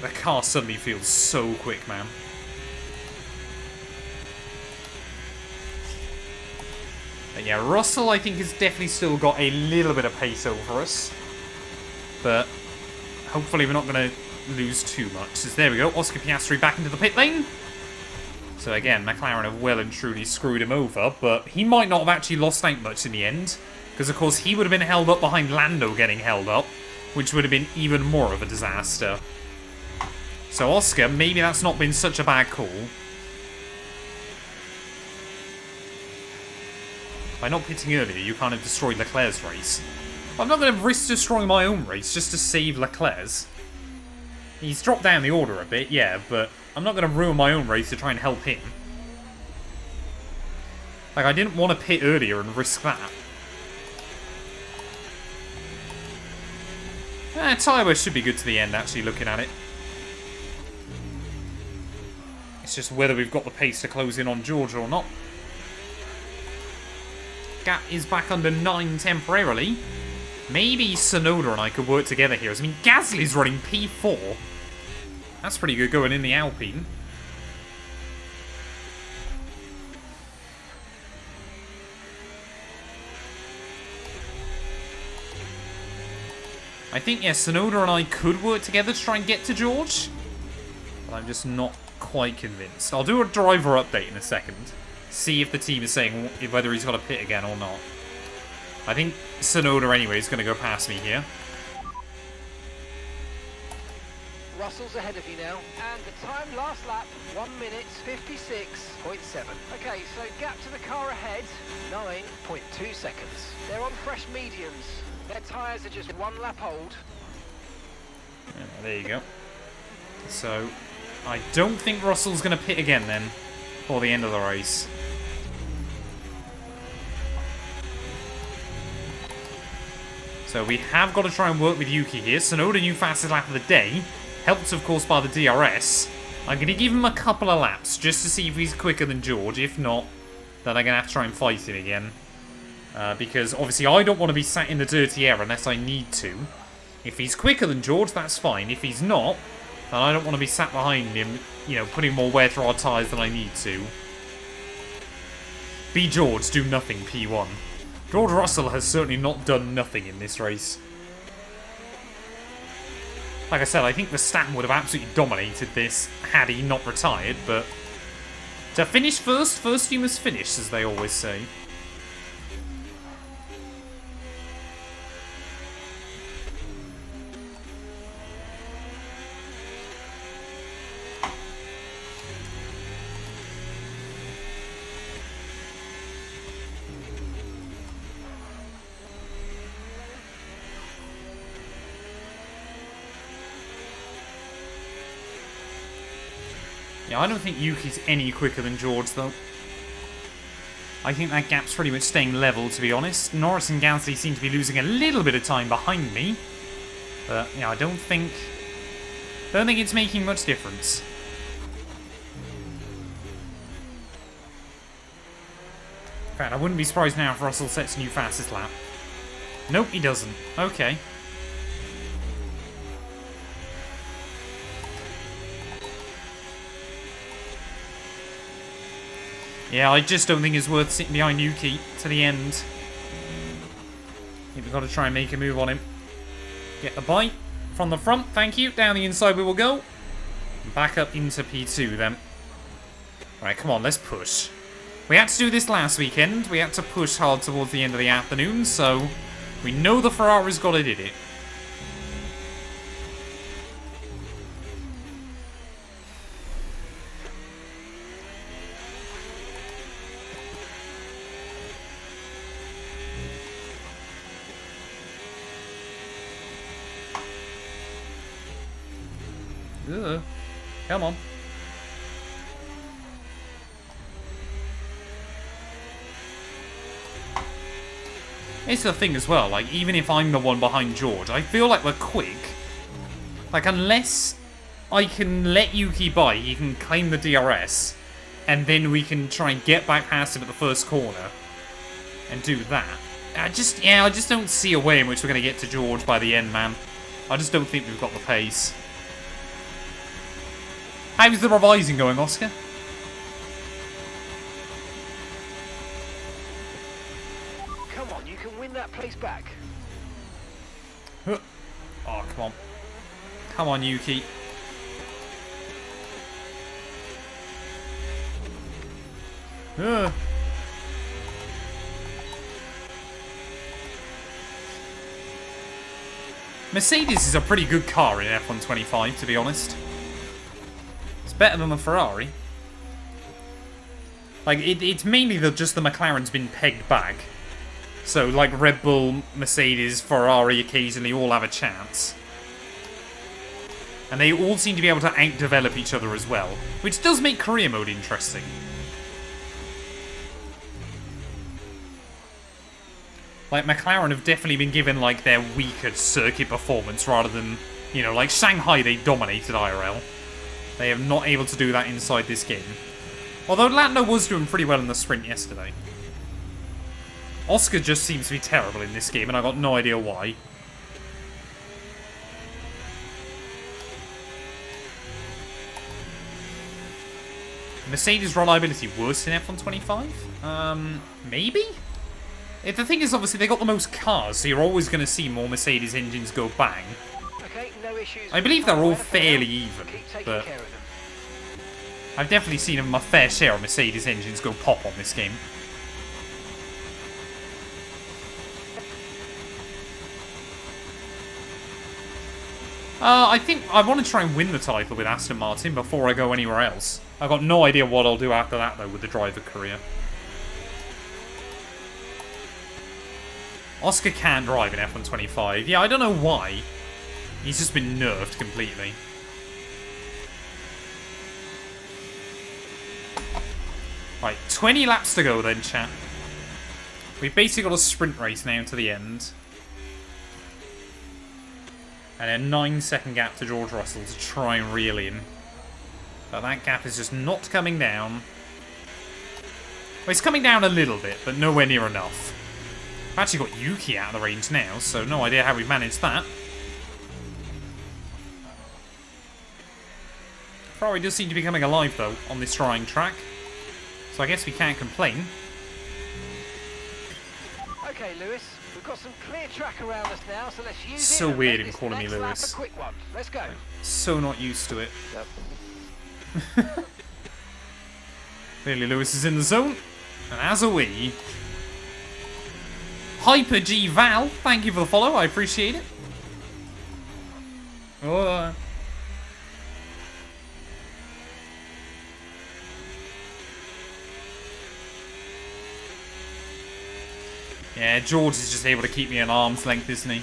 The car suddenly feels so quick, man. But yeah, Russell, I think, has definitely still got a little bit of pace over us. But hopefully we're not going to lose too much. So there we go. Oscar Piastri back into the pit lane. So again, McLaren have well and truly screwed him over, but he might not have actually lost out much in the end, because of course he would have been held up behind Lando getting held up, which would have been even more of a disaster. So Oscar, maybe that's not been such a bad call. By not pitting earlier, you kind of destroyed Leclerc's race. I'm not going to risk destroying my own race just to save Leclerc's. He's dropped down the order a bit, yeah, but I'm not going to ruin my own race to try and help him. Like, I didn't want to pit earlier and risk that. Tyre wear should be good to the end, actually, looking at it. It's just whether we've got the pace to close in on George or not. Gap is back under 9 temporarily. Maybe Tsunoda and I could work together here. I mean, Gasly's running P4. That's pretty good going in the Alpine. I think, yeah, Tsunoda and I could work together to try and get to George. But I'm just not quite convinced. I'll do a driver update in a second. See if the team is saying whether he's got to pit again or not. I think Tsunoda anyway is going to go past me here. Russell's ahead of you now, and the time last lap, 1 minute 56.7. Okay, so gap to the car ahead, 9.2 seconds. They're on fresh mediums. Their tyres are just 1 lap old. Yeah, there you go. So, I don't think Russell's going to pit again then, for the end of the race. So we have got to try and work with Yuki here. Tsunoda new fastest lap of the day. Helped, of course, by the DRS. I'm going to give him a couple of laps just to see if he's quicker than George. If not, then I'm going to have to try and fight him again. Because, obviously, I don't want to be sat in the dirty air unless I need to. If he's quicker than George, that's fine. If he's not, then I don't want to be sat behind him, you know, putting more wear through our tyres than I need to. Be George, do nothing, P1. George Russell has certainly not done nothing in this race. Like I said, I think Verstappen would have absolutely dominated this had he not retired, but to finish first you must finish, as they always say. Yeah, I don't think Yuki's any quicker than George, though. I think that gap's pretty much staying level, to be honest. Norris and Gasly seem to be losing a little bit of time behind me. But, yeah, I don't think it's making much difference. In fact, I wouldn't be surprised now if Russell sets new fastest lap. Nope, he doesn't. Okay. Yeah, I just don't think it's worth sitting behind Yuki to the end. I think we've got to try and make a move on him. Get the bite from the front, thank you. Down the inside we will go. Back up into P2 then. Right, come on, let's push. We had to do this last weekend. We had to push hard towards the end of the afternoon, so we know the Ferrari's got to did it. Ugh. Come on. It's the thing as well, like, even if I'm the one behind George, I feel like we're quick. Like, unless I can let Yuki by, he can claim the DRS, and then we can try and get back past him at the first corner and do that. I just don't see a way in which we're going to get to George by the end, man. I just don't think we've got the pace. How's the revising going, Oscar? Come on, you can win that place back. Oh, come on. Come on, Yuki. Mercedes is a pretty good car in F125, to be honest. It's better than the Ferrari. Like, it's mainly just the McLaren's been pegged back. So, like, Red Bull, Mercedes, Ferrari occasionally all have a chance. And they all seem to be able to outdevelop each other as well, which does make career mode interesting. Like, McLaren have definitely been given, like, their weaker circuit performance rather than, you know, like Shanghai, they dominated IRL. They are not able to do that inside this game. Although Lando was doing pretty well in the sprint yesterday. Oscar just seems to be terrible in this game, and I got no idea why. Mercedes reliability worse in F125? Maybe? The thing is, obviously, they got the most cars, so you're always going to see more Mercedes engines go bang. Okay, no issues. I believe they're all fairly even, but I've definitely seen my fair share of Mercedes engines go pop on this game. I think I want to try and win the title with Aston Martin before I go anywhere else. I've got no idea what I'll do after that, though, with the driver career. Oscar can't drive in F125. Yeah, I don't know why. He's just been nerfed completely. Right, 20 laps to go then, chat. We've basically got a sprint race now to the end. And a 9-second gap to George Russell to try and reel in. But that gap is just not coming down. Well, it's coming down a little bit, but nowhere near enough. I've actually got Yuki out of the range now, so no idea how we managed that. Ferrari does seem to be coming alive, though, on this trying track. So I guess we can't complain. Okay, Lewis, we've got some clear track around us now, so let's use it. So and weird make him this calling me next lap Lewis. a quick one. Let's go. So not used to it. Yep. Clearly Lewis is in the zone. And as are we. Hyper G Val, thank you for the follow, I appreciate it. Oh. Yeah, George is just able to keep me at arm's length, isn't he?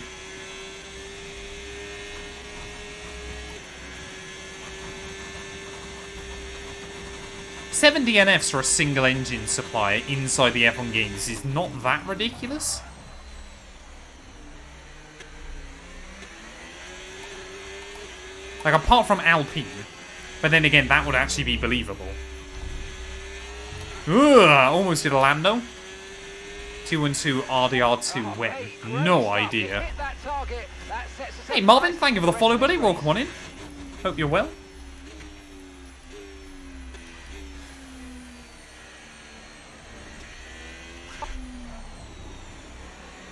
$7 DNFs for a single engine supplier inside the F1 games is not that ridiculous. Like, apart from Alpine. But then again, that would actually be believable. Ugh, almost did a Lando. 212 RDR2 when? No idea. Hey Marvin, thank you for the follow, buddy. Welcome on in. Hope you're well.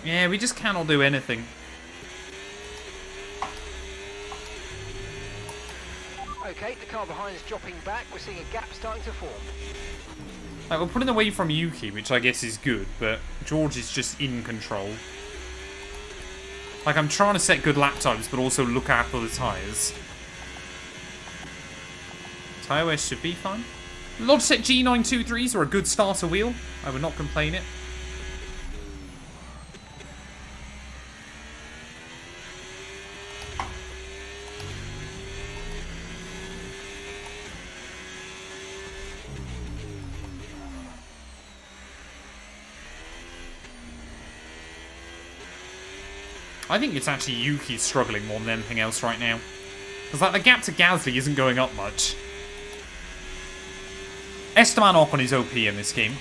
Yeah, we just cannot do anything. Okay, the car behind is dropping back. We're seeing a gap starting to form. Like, we're putting away from Yuki, which I guess is good, but George is just in control. Like, I'm trying to set good lap times, but also look after the tyres. Tyre wear should be fine. Logitech G923s are a good starter wheel. I would not complain it. I think it's actually Yuki struggling more than anything else right now. Because, like, the gap to Gasly isn't going up much. Esteban Ocon is OP in this game.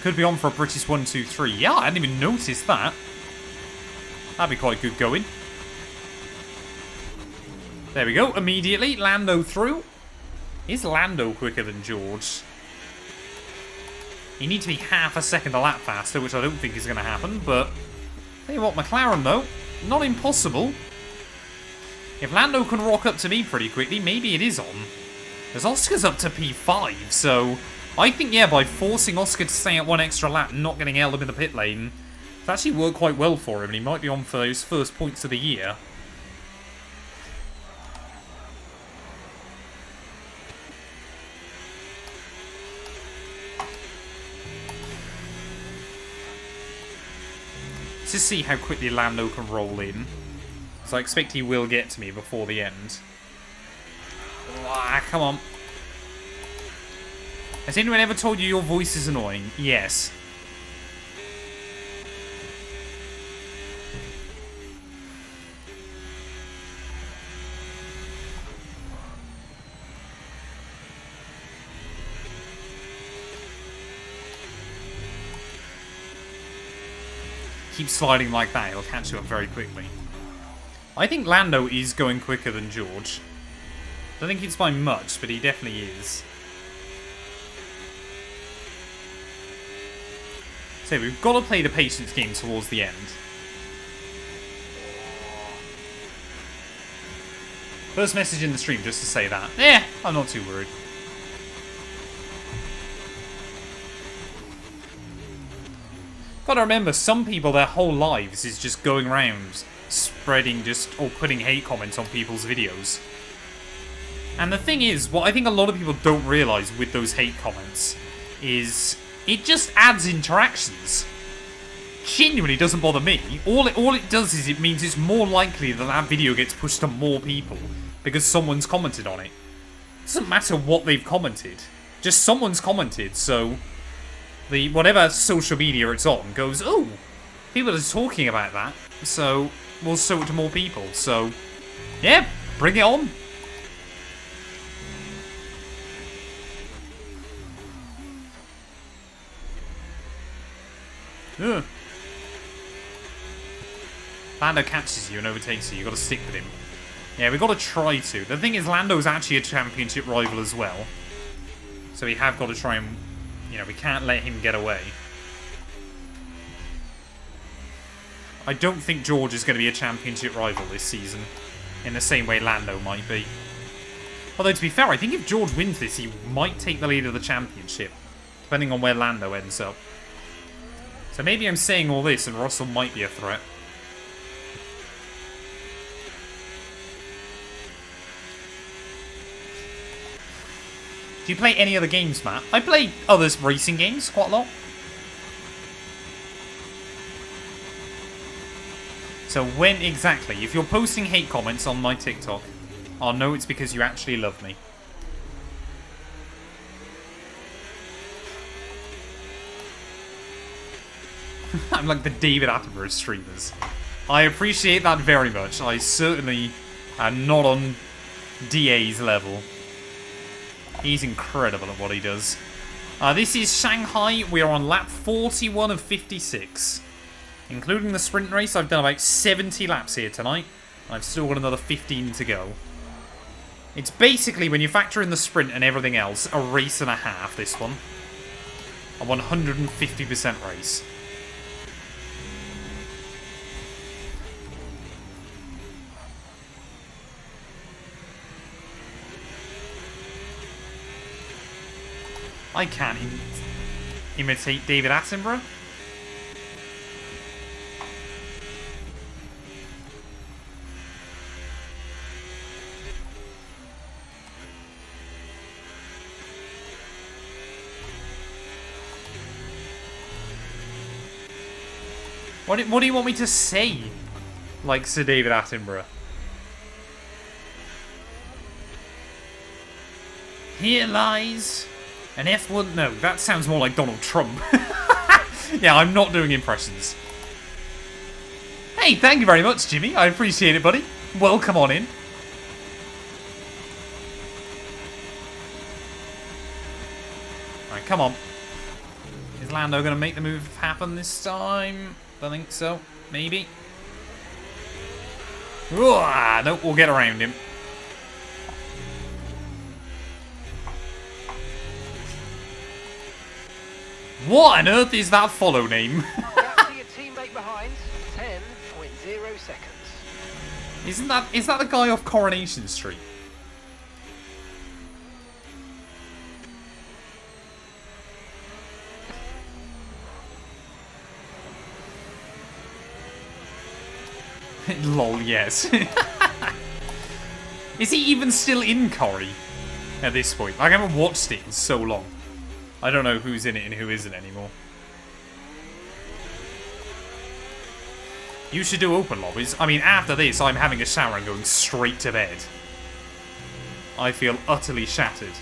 Could be on for a British 1-2-3. Yeah, I hadn't even noticed that. That'd be quite good going. There we go. Immediately, Lando through. Is Lando quicker than George? You need to be half a second a lap faster, which I don't think is going to happen, but... Tell you what, McLaren, though, not impossible. If Lando can rock up to me pretty quickly, maybe it is on. Because Oscar's up to P5, so I think, yeah, by forcing Oscar to stay at one extra lap and not getting held up in the pit lane, it's actually worked quite well for him, and he might be on for his first points of the year. Let's just see how quickly Lando can roll in. So I expect he will get to me before the end. Ah, come on. Has anyone ever told you your voice is annoying? Yes. Keep sliding like that, it'll catch you up very quickly. I think Lando is going quicker than George. I don't think it's by much, but he definitely is. So we've got to play the patience game towards the end. First message in the stream just to say that. Yeah, I'm not too worried. Gotta remember, some people, their whole lives is just going around spreading or putting hate comments on people's videos. And the thing is, what I think a lot of people don't realise with those hate comments is it just adds interactions. Genuinely doesn't bother me. All it does is it means it's more likely that that video gets pushed to more people because someone's commented on it. It doesn't matter what they've commented. Just someone's commented, so the whatever social media it's on goes, oh, people are talking about that, so we'll show it to more people. So, yeah, bring it on. Ugh. Lando catches you and overtakes you. You've got to stick with him. Yeah, we've got to try to. The thing is, Lando's actually a championship rival as well. So we have got to try and... You know, we can't let him get away. I don't think George is going to be a championship rival this season. In the same way Lando might be. Although, to be fair, I think if George wins this, he might take the lead of the championship. Depending on where Lando ends up. So maybe I'm saying all this and Russell might be a threat. Do you play any other games, Matt? I play other racing games quite a lot. So when exactly? If you're posting hate comments on my TikTok, I'll know it's because you actually love me. I'm like the David Attenborough streamers. I appreciate that very much. I certainly am not on DA's level. He's incredible at what he does. This is Shanghai. We are on lap 41 of 56. Including the sprint race, I've done about 70 laps here tonight. I've still got another 15 to go. It's basically, when you factor in the sprint and everything else, a race and a half, this one. A 150% race. I can't imitate David Attenborough. What do you want me to say? Like Sir David Attenborough. Here lies an F1... No, that sounds more like Donald Trump. Yeah, I'm not doing impressions. Hey, thank you very much, Jimmy. I appreciate it, buddy. Welcome on in. Alright, come on. Is Lando going to make the move happen this time? I think so. Maybe. Ooh, nope, we'll get around him. What on earth is that follow name? Gap to your teammate behind, 10.0 seconds. Is that the guy off Coronation Street? Lol, yes. Is he even still in Corrie at this point? I haven't watched it in so long. I don't know who's in it and who isn't anymore. You should do open lobbies. I mean, after this, I'm having a shower and going straight to bed. I feel utterly shattered.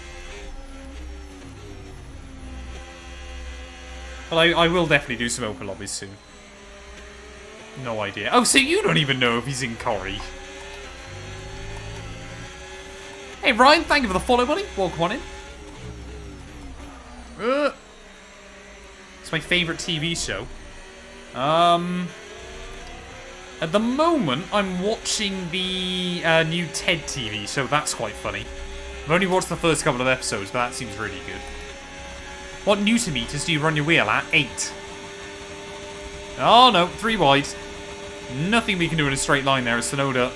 But I will definitely do some open lobbies soon. No idea. Oh, so you don't even know if he's in Corrie. Hey, Ryan, thank you for the follow, buddy. Welcome on in. It's my favourite TV show. At the moment, I'm watching the new Ted TV show. That's quite funny. I've only watched the first couple of episodes, but that seems really good. What Newton meters do you run your wheel at? 8. Oh, no. 3 wide. Nothing we can do in a straight line there. It's Sonoda.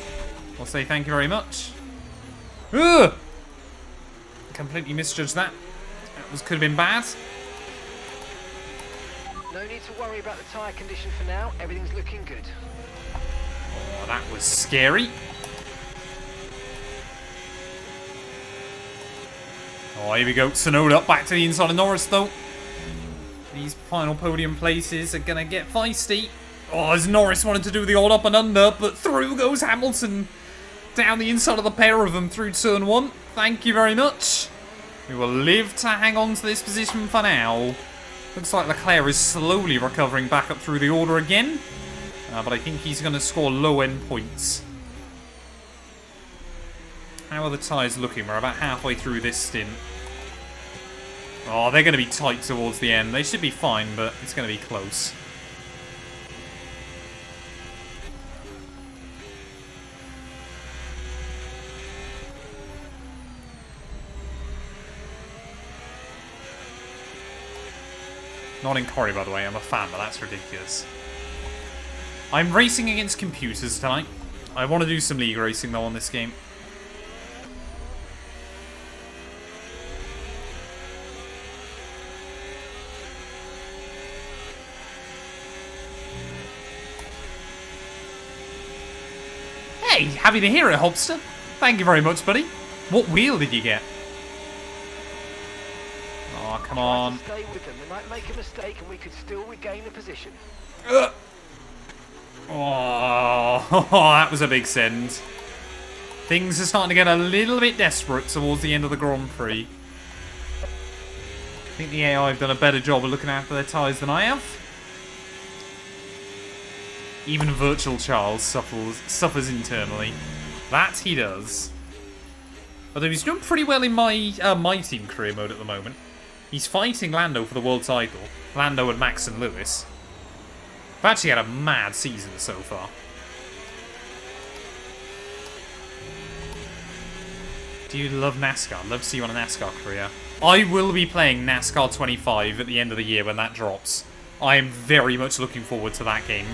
I'll say thank you very much. Ugh! Completely misjudged that. Could have been bad. No need to worry about the tyre condition for now. Everything's looking good. Oh, that was scary. Oh, here we go. Sonoda back to the inside of Norris, though. These final podium places are going to get feisty. Oh, as Norris wanted to do the old up and under, but through goes Hamilton. Down the inside of the pair of them through turn 1. Thank you very much. We will live to hang on to this position for now. Looks like Leclerc is slowly recovering back up through the order again. But I think he's going to score low-end points. How are the tyres looking? We're about halfway through this stint. Oh, they're going to be tight towards the end. They should be fine, but it's going to be close. Not in Corrie, by the way. I'm a fan, but that's ridiculous. I'm racing against computers tonight. I want to do some league racing, though, on this game. Hey, happy to hear it, Hobster. Thank you very much, buddy. What wheel did you get? Oh, come on. Stay with them. They might make a mistake and we could still regain the position. Oh, that was a big send. Things are starting to get a little bit desperate towards the end of the Grand Prix. I think the AI have done a better job of looking after their tyres than I have. Even Virtual Charles suffers internally. That he does. Although he's doing pretty well in my team career mode at the moment. He's fighting Lando for the world title. Lando and Max and Lewis. I've actually had a mad season so far. Do you love NASCAR? I'd love to see you on a NASCAR career. I will be playing NASCAR 25 at the end of the year when that drops. I am very much looking forward to that game.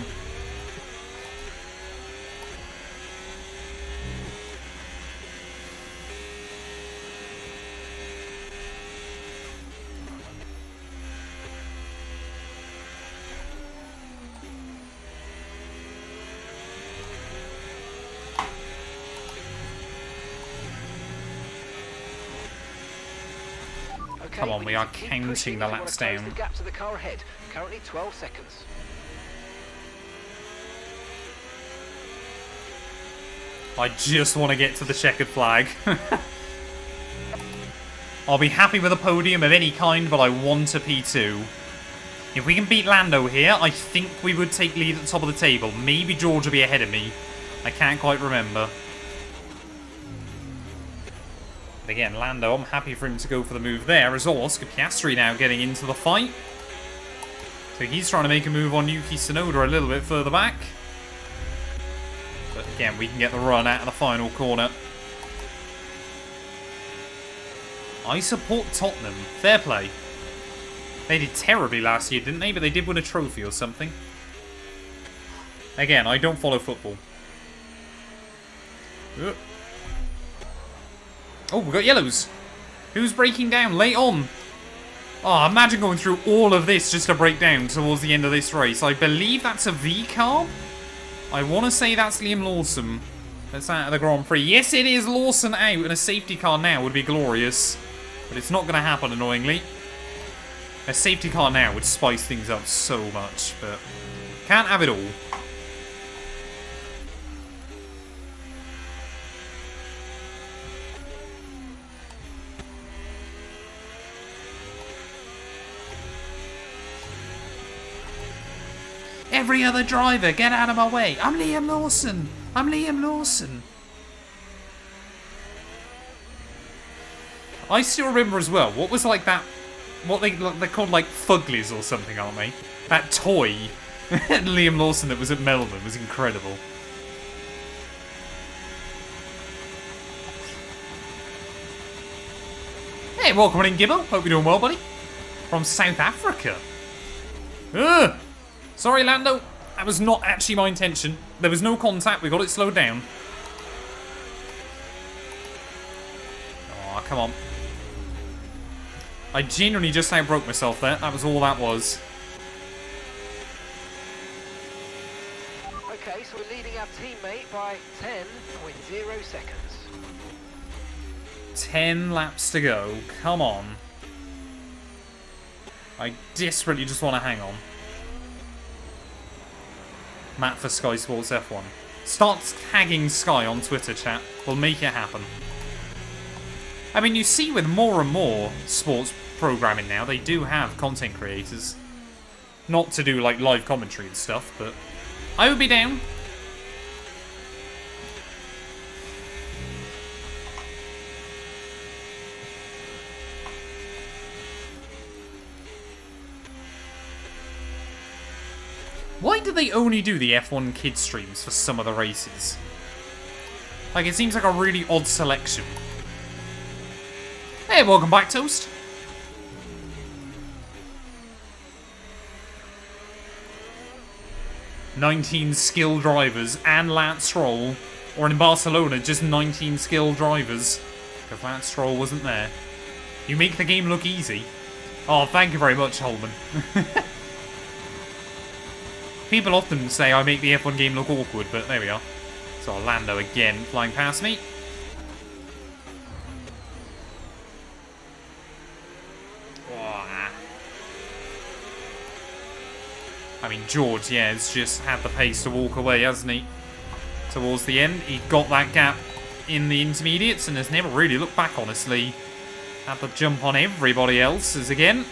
Okay, Come on, we need are to keep counting pushing the if you laps wanna close down. The gap to the car ahead. Currently 12 seconds. I just want to get to the checkered flag. I'll be happy with a podium of any kind, but I want a P2. If we can beat Lando here, I think we would take lead at the top of the table. Maybe George will be ahead of me. I can't quite remember. But again, Lando, I'm happy for him to go for the move there, as Oscar Piastri now getting into the fight. So he's trying to make a move on Yuki Tsunoda a little bit further back. But again, we can get the run out of the final corner. I support Tottenham. Fair play. They did terribly last year, didn't they? But they did win a trophy or something. Again, I don't follow football. Oh, we got yellows. Who's breaking down late on? Oh, imagine going through all of this just to break down towards the end of this race. I believe that's a V-carb. I want to say that's Liam Lawson. That's out of the Grand Prix. Yes, it is Lawson out, and a safety car now would be glorious. But it's not going to happen, annoyingly. A safety car now would spice things up so much, but can't have it all. Every other driver, get out of my way. I'm Liam Lawson. I'm Liam Lawson. I still remember as well, what was like that, what they're called like Fuglies or something, aren't they? That toy, Liam Lawson that was at Melbourne was incredible. Hey, welcome in, Gibbo. Hope you're doing well, buddy. From South Africa. Ugh. Sorry, Lando. That was not actually my intention. There was no contact. We got it slowed down. Oh, come on. I genuinely just outbroke myself there. That was all that was. Okay, so we're leading our teammate by 10.0 seconds. 10 laps to go. Come on. I desperately just want to hang on. Matt for Sky Sports F1. Start tagging Sky on Twitter, chat. We'll make it happen. I mean, you see with more and more sports programming now, they do have content creators. Not to do, like, live commentary and stuff, but I would be down. Why do they only do the F1 Kids streams for some of the races? Like, it seems like a really odd selection. Hey, welcome back, Toast. "19 skilled drivers and Lance Stroll." Or in Barcelona, just 19 skilled drivers. Because Lance Stroll wasn't there. You make the game look easy. Oh, thank you very much, Holman. People often say I make the F1 game look awkward, but there we are. So Orlando again flying past me. I mean, George, yeah, has just had the pace to walk away, hasn't he? Towards the end, he got that gap in the intermediates and has never really looked back, honestly. Had to jump on everybody else, as again,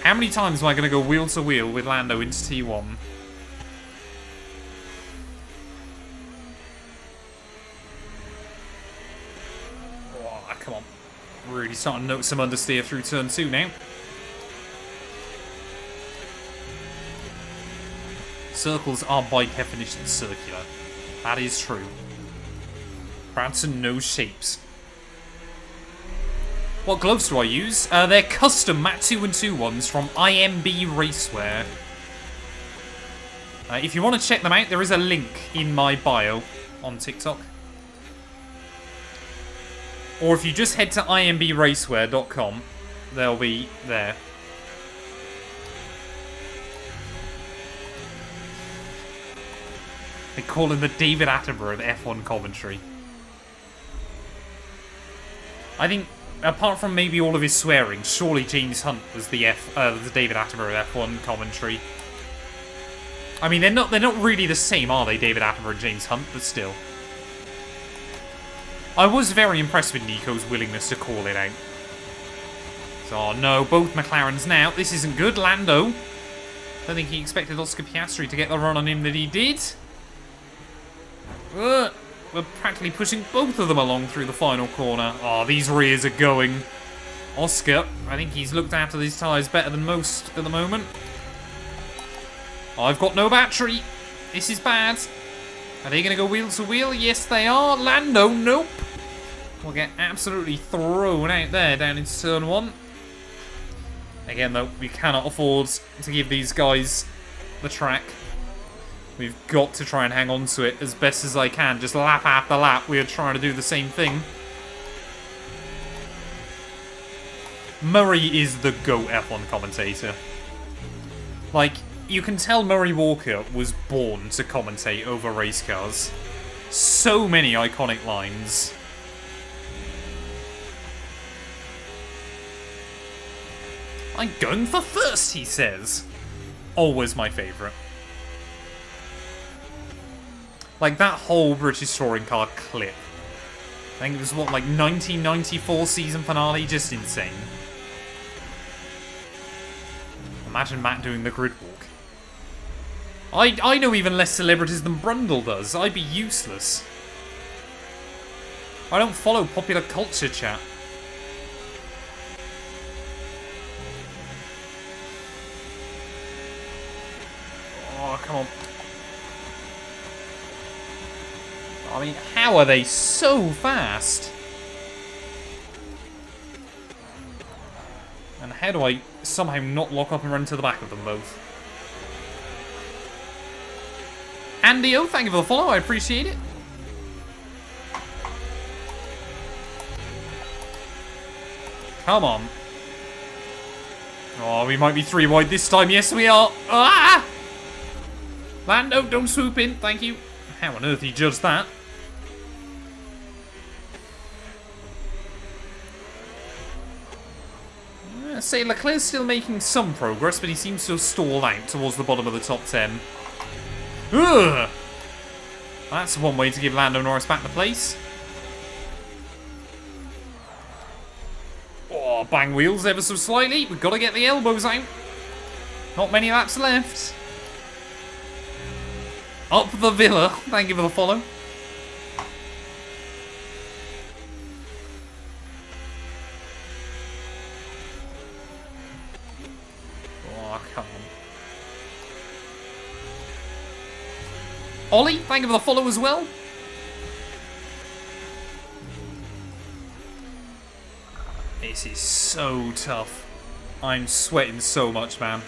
how many times am I going to go wheel to wheel with Lando into T1? Come on. Really starting to note some understeer through turn 2 now. Circles are by definition circular. That is true. Branson knows shapes. What gloves do I use? They're custom Matt212 ones from IMB Racewear. If you want to check them out, there is a link in my bio on TikTok. Or if you just head to imbracewear.com, they'll be there. They call him the David Attenborough of F1 commentary. I think apart from maybe all of his swearing, surely James Hunt was the David Attenborough F1 commentary. I mean, they're not really the same, are they, David Attenborough and James Hunt? But still. I was very impressed with Nico's willingness to call it out. So, oh no, both McLarens now. This isn't good. Lando. I don't think he expected Oscar Piastri to get the run on him that he did. We're practically pushing both of them along through the final corner. Oh, these rears are going. Oscar, I think he's looked after these tyres better than most at the moment. I've got no battery. This is bad. Are they going to go wheel to wheel? Yes, they are. Lando, nope. We'll get absolutely thrown out there down into turn 1. Again, though, we cannot afford to give these guys the track. We've got to try and hang on to it as best as I can. Just lap after lap, we are trying to do the same thing. Murray is the GOAT F1 commentator. Like, you can tell Murray Walker was born to commentate over race cars. So many iconic lines. I'm going for first, he says. Always my favourite. Like, that whole British Touring Car clip. I think it was, what, like 1994 season finale? Just insane. Imagine Matt doing the grid walk. I know even less celebrities than Brundle does. I'd be useless. I don't follow popular culture chat. Oh, come on. I mean, how are they so fast? And how do I somehow not lock up and run to the back of them both? Andy, oh, thank you for the follow. I appreciate it. Come on. Oh, we might be 3 wide this time. Yes, we are. Ah! Lando, don't swoop in. Thank you. How on earth he judged that? Say Leclerc's still making some progress, but he seems to have stalled out towards the bottom of the top 10. Ugh! That's one way to give Lando Norris back the place. Oh, bang wheels ever so slightly. We've got to get the elbows out. Not many laps left. Up the Villa. Thank you for the follow. Oh, come on. Ollie, thank you for the follow as well. This is so tough. I'm sweating so much, man.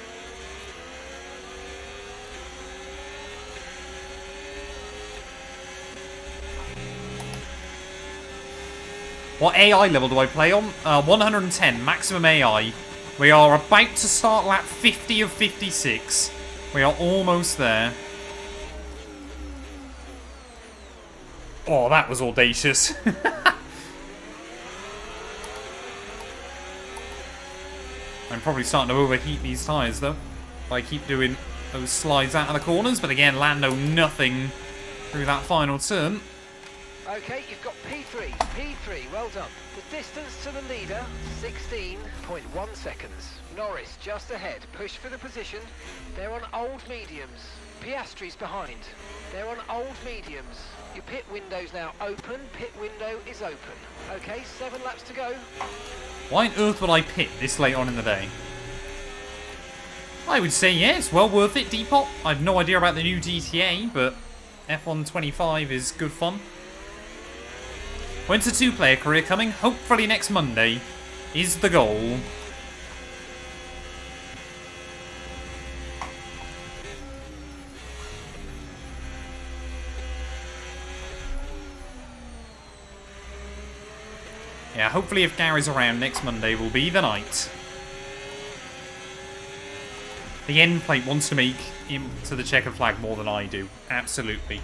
What AI level do I play on? 110, maximum AI. We are about to start lap 50 of 56. We are almost there. Oh, that was audacious. I'm probably starting to overheat these tyres, though. If I keep doing those slides out of the corners. But again, Lando nothing through that final turn. Okay, you've got P3. P3, well done. The distance to the leader, 16.1 seconds. Norris just ahead. Push for the position. They're on old mediums. Piastri's behind. They're on old mediums. Your pit window's now open. Pit window is open. Okay, 7 laps to go. Why on earth would I pit this late on in the day? I would say yes, well worth it, Depop. I have no idea about the new GTA, but F1 25 is good fun. When's the 2-player career coming? Hopefully next Monday is the goal. Yeah, hopefully if Gary's around next Monday will be the night. The end plate wants to make him to the checkered flag more than I do. Absolutely.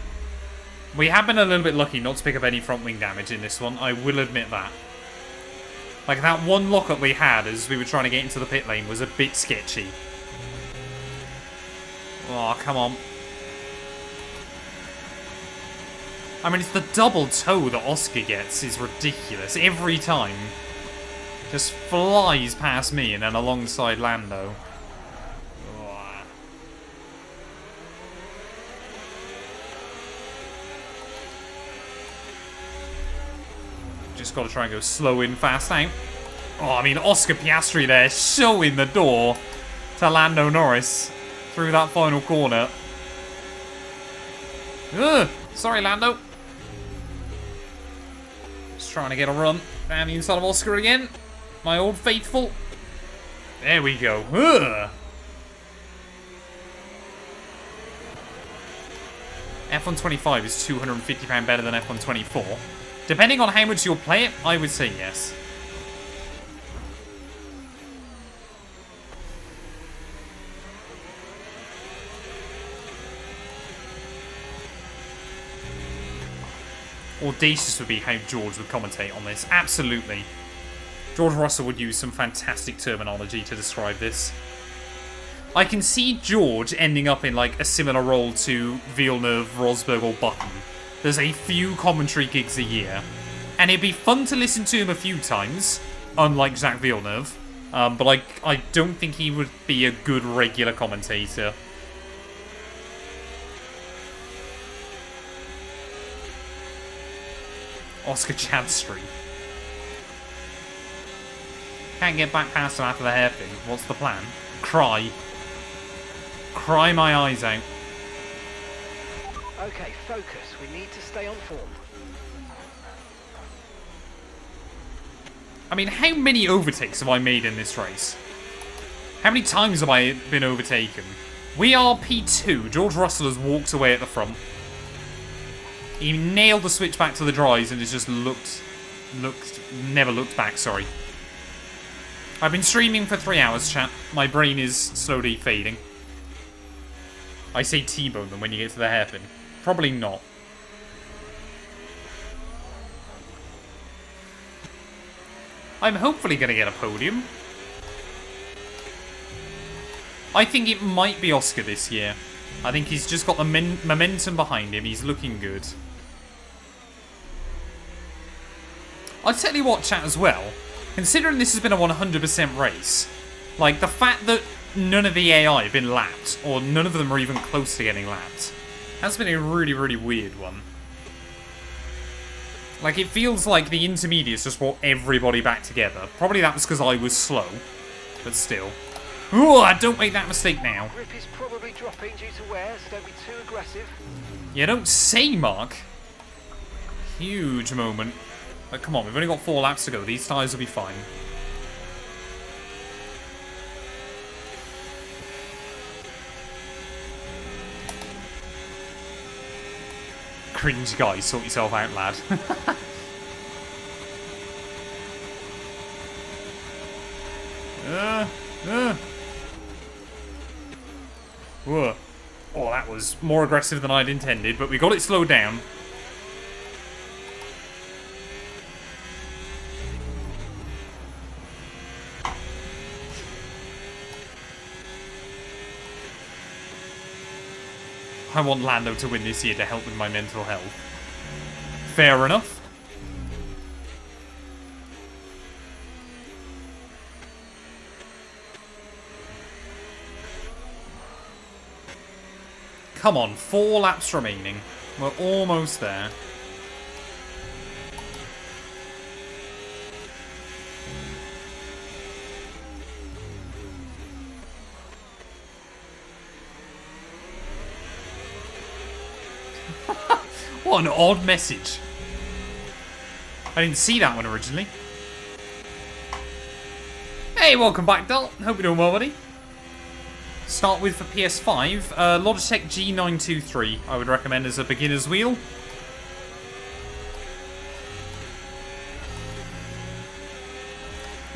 We have been a little bit lucky not to pick up any front wing damage in this one. I will admit that. Like, that one lockup we had as we were trying to get into the pit lane was a bit sketchy. Oh, come on. I mean, it's the double toe that Oscar gets is ridiculous. Every time. Just flies past me and then alongside Lando. Oh. Just got to try and go slow in, fast out. Oh, I mean, Oscar Piastri there showing the door to Lando Norris through that final corner. Ugh, sorry, Lando. Just trying to get a run down the inside of Oscar again. My old faithful. There we go. Ugh. F125 is £250 better than F124. Depending on how much you'll play it, I would say yes. Audacious would be how George would commentate on this. Absolutely. George Russell would use some fantastic terminology to describe this. I can see George ending up in like a similar role to Villeneuve, Rosberg or Button. There's a few commentary gigs a year. And it'd be fun to listen to him a few times, unlike Jacques Villeneuve. But I don't think he would be a good regular commentator. Oscar Chadstreet. Can't get back past him after the hairpin. What's the plan? Cry. Cry my eyes out. Okay, focus. We need to stay on form. I mean, how many overtakes have I made in this race? How many times have I been overtaken? We are P2. George Russell has walked away at the front. He nailed the switch back to the dries and has just never looked back, sorry. I've been streaming for 3 hours, chat. My brain is slowly fading. I say T-bone them when you get to the hairpin. Probably not. I'm hopefully going to get a podium. I think it might be Oscar this year. I think he's just got the momentum behind him. He's looking good. I'll tell you what, chat, as well. Considering this has been a 100% race, like, the fact that none of the AI have been lapped, or none of them are even close to getting lapped, has been a really, really weird one. Like, it feels like the intermediates just brought everybody back together. Probably that was because I was slow, but still. Ooh, don't make that mistake now. Grip is probably dropping due to wear, so don't be too aggressive. You don't say, Mark. Huge moment. But come on, we've only got 4 laps to go. These tyres will be fine. Cringe guy, sort yourself out, lad. Whoa. Oh, that was more aggressive than I'd intended, but we got it slowed down. I want Lando to win this year to help with my mental health. Fair enough. Come on, 4 laps remaining. We're almost there. What an odd message. I didn't see that one originally. Hey, welcome back, Dal. Hope you're doing well, buddy. Start with for PS5, Logitech G923, I would recommend as a beginner's wheel.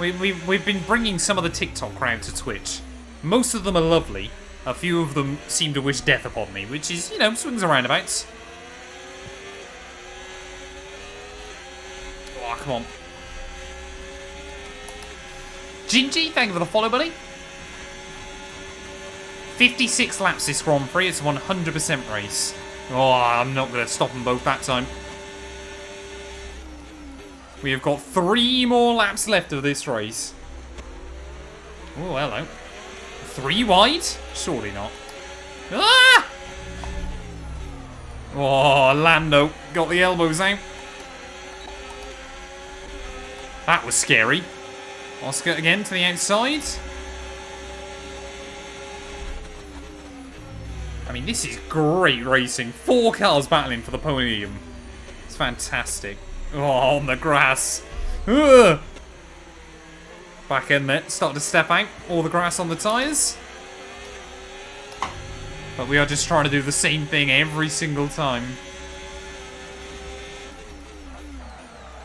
We've been bringing some of the TikTok crowd to Twitch. Most of them are lovely. A few of them seem to wish death upon me, which is, you know, swings and roundabouts. Oh, come on. Gingy, thank you for the follow, buddy. 56 laps this Grand Prix. It's a 100% race. Oh, I'm not going to stop them both that time. We have got 3 more laps left of this race. Oh, hello. 3 wide? Surely not. Ah! Oh, Lando got the elbows out. That was scary. Oscar again to the outside. I mean, this is great racing. 4 cars battling for the podium. It's fantastic. Oh, on the grass. Ugh. Back end there. Start to step out. All the grass on the tyres. But we are just trying to do the same thing every single time.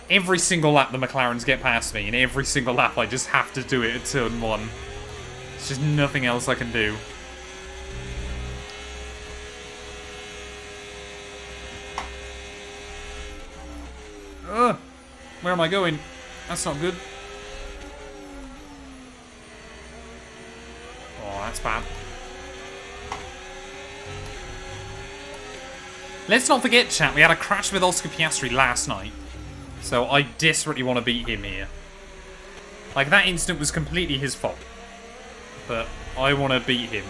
Every single lap the McLarens get past me, and every single lap I just have to do it at turn 1. There's just nothing else I can do. Where am I going? That's not good. Oh, that's bad. Let's not forget, chat, we had a crash with Oscar Piastri last night. So I desperately want to beat him here. Like, that incident was completely his fault. But I want to beat him.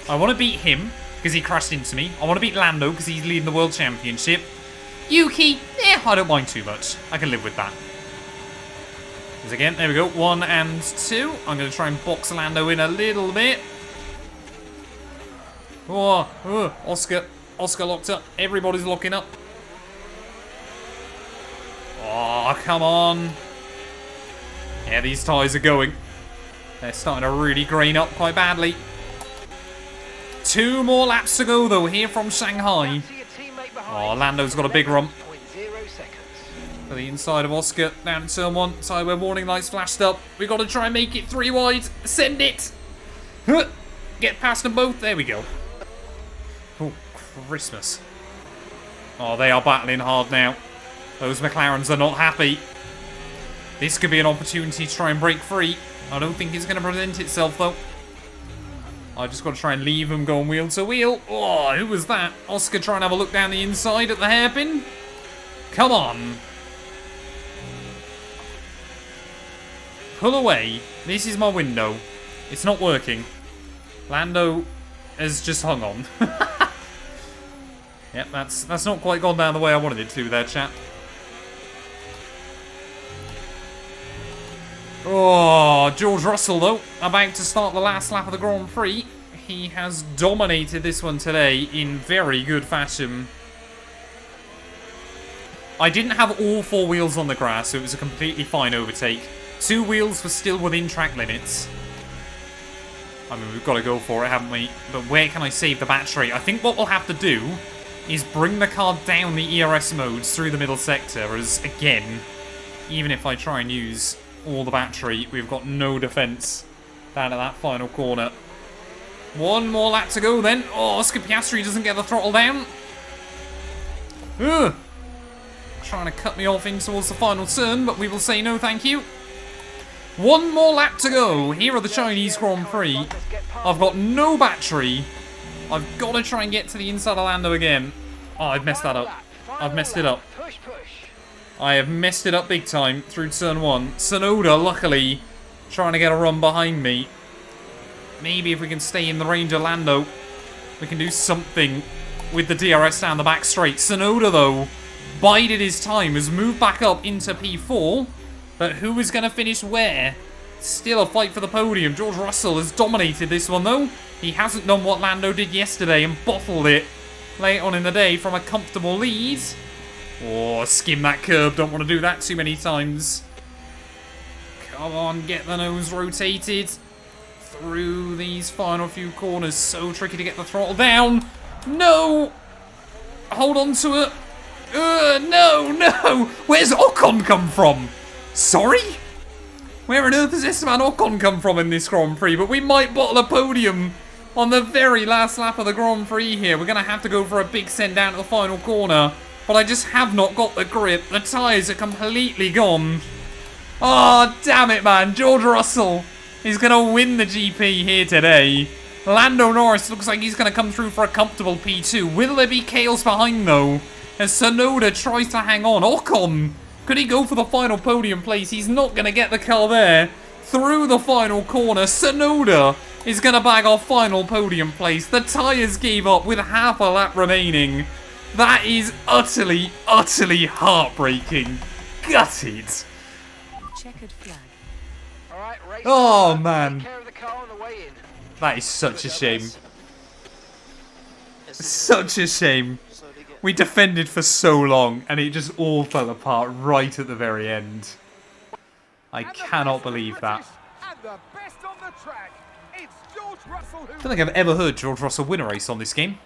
I want to beat him because he crashed into me. I want to beat Lando because he's leading the World Championship. Yuki, I don't mind too much. I can live with that. Because again, there we go. 1 and 2. I'm going to try and box Lando in a little bit. Oh, Oscar. Oscar locked up. Everybody's locking up. Oh, come on. Yeah, these tyres are going. They're starting to really grain up quite badly. 2 more laps to go, though, here from Shanghai. Oh, Lando's got a big rump. For the inside of Oscar, down to turn 1. Side where warning lights flashed up. We've got to try and make it 3 wide. Send it. Get past them both. There we go. Oh, Christmas. Oh, they are battling hard now. Those McLarens are not happy. This could be an opportunity to try and break free. I don't think it's going to present itself, though. I just got to try and leave them going wheel to wheel. Oh, who was that? Oscar trying to have a look down the inside at the hairpin. Come on. Pull away. This is my window. It's not working. Lando has just hung on. Yep, that's not quite gone down the way I wanted it to there, chat. Oh, George Russell, though, about to start the last lap of the Grand Prix. He has dominated this one today in very good fashion. I didn't have all 4 wheels on the grass, so it was a completely fine overtake. 2 wheels were still within track limits. I mean, we've got to go for it, haven't we? But where can I save the battery? I think what we'll have to do is bring the car down the ERS modes through the middle sector, as, again, even if I try and use all the battery, we've got no defense down at that final corner. 1 more lap to go then. Oh, Oscar Piastri doesn't get the throttle down. Ugh. Trying to cut me off in towards the final turn, but we will say no thank you. 1 more lap to go. Here are the Chinese Grand Prix. I've got no battery. I've got to try and get to the inside of Lando again. Oh, I've messed that up. I've messed it up. I have messed it up big time through turn 1. Tsunoda, luckily, trying to get a run behind me. Maybe if we can stay in the range of Lando, we can do something with the DRS down the back straight. Tsunoda, though, bided his time, has moved back up into P4. But who is going to finish where? Still a fight for the podium. George Russell has dominated this one, though. He hasn't done what Lando did yesterday and bottled it late on in the day from a comfortable lead. Oh, skim that curb. Don't want to do that too many times. Come on, get the nose rotated through these final few corners. So tricky to get the throttle down. No! Hold on to it. No! Where's Ocon come from? Sorry? Where on earth has Esteban Ocon come from in this Grand Prix? But we might bottle a podium on the very last lap of the Grand Prix here. We're going to have to go for a big send down to the final corner. But I just have not got the grip. The tyres are completely gone. Oh, damn it, man. George Russell is going to win the GP here today. Lando Norris looks like he's going to come through for a comfortable P2. Will there be chaos behind, though? As Tsunoda tries to hang on. Ocon, could he go for the final podium place? He's not going to get the car there. Through the final corner, Tsunoda is going to bag our final podium place. The tyres gave up with half a lap remaining. That is utterly, utterly heartbreaking. Gutted. Checkered flag. All right, race Oh, start. man. Take care of the car on the way in. That is such a shame. Such a shame. We defended for so long, and it just all fell apart right at the very end. I And the cannot best of believe British that. And the best on the track. It's George Russell who I don't think I've ever heard George Russell win a race on this game.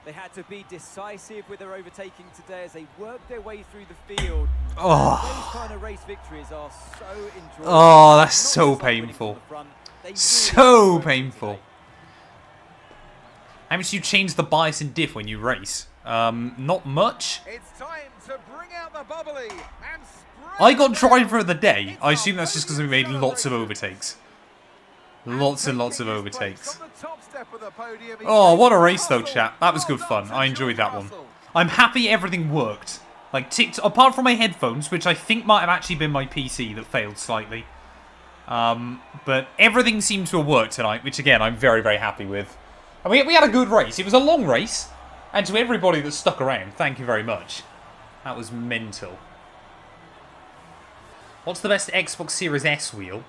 They had to be decisive with their overtaking today as they worked their way through the field. Oh. Those kind of race victories are so enjoyable. Oh, that's Not so just by winning from painful. the front, they really So worked painful. today. How much do you change the bias and diff when you race? Not much. It's time to bring out the bubbly and spray I got it driver of down. the day. It's I our assume that's just because we made podium lots of celebration. overtakes. Lots and lots of Taking his place overtakes. on the top step of the podium, he Oh, what a takes race though, Russell. chat. That was Well good fun. done to I enjoyed George that one. Russell. I'm happy everything worked. Like, apart from my headphones, which I think might have actually been my PC that failed slightly. But everything seemed to have worked tonight, which again, I'm very, very happy with. And we had a good race. It was a long race. And to everybody that stuck around, thank you very much. That was mental. What's the best Xbox Series S wheel?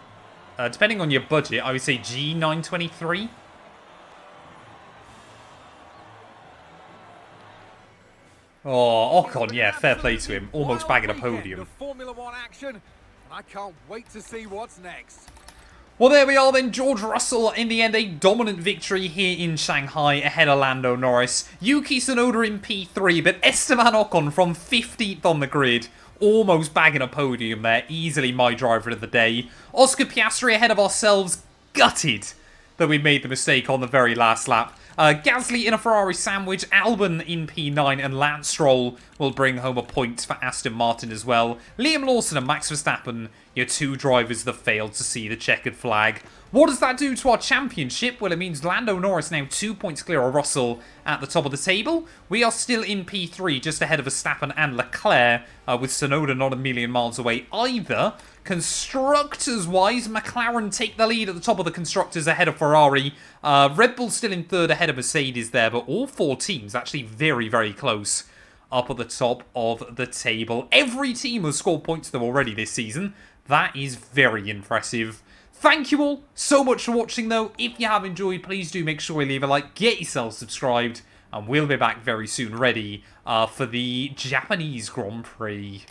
Depending on your budget, I would say G923. Oh, Ocon, yeah, fair play to him. Almost bagging a podium. Of Formula One action, and I can't wait to see what's next. Well, there we are then. George Russell, in the end, a dominant victory here in Shanghai ahead of Lando Norris. Yuki Tsunoda in P3, but Esteban Ocon from 15th on the grid. Almost bagging a podium there. Easily my driver of the day. Oscar Piastri ahead of ourselves. Gutted that we made the mistake on the very last lap. Gasly in a Ferrari sandwich, Albon in P9, and Lance Stroll will bring home a point for Aston Martin as well. Liam Lawson and Max Verstappen, your two drivers that failed to see the checkered flag. What does that do to our championship? Well, it means Lando Norris now 2 points clear of Russell at the top of the table. We are still in P3, just ahead of Verstappen and Leclerc, with Tsunoda not a million miles away either. Constructors-wise, McLaren take the lead at the top of the Constructors ahead of Ferrari. Red Bull still in third ahead of Mercedes there, but all four teams actually very, very close up at the top of the table. Every team has scored points though already this season. That is very impressive. Thank you all so much for watching though. If you have enjoyed, please do make sure you leave a like, get yourself subscribed, and we'll be back very soon ready for the Japanese Grand Prix.